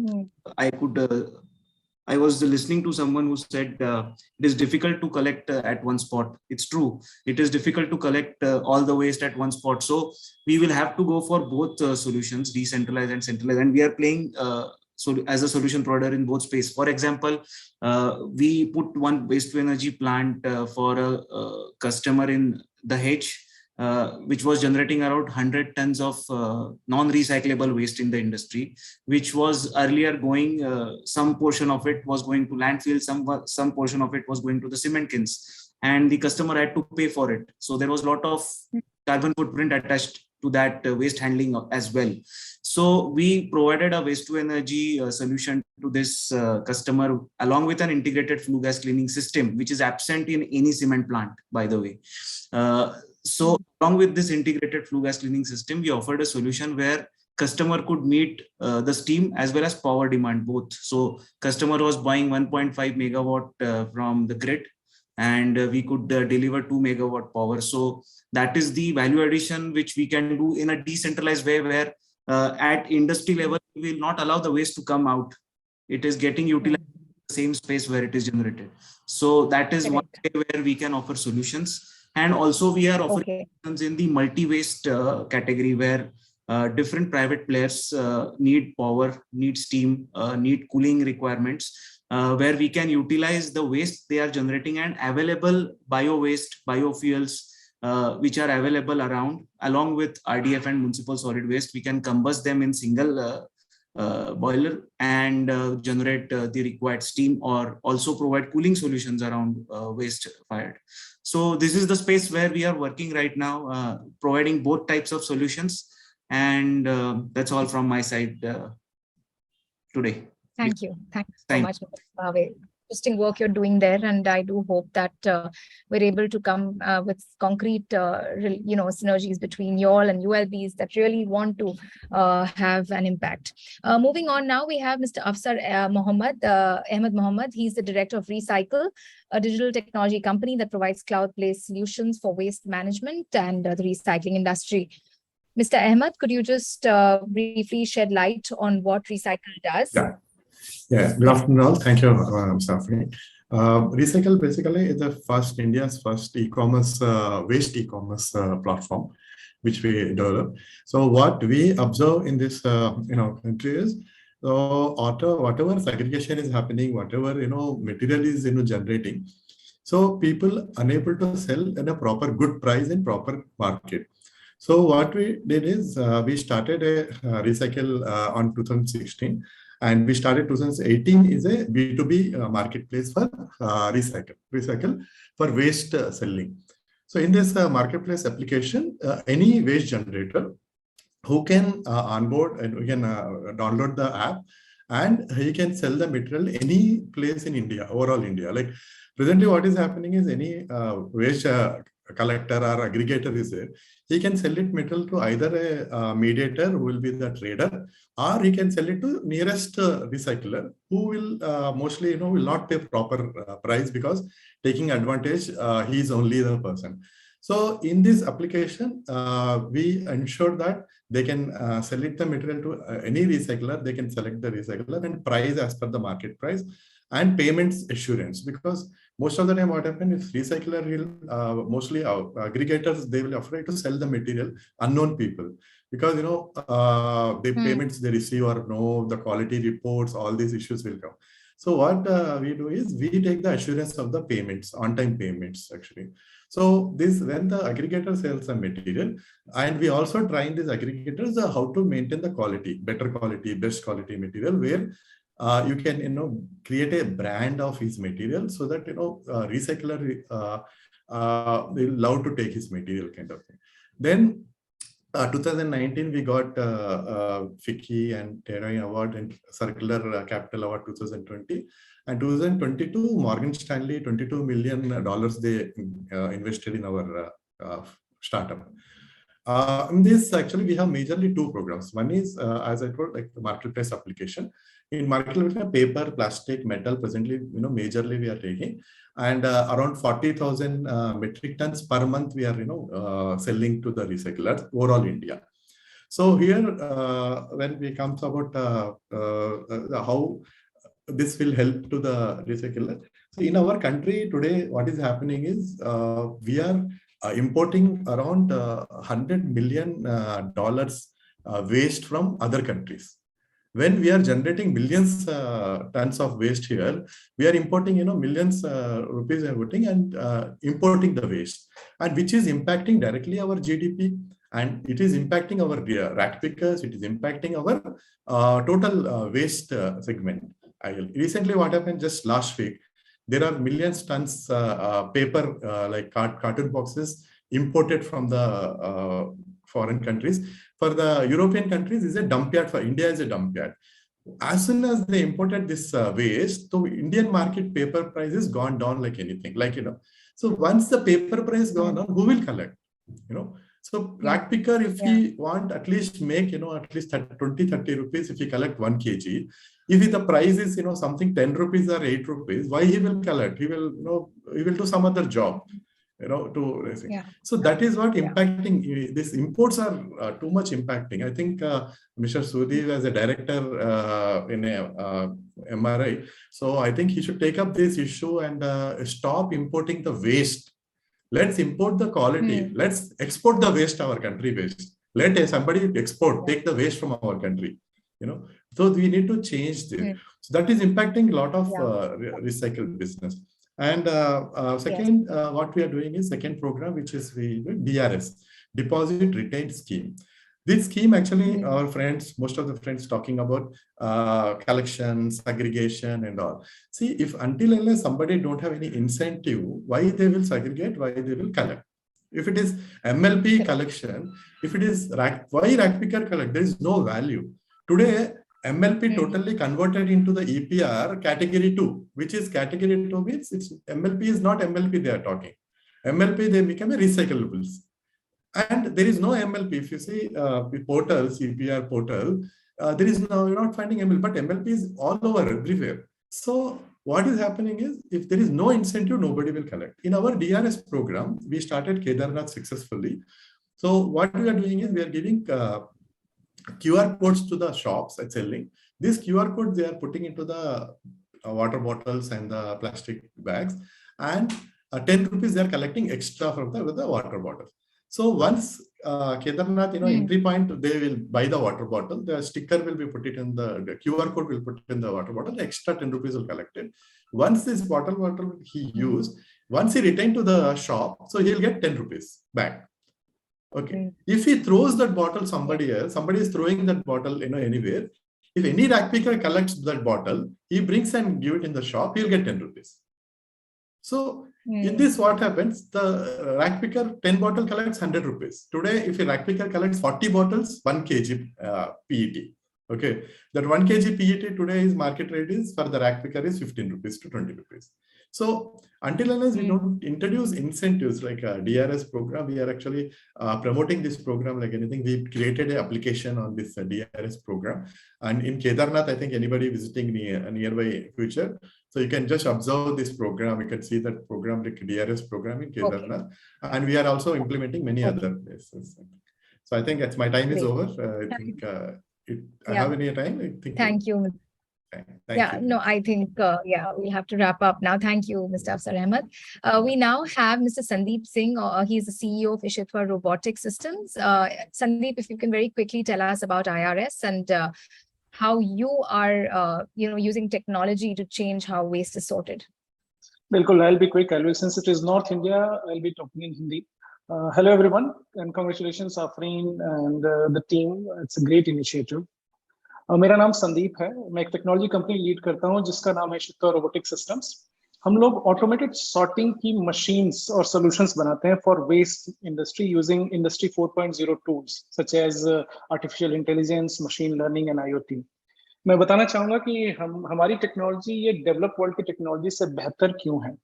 I was listening to someone who said it is difficult to collect at one spot. It's true. It is difficult to collect all the waste at one spot. So we will have to go for both solutions, decentralized and centralized. And we are playing as a solution provider in both space. For example, we put one waste to energy plant for a customer in Dahej, which was generating around 100 tons of non-recyclable waste in the industry, which was earlier going, some portion of it was going to landfill, some portion of it was going to the cement kilns, and the customer had to pay for it. So there was a lot of carbon footprint attached to that waste handling as well. So we provided a waste to energy solution to this customer, along with an integrated flue gas cleaning system, which is absent in any cement plant, by the way. So along with this integrated flue gas cleaning system, we offered a solution where customer could meet the steam as well as power demand both. So customer was buying 1.5 megawatt from the grid, and we could deliver 2 megawatt power. So that is the value addition which we can do in a decentralized way, where at industry level, we will not allow the waste to come out. It is getting utilized in the same space where it is generated. So that is one way where we can offer solutions. And also we are offering solutions in the multi-waste category, where different private players need power, need steam, need cooling requirements, where we can utilize the waste they are generating and available bio-waste, biofuels, which are available around, along with RDF and municipal solid waste. We can combust them in single boiler and generate the required steam, or also provide cooling solutions around waste fired. So this is the space where we are working right now, providing both types of solutions. And that's all from my side today. Thank you. Thanks so much, Mr. Bhave. Interesting work you're doing there, and I do hope that we're able to come with concrete, synergies between you all and ULBs that really want to have an impact. Moving on now, we have Mr. Afsar Ahmed Mohammed. He's the director of Recycle, a digital technology company that provides cloud-based solutions for waste management and the recycling industry. Mr. Ahmed, could you just briefly shed light on what Recycle does? Yeah, good afternoon all. Thank you, Safri. Recycle basically is the India's first e-commerce, waste e-commerce platform, which we developed. So what we observe in this, country is, whatever segregation is happening, whatever, material is, generating. So people unable to sell at a proper good price in proper market. So what we did is we started a Recycle on 2016. And we started 2018 is a B2B marketplace for Recycle for waste selling. So in this marketplace application, any waste generator who can onboard and we can download the app, and he can sell the material any place in India, overall India. Like presently what is happening is any waste collector or aggregator is there, he can sell it material to either a mediator who will be the trader, or he can sell it to nearest recycler who will mostly will not pay proper price because taking advantage he is only the person. So in this application, we ensure that they can sell it the material to any recycler. They can select the recycler and price as per the market price and payments assurance, because most of the time what happens is recycler will mostly aggregators, they will afraid to sell the material unknown people, because the payments they receive or no, the quality reports, all these issues will come. So what we do is we take the assurance of the payments, on-time payments actually. So this, when the aggregator sells a material, and we also train these aggregators how to maintain the quality, better quality, best quality material, where you can create a brand of his material so that recycler will love to take his material kind of thing. Then 2019 we got FICCI and TERAI award and Circular Capital Award 2020, and 2022 Morgan Stanley $22 million they invested in our startup. In this, actually, we have majorly two programs. One is, as I told, like the marketplace application. In marketplace, paper, plastic, metal, presently, majorly we are taking. And around 40,000 metric tons per month we are, selling to the recyclers, overall India. So here, when we come about how this will help to the recycler. So in our country today, what is happening is we are importing around $100 million waste from other countries. When we are generating millions tons of waste here, we are importing millions rupees and importing the waste, and which is impacting directly our GDP, and it is impacting our rack pickers. It is impacting our total waste segment. Recently, what happened just last week? There are millions tons paper like carton boxes imported from the foreign countries. For the European countries, is a dump yard. For India, is a dump yard. As soon as they imported this waste, so Indian market paper price has gone down like anything. So once the paper price gone down, who will collect? So rack picker, if we want at least make at least 20-30 rupees if we collect 1 kg. If the price is something 10 rupees or 8 rupees, why he will collect? He will he will do some other job. So that is what impacting. These imports are too much impacting. I think Mr. Sudhi as a director in MRAI, so I think he should take up this issue and stop importing the waste. Let's import the quality. Let's export the waste, our country waste. Let somebody export, take the waste from our country. So we need to change this. So that is impacting a lot of recycled business. And second, what we are doing is second program, which is DRS, Deposit Retained Scheme. This scheme actually, our friends, most of the friends talking about collections, segregation and all. See, if until unless somebody don't have any incentive, why they will segregate, why they will collect. If it is MLP collection, if it is why rack picker collect, there is no value. Today, MLP totally converted into the EPR category 2, which is category 2 means it's MLP is not MLP they are talking. MLP, they become a recyclables. And there is no MLP. If you see portals, EPR portal, there is no, you're not finding MLP, but MLP is all over everywhere. So what is happening is if there is no incentive, nobody will collect. In our DRS program, we started Kedarnath successfully. So what we are doing is we are giving QR codes to the shops at selling. These QR codes they are putting into the water bottles and the plastic bags, and 10 rupees they are collecting extra from the water bottles. So once Kedarnath, entry point, they will buy the water bottle. The sticker will be put it in the QR code will put it in the water bottle. Extra 10 rupees will collect it. Once this bottle he used, once he returned to the shop, so he'll get 10 rupees back. Okay. If he throws that bottle somebody else, somebody is throwing that bottle anywhere. If any rack picker collects that bottle, he brings and give it in the shop, he'll get 10 rupees. So in this, what happens? The rack picker 10 bottle collects 100 rupees. Today, if a rack picker collects 40 bottles, 1 kg PET. Okay, that 1 kg PET today is market rate is for the rack picker is 15 rupees to 20 rupees. So until unless we don't introduce incentives like a DRS program, we are actually promoting this program like anything. We created an application on this DRS program. And in Kedarnath, I think anybody visiting nearby future, so you can just observe this program. You can see that program, like DRS program in Kedarnath. Okay. And we are also implementing many other places. So I think that's my time is over. I think I have any time. I think Thank you. Thank you. No, I think, we'll have to wrap up now. Thank you, Mr. Afsar Ahmed. We now have Mr. Sandeep Singh. He's the CEO of Ishitwa Robotic Systems. Sandeep, if you can very quickly tell us about IRS and how you are, using technology to change how waste is sorted. Bilkul, I'll be quick. Since it is North India, I'll be talking in Hindi. Hello, everyone, and congratulations, Afreen and the team. It's a great initiative. मेरा नाम संदीप है, मैं एक technology company lead करता हूं जिसका नाम है इशित्वा रोबोटिक सिस्टम्स। हम लोग ऑटोमेटेड सॉर्टिंग की मशीन्स और सॉल्यूशंस बनाते हैं for waste industry using industry 4.0 tools such as artificial intelligence, machine learning and IoT। मैं बताना चाहूंगा कि हमारी टेक्नोलॉजी ये डेवलप वर्ल्ड की टेक्नोलॉजी से बेहतर क्यों है।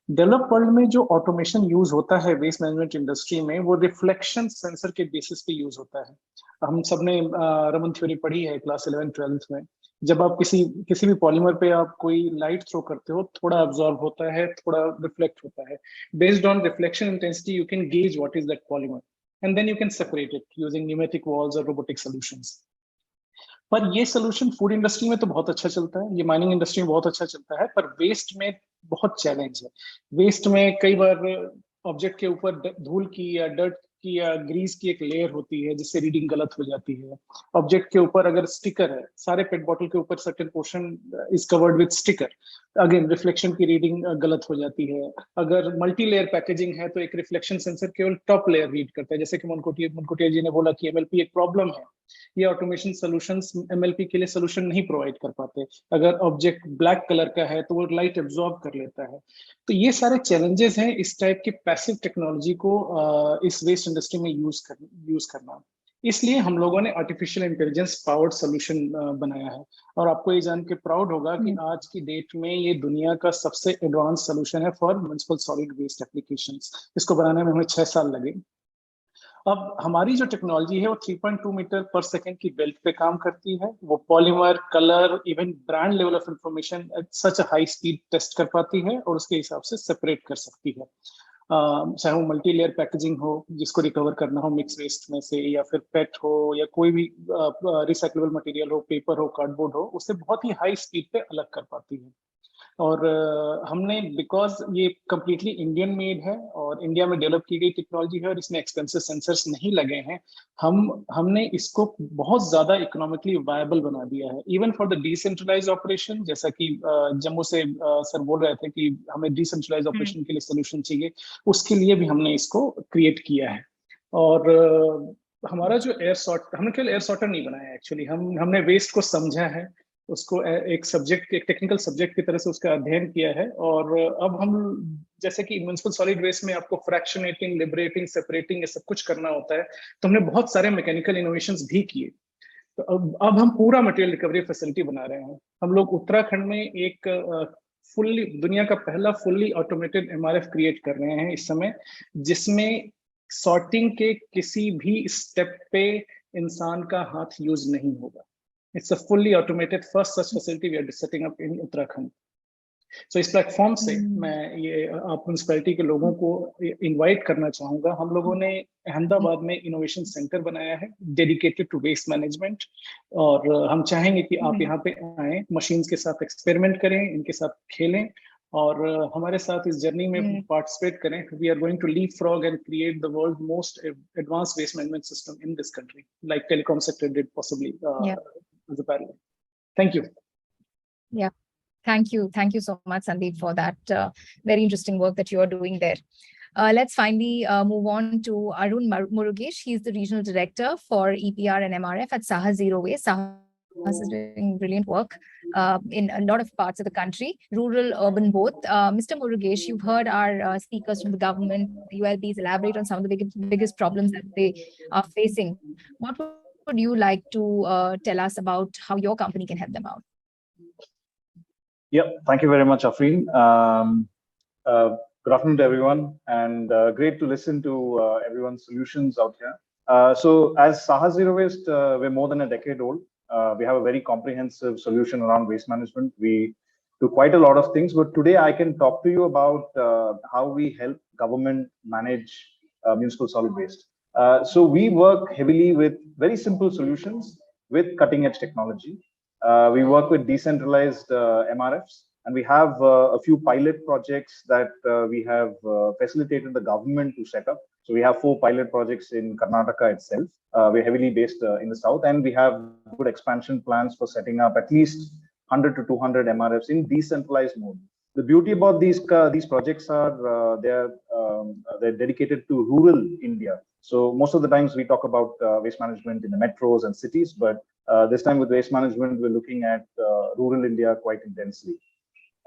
डेवलप वर्ल्ड में जो ऑटोमेशन यूज होता है वेस्ट मैनेजमेंट इंडस्ट्री में, वो रिफ्लेक्शन सेंसर के बेसिस पे यूज होता है। हम सबने रमन थ्योरी पढ़ी है क्लास 11-12 में। जब आप किसी भी पॉलीमर पे आप कोई लाइट थ्रो करते हो, थोड़ा अब्जॉर्ब होता है, थोड़ा रिफ्लेक्ट होता है। Based on reflection intensity you can gauge what is that polymer and then you can separate it using pneumatic valves और रोबोटिक सॉल्यूशंस। पर ये सोल्यूशन फूड इंडस्ट्री में तो बहुत अच्छा चलता है, ये माइनिंग इंडस्ट्री में बहुत अच्छा चलता है, पर वेस्ट में बहुत चैलेंज है। वेस्ट में कई बार ऑब्जेक्ट के ऊपर धूल की या डर्ट की या ग्रीस की एक लेयर होती है जिससे रीडिंग गलत हो जाती है। ऑब्जेक्ट के ऊपर अगर स्टिकर है, सारे पेट बॉटल के ऊपर certain portion is covered with sticker, again reflection की रीडिंग गलत हो जाती है। अगर मल्टी लेयर पैकेजिंग है तो एक रिफ्लेक्शन सेंसर केवल टॉप लेयर रीड करता है, जैसे कि मुनकोटिया जी ने बोला कि MLP एक प्रॉब्लम है। ये ऑटोमेशन सॉल्यूशंस MLP के लिए सॉल्यूशन नहीं प्रोवाइड कर पाते। अगर ऑब्जेक्ट ब्लैक कलर का है तो वो लाइट एब्जॉर्ब कर लेता है। तो ये सारे चैलेंजेस हैं इस टाइप के पैसिव टेक्नोलॉजी को इस वेस्ट इंडस्ट्री में यूज करना। इसलिए हम लोगों ने आर्टिफिशियल इंटेलिजेंस पावर्ड सॉल्यूशन बनाया है। और आपको ये जान के प्राउड होगा कि आज की डेट में ये दुनिया का सबसे एडवांस सॉल्यूशन है for municipal solid waste applications. इसको बनाने में हमें 6 साल लगे। अब हमारी जो टेक्नोलॉजी है वो 3.2 मीटर पर सेकेंड की बेल्ट पे काम करती है। वो polymer, colour, even brand level of information at such a high speed test कर पाती है और उसके हिसाब से सेपरेट कर सकती है। चाहे वो मल्टी लेयर पैकेजिंग हो जिसको रिकवर करना हो मिक्स वेस्ट में से, या फिर पेट हो, या कोई भी रिसाइक्लेबल मटेरियल हो, पेपर हो, कार्डबोर्ड हो, उससे बहुत ही हाई स्पीड पे अलग कर पाती है। और हमने बिकॉज ये कम्प्लीटली इंडियन मेड है और इंडिया में डेवलप की गई टेक्नोलॉजी है और इसमें एक्सपेंसिव सेंसर्स नहीं लगे हैं, हमने इसको बहुत ज्यादा इकोनॉमिकली वायबल बना दिया है। Even for the decentralise operation, जैसा कि जम्मू से सर बोल रहे थे कि हमें डिसेंट्रलाइज ऑपरेशन के लिए सोल्यूशन चाहिए, उसके लिए भी हमने इसको क्रिएट किया है। और हमारा जो एयर सॉर्ट, हमने केवल एयर सॉर्टर नहीं बनाया एक्चुअली, हमने वेस्ट को समझा है, उसको एक टेक्निकल सब्जेक्ट की तरह से उसका अध्ययन किया है। और अब हम जैसे कि म्युनिसिपल सॉलिड वेस्ट में आपको फ्रैक्शनेटिंग, लिबरेटिंग, सेपरेटिंग ये सब कुछ करना होता है, तो हमने बहुत सारे मैकेनिकल इनोवेशंस भी किए। तो अब हम पूरा मटेरियल रिकवरी फैसिलिटी बना रहे हैं। हम लोग उत्तराखंड में एक फुल्ली, दुनिया का पहला फुल्ली ऑटोमेटेड MRF क्रिएट कर रहे हैं इस समय, जिसमें सॉर्टिंग के किसी भी स्टेप पे इंसान का हाथ यूज नहीं होगा। It's a fully automated first such facility we are setting up in Uttarakhand. So इस प्लेटफॉर्म से मैं ये आप म्युनिसिपैलिटी के लोगों को इनवाइट करना चाहूंगा। हम लोगों ने अहमदाबाद में इनोवेशन सेंटर बनाया है डेडिकेटेड टू वेस्ट मैनेजमेंट, और हम चाहेंगे कि आप यहाँ पे आए, मशीन्स के साथ एक्सपेरिमेंट करें, इनके साथ खेलें और हमारे साथ इस जर्नी में पार्टिसिपेट करें। We are going to leapfrog and create the world most advanced waste management system in this country, like telecom sector did possibly as a parallel. Thank you. Yeah, thank you so much, Sandeep, for that very interesting work that you are doing there. Let's finally move on to Arun Murugesh. He's the regional director for EPR and MRF at Saha Zero Waste. Saha is doing brilliant work in a lot of parts of the country, rural, urban, both. Mr. Murugesh, you've heard our speakers from the government, the ULBs elaborate on some of the biggest problems that they are facing. What would you like to tell us about how your company can help them out? Yep, thank you very much, Afreen. Good afternoon to everyone, and great to listen to everyone's solutions out here. So as Saha Zero Waste, we're more than a decade old. We have a very comprehensive solution around waste management. We do quite a lot of things, but today I can talk to you about how we help government manage municipal solid waste. So we work heavily with very simple solutions with cutting edge technology. We work with decentralized MRFs, and we have a few pilot projects that we have facilitated the government to set up. So we have 4 pilot projects in Karnataka itself. We're heavily based in the south, and we have good expansion plans for setting up at least 100 to 200 MRFs in decentralized mode. The beauty about these projects are they're dedicated to rural India. So most of the times we talk about waste management in the metros and cities, but this time with waste management, we're looking at rural India quite intensely.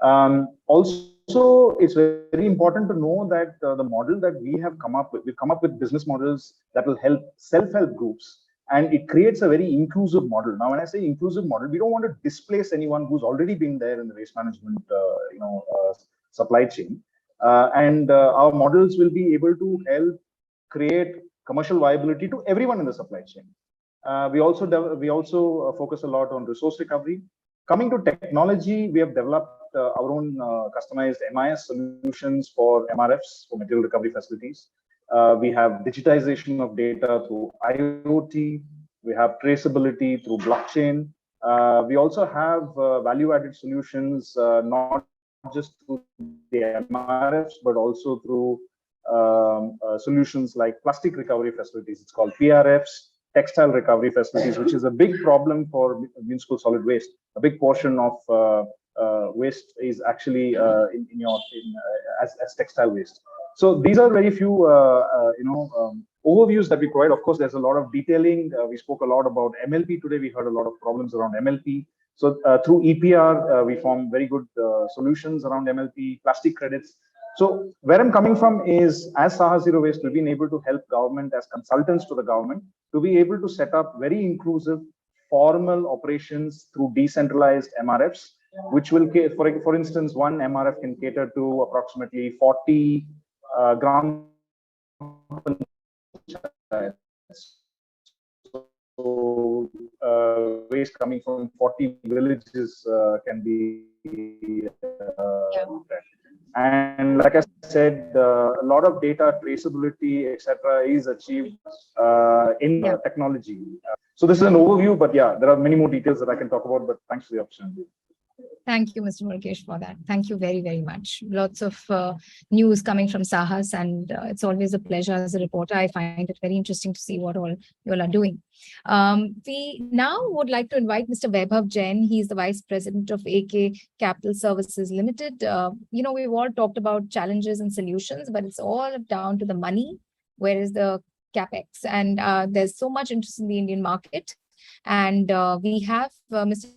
Also, it's very important to know that the model that we have come up with, we've come up with business models that will help self-help groups, and it creates a very inclusive model. Now, when I say inclusive model, we don't want to displace anyone who's already been there in the waste management, supply chain. Our models will be able to help create commercial viability to everyone in the supply chain. We also focus a lot on resource recovery. Coming to technology, we have developed our own customized MIS solutions for MRFs, for material recovery facilities. We have digitization of data through IoT. We have traceability through blockchain. We also have value-added solutions, not just through the MRFs, but also through solutions like plastic recovery facilities. It's called PRFs, textile recovery facilities, which is a big problem for municipal solid waste. A big portion of waste is actually as textile waste. So these are very few overviews that we provide. Of course, there's a lot of detailing. We spoke a lot about MLP today. We heard a lot of problems around MLP. So through EPR, we form very good solutions around MLP, plastic credits. So where I'm coming from is, as Saha Zero Waste, we've been able to help government as consultants to the government to be able to set up very inclusive formal operations through decentralized MRFs, which will, for instance, one MRF can cater to approximately 40 gram panchayats. So waste coming from 40 villages can be and like I said, a lot of data traceability, etc., is achieved in technology. So this is an overview, but yeah, there are many more details that I can talk about, but thanks for the opportunity. Thank you, Mr. Mukesh, for that. Thank you very, very much. Lots of news coming from Sahas, and it's always a pleasure as a reporter. I find it very interesting to see what all you all are doing. We now would like to invite Mr. Vaibhav Jain. He's the Vice President of AK Capital Services Limited. We've all talked about challenges and solutions, but it's all down to the money. Where is the CapEx? And there's so much interest in the Indian market. And we have Mr.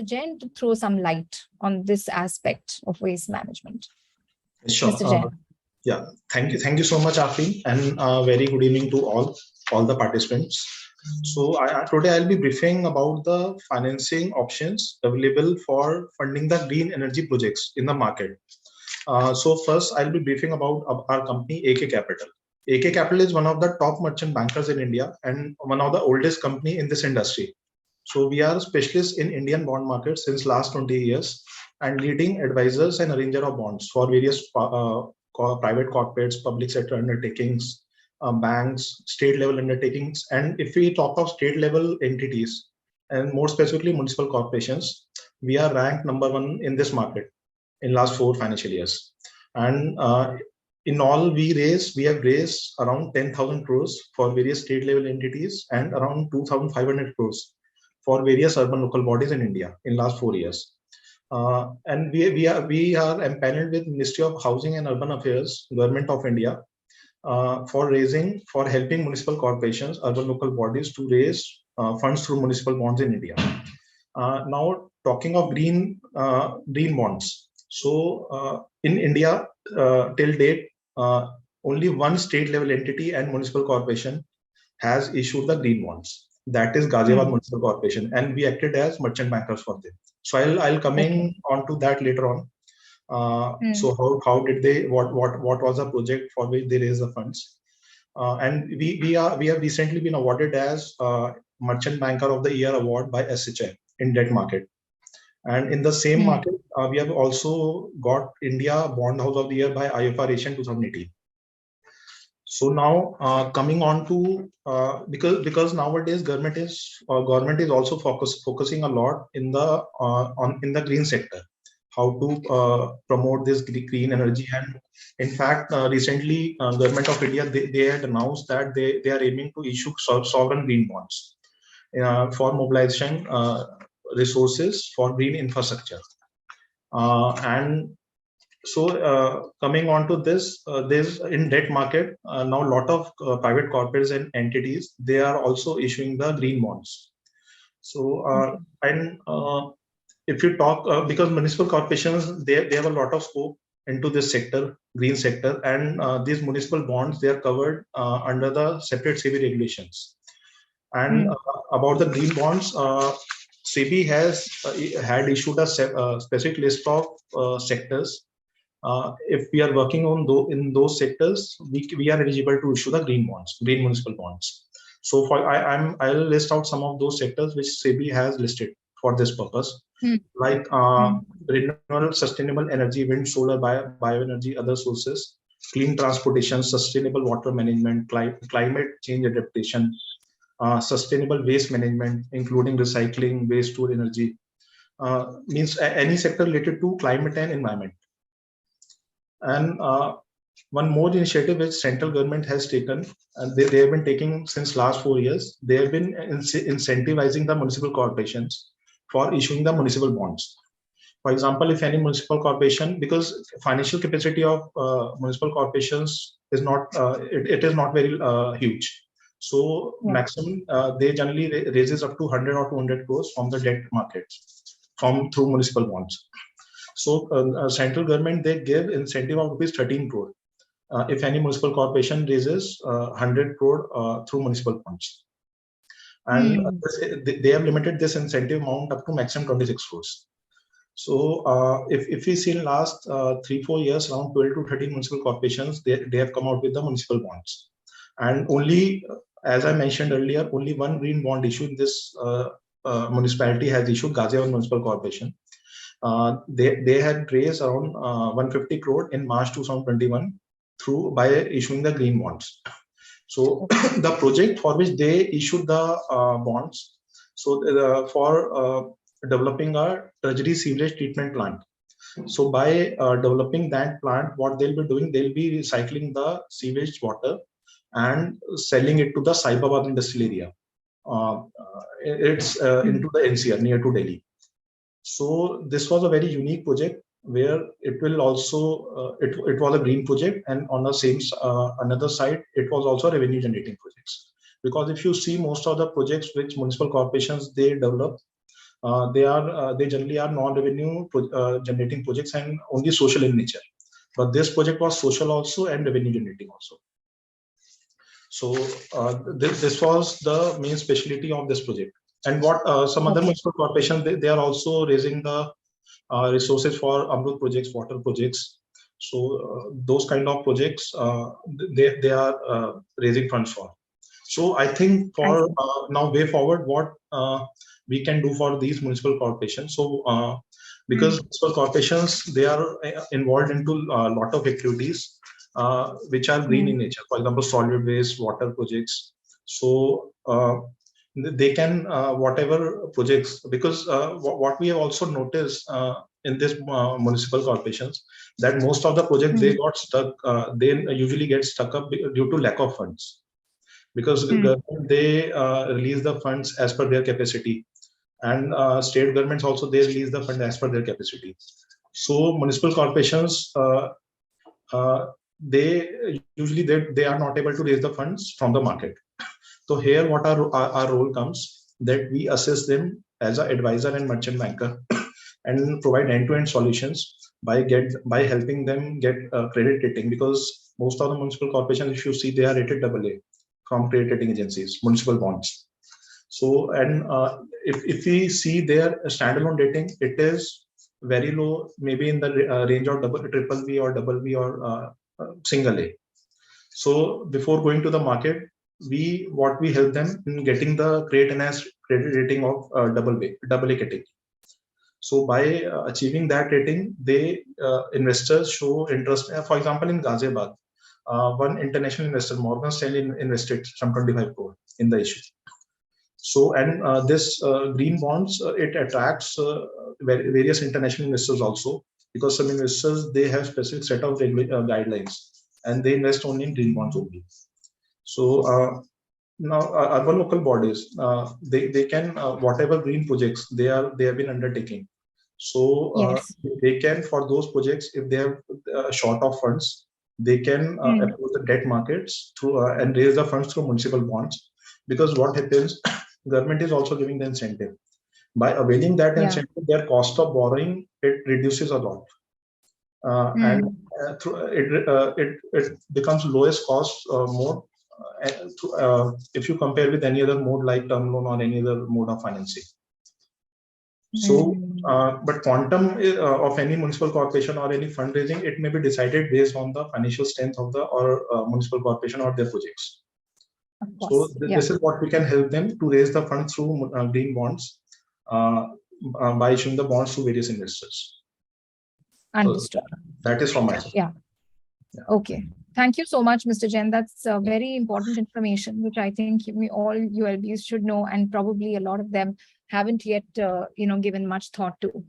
Jain to throw some light on this aspect of waste management. Sure. Mr. Jain. Yeah, thank you so much, Afreen, and very good evening to all the participants. So today I'll be briefing about the financing options available for funding the green energy projects in the market. So first I'll be briefing about our company, AK Capital. AK Capital is one of the top merchant bankers in India and one of the oldest company in this industry. So we are specialists in Indian bond market since last 20 years and leading advisors and arranger of bonds for various private corporates, public sector undertakings, banks, state level undertakings. And if we talk of state level entities and more specifically municipal corporations, we are ranked #1 in this market in last 4 financial years. And in all, we have raised around 10,000 crores for various state level entities and around 2,500 crores for various urban local bodies in India in last 4 years. And we are empaneled with Ministry of Housing and Urban Affairs, Government of India, for helping municipal corporations, urban local bodies to raise funds through municipal bonds in India. Now talking of green bonds. So in India, till date, only one state level entity and municipal corporation has issued the green bonds. That is Ghaziabad Municipal Corporation, and we acted as merchant bankers for them. So I'll coming on to that later on. So how did they, what was the project for which they raised the funds? And we have recently been awarded as Merchant Banker of the Year award by SHI in debt market. And in the same market, we have also got India Bond House of the Year by IFR Asian 2018. So now coming on to because nowadays government is also focusing a lot in the green sector, how to promote this green energy. And in fact, recently government of India, they had announced that they are aiming to issue sovereign green bonds for mobilization resources for green infrastructure. And so coming on to this, there's in debt market now a lot of private corporates and entities, they are also issuing the green bonds. So and if you talk, because municipal corporations, they have a lot of scope into this sector, green sector, and these municipal bonds, they are covered under the separate SEBI regulations. And about the green bonds, SEBI has had issued a specific list of sectors. If we are working on in those sectors, we are eligible to issue the green bonds, green municipal bonds. So for I'll list out some of those sectors which SEBI has listed for this purpose, like renewable sustainable energy, wind, solar, bioenergy, other sources, clean transportation, sustainable water management, climate change adaptation, sustainable waste management, including recycling, waste to energy, means any sector related to climate and environment. And one more initiative which central government has taken, and they have been taking since last 4 years, they have been incentivizing the municipal corporations for issuing the municipal bonds. For example, if any municipal corporation, because financial capacity of municipal corporations is not, it is not very huge. So maximum, they generally raises up to 100 or 200 crores from the debt markets through municipal bonds. So central government, they give incentive of rupees 13 crore if any municipal corporation raises 100 crore through municipal bonds. And they have limited this incentive amount up to maximum 26 crores. So if we see in last 3-4 years, around 12 to 13 municipal corporations, they have come out with the municipal bonds. And only, as I mentioned earlier, only one green bond issued this municipality has issued, Ghaziabad Municipal Corporation. They had raised around 150 crore in March 2021 by issuing the green bonds. So the project for which they issued the bonds, so for developing a treasury sewage treatment plant. So by developing that plant, what they'll be doing, they'll be recycling the sewage water and selling it to the Saibabad industrial area. It's into the NCR, near to Delhi. So this was a very unique project where it will also, it was a green project, and on the same another side, it was also revenue generating projects. Because if you see most of the projects which municipal corporations they develop, they generally are non-revenue generating projects and only social in nature. But this project was social also and revenue generating also. So this was the main specialty of this project. And what some other municipal corporations, they are also raising the resources for Amrut projects, water projects. So those kind of projects, they are raising funds for. So I think for now way forward, what we can do for these municipal corporations. So because municipal corporations, they are involved into a lot of activities which are green in nature. For example, solid waste, water projects. So they can whatever projects, because what we have also noticed in this municipal corporations, that most of the projects they got stuck, they usually get stuck up due to lack of funds, because the government, they release the funds as per their capacity, and state governments also, they release the fund as per their capacity. So municipal corporations, they usually they are not able to raise the funds from the market. So here what our role comes, that we assist them as an advisor and merchant banker and provide end-to-end solutions by helping them get credit rating, because most of the municipal corporations, if you see, they are rated AA from credit rating agencies, municipal bonds. So, and if we see their standalone rating, it is very low, maybe in the range of triple B or double B or single A. So before going to the market, what we help them in getting the credit enhanced credit rating of double A category. So by achieving that rating, investors show interest. For example, in Ghaziabad, one international investor, Morgan Stanley, invested some 25 crore in the issue. So, and this green bonds, it attracts various international investors also, because some investors, they have specific set of guidelines, and they invest only in green bonds only. So now urban local bodies, they can whatever green projects they have been undertaking. So they can, for those projects, if they have short of funds, they can approach the debt markets through and raise the funds through municipal bonds. Because what happens, government is also giving the incentive. By availing that incentive, their cost of borrowing, it reduces a lot. And it becomes lowest cost mode if you compare with any other mode like term loan or any other mode of financing. So, but quantum of any municipal corporation or any fundraising, it may be decided based on the financial strength of the municipal corporation or their projects. So this is what we can help them to raise the funds through green bonds by issuing the bonds to various investors. Understood. So that is from my side. Yeah. Okay. Thank you so much, Mr. Jain. That's very important information, which I think all ULBs should know, and probably a lot of them haven't yet, given much thought to.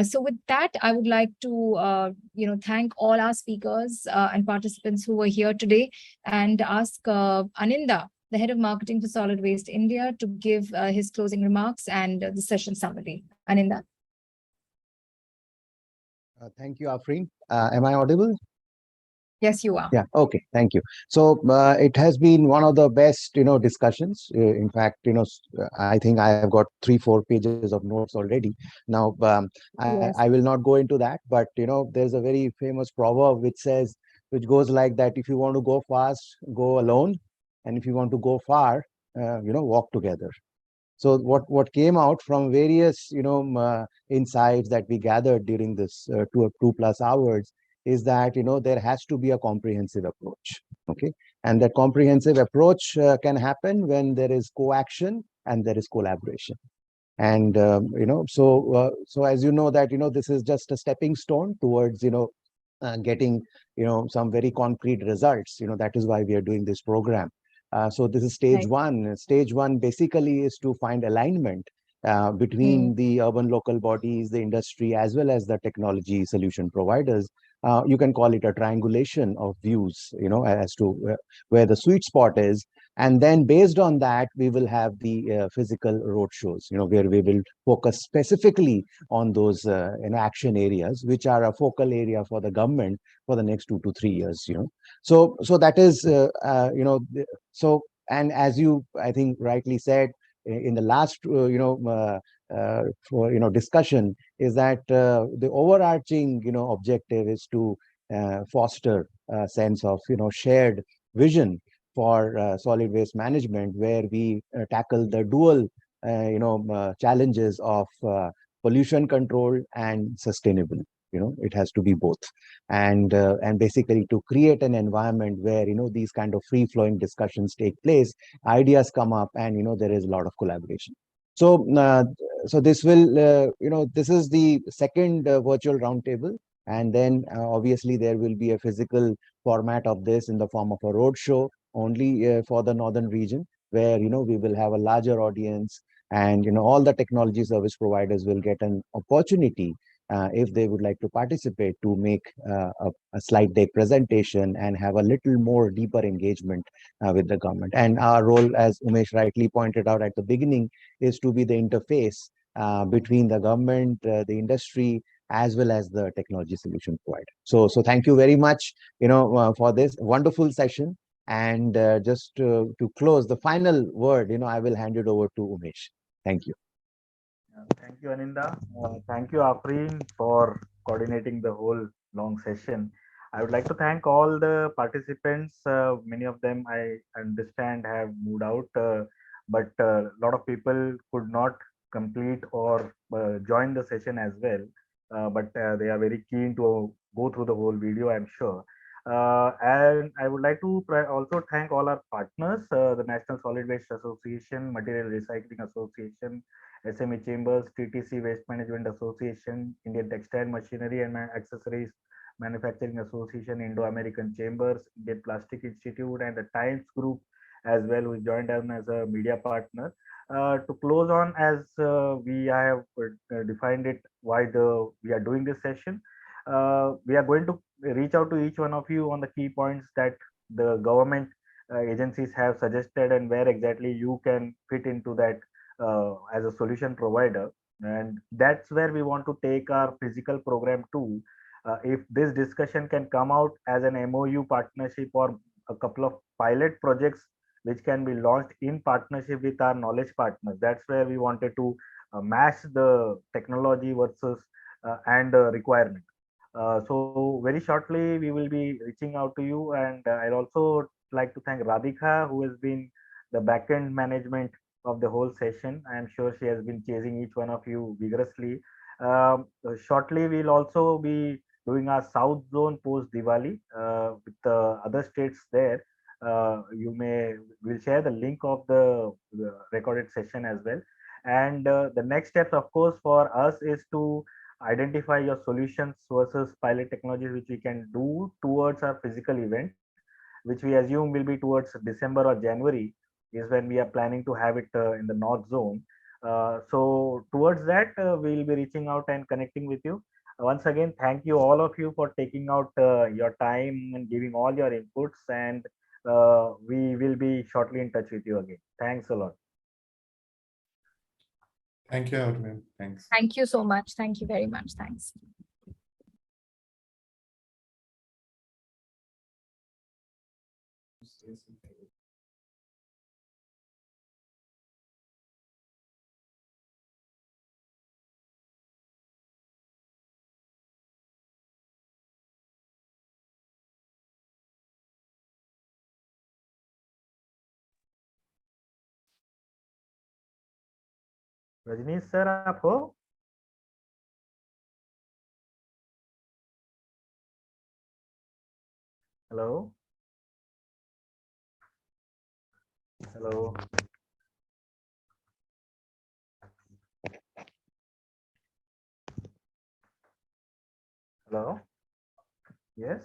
So with that, I would like to, thank all our speakers and participants who were here today, and ask Aninda, the head of marketing for Solid Waste India, to give his closing remarks and the session summary. Aninda. Thank you, Afreen. Am I audible? Yes, you are. Yeah. Okay. Thank you. So it has been one of the best, discussions. In fact, I think I have got 3-4 pages of notes already. Now, I will not go into that, but there's a very famous proverb which goes like that: if you want to go fast, go alone, and if you want to go far, walk together. So what came out from various insights that we gathered during this 2+ hours is that there has to be a comprehensive approach. Okay, and that comprehensive approach can happen when there is co-action and there is collaboration. And so as you know that this is just a stepping stone towards getting some very concrete results. That is why we are doing this program. So this is stage one. Stage one basically is to find alignment between the urban local bodies, the industry, as well as the technology solution providers. You can call it a triangulation of views, as to where the sweet spot is. And then based on that, we will have the physical roadshows, where we will focus specifically on those action areas, which are a focal area for the government for the next 2 to 3 years. So that is, so, and as you, I think, rightly said in the last, discussion, is that the overarching, objective is to foster a sense of, shared vision for solid waste management, where we tackle the dual, challenges of pollution control and sustainability. It has to be both, and basically to create an environment where these kind of free-flowing discussions take place, ideas come up, and there is a lot of collaboration. So so this will this is the second virtual roundtable, and then obviously there will be a physical format of this in the form of a roadshow only for the northern region, where we will have a larger audience, and all the technology service providers will get an opportunity if they would like to participate, to make a slide deck presentation and have a little more deeper engagement with the government. And our role, as Umesh rightly pointed out at the beginning, is to be the interface between the government, the industry, as well as the technology solution provider. So thank you very much, for this wonderful session. And just to close, the final word, I will hand it over to Umesh. Thank you. Thank you, Aninda. Thank you, Afreen, for coordinating the whole long session. I would like to thank all the participants. Many of them, I understand, have moved out, but a lot of people could not complete or join the session as well. but they are very keen to go through the whole video, I'm sure. And I would like to also thank all our partners, the National Solid Waste Association, Material Recycling Association, SME Chambers, TTC Waste Management Association, Indian Textile Machinery and Accessories Manufacturing Association, Indo-American Chambers, Indian Plastic Institute, and the Times Group as well, who joined us as a media partner. To close on, as we have defined it, why we are doing this session, we are going to reach out to each one of you on the key points that the government agencies have suggested and where exactly you can fit into that as a solution provider. And that's where we want to take our physical program to. If this discussion can come out as an MOU partnership or a couple of pilot projects which can be launched in partnership with our knowledge partners, that's where we wanted to match the technology versus and requirement. So very shortly we will be reaching out to you, and I'd also like to thank Radhika, who has been the backend management of the whole session. I am sure she has been chasing each one of you vigorously. Shortly we'll also be doing our South Zone post Diwali with the other states there. We'll share the link of the recorded session as well. And the next steps, of course, for us is to identify your solutions versus pilot technologies which we can do towards our physical event, which we assume will be towards December or January, is when we are planning to have it in the North Zone. So towards that, we'll be reaching out and connecting with you. Once again, thank you all of you for taking out your time and giving all your inputs, and we will be shortly in touch with you again. Thanks a lot. Thank you, everyone. Thanks. Thank you so much. Thank you very much. Thanks. Rajneesh sir, आप हो? Hello? Hello? Hello? Yes?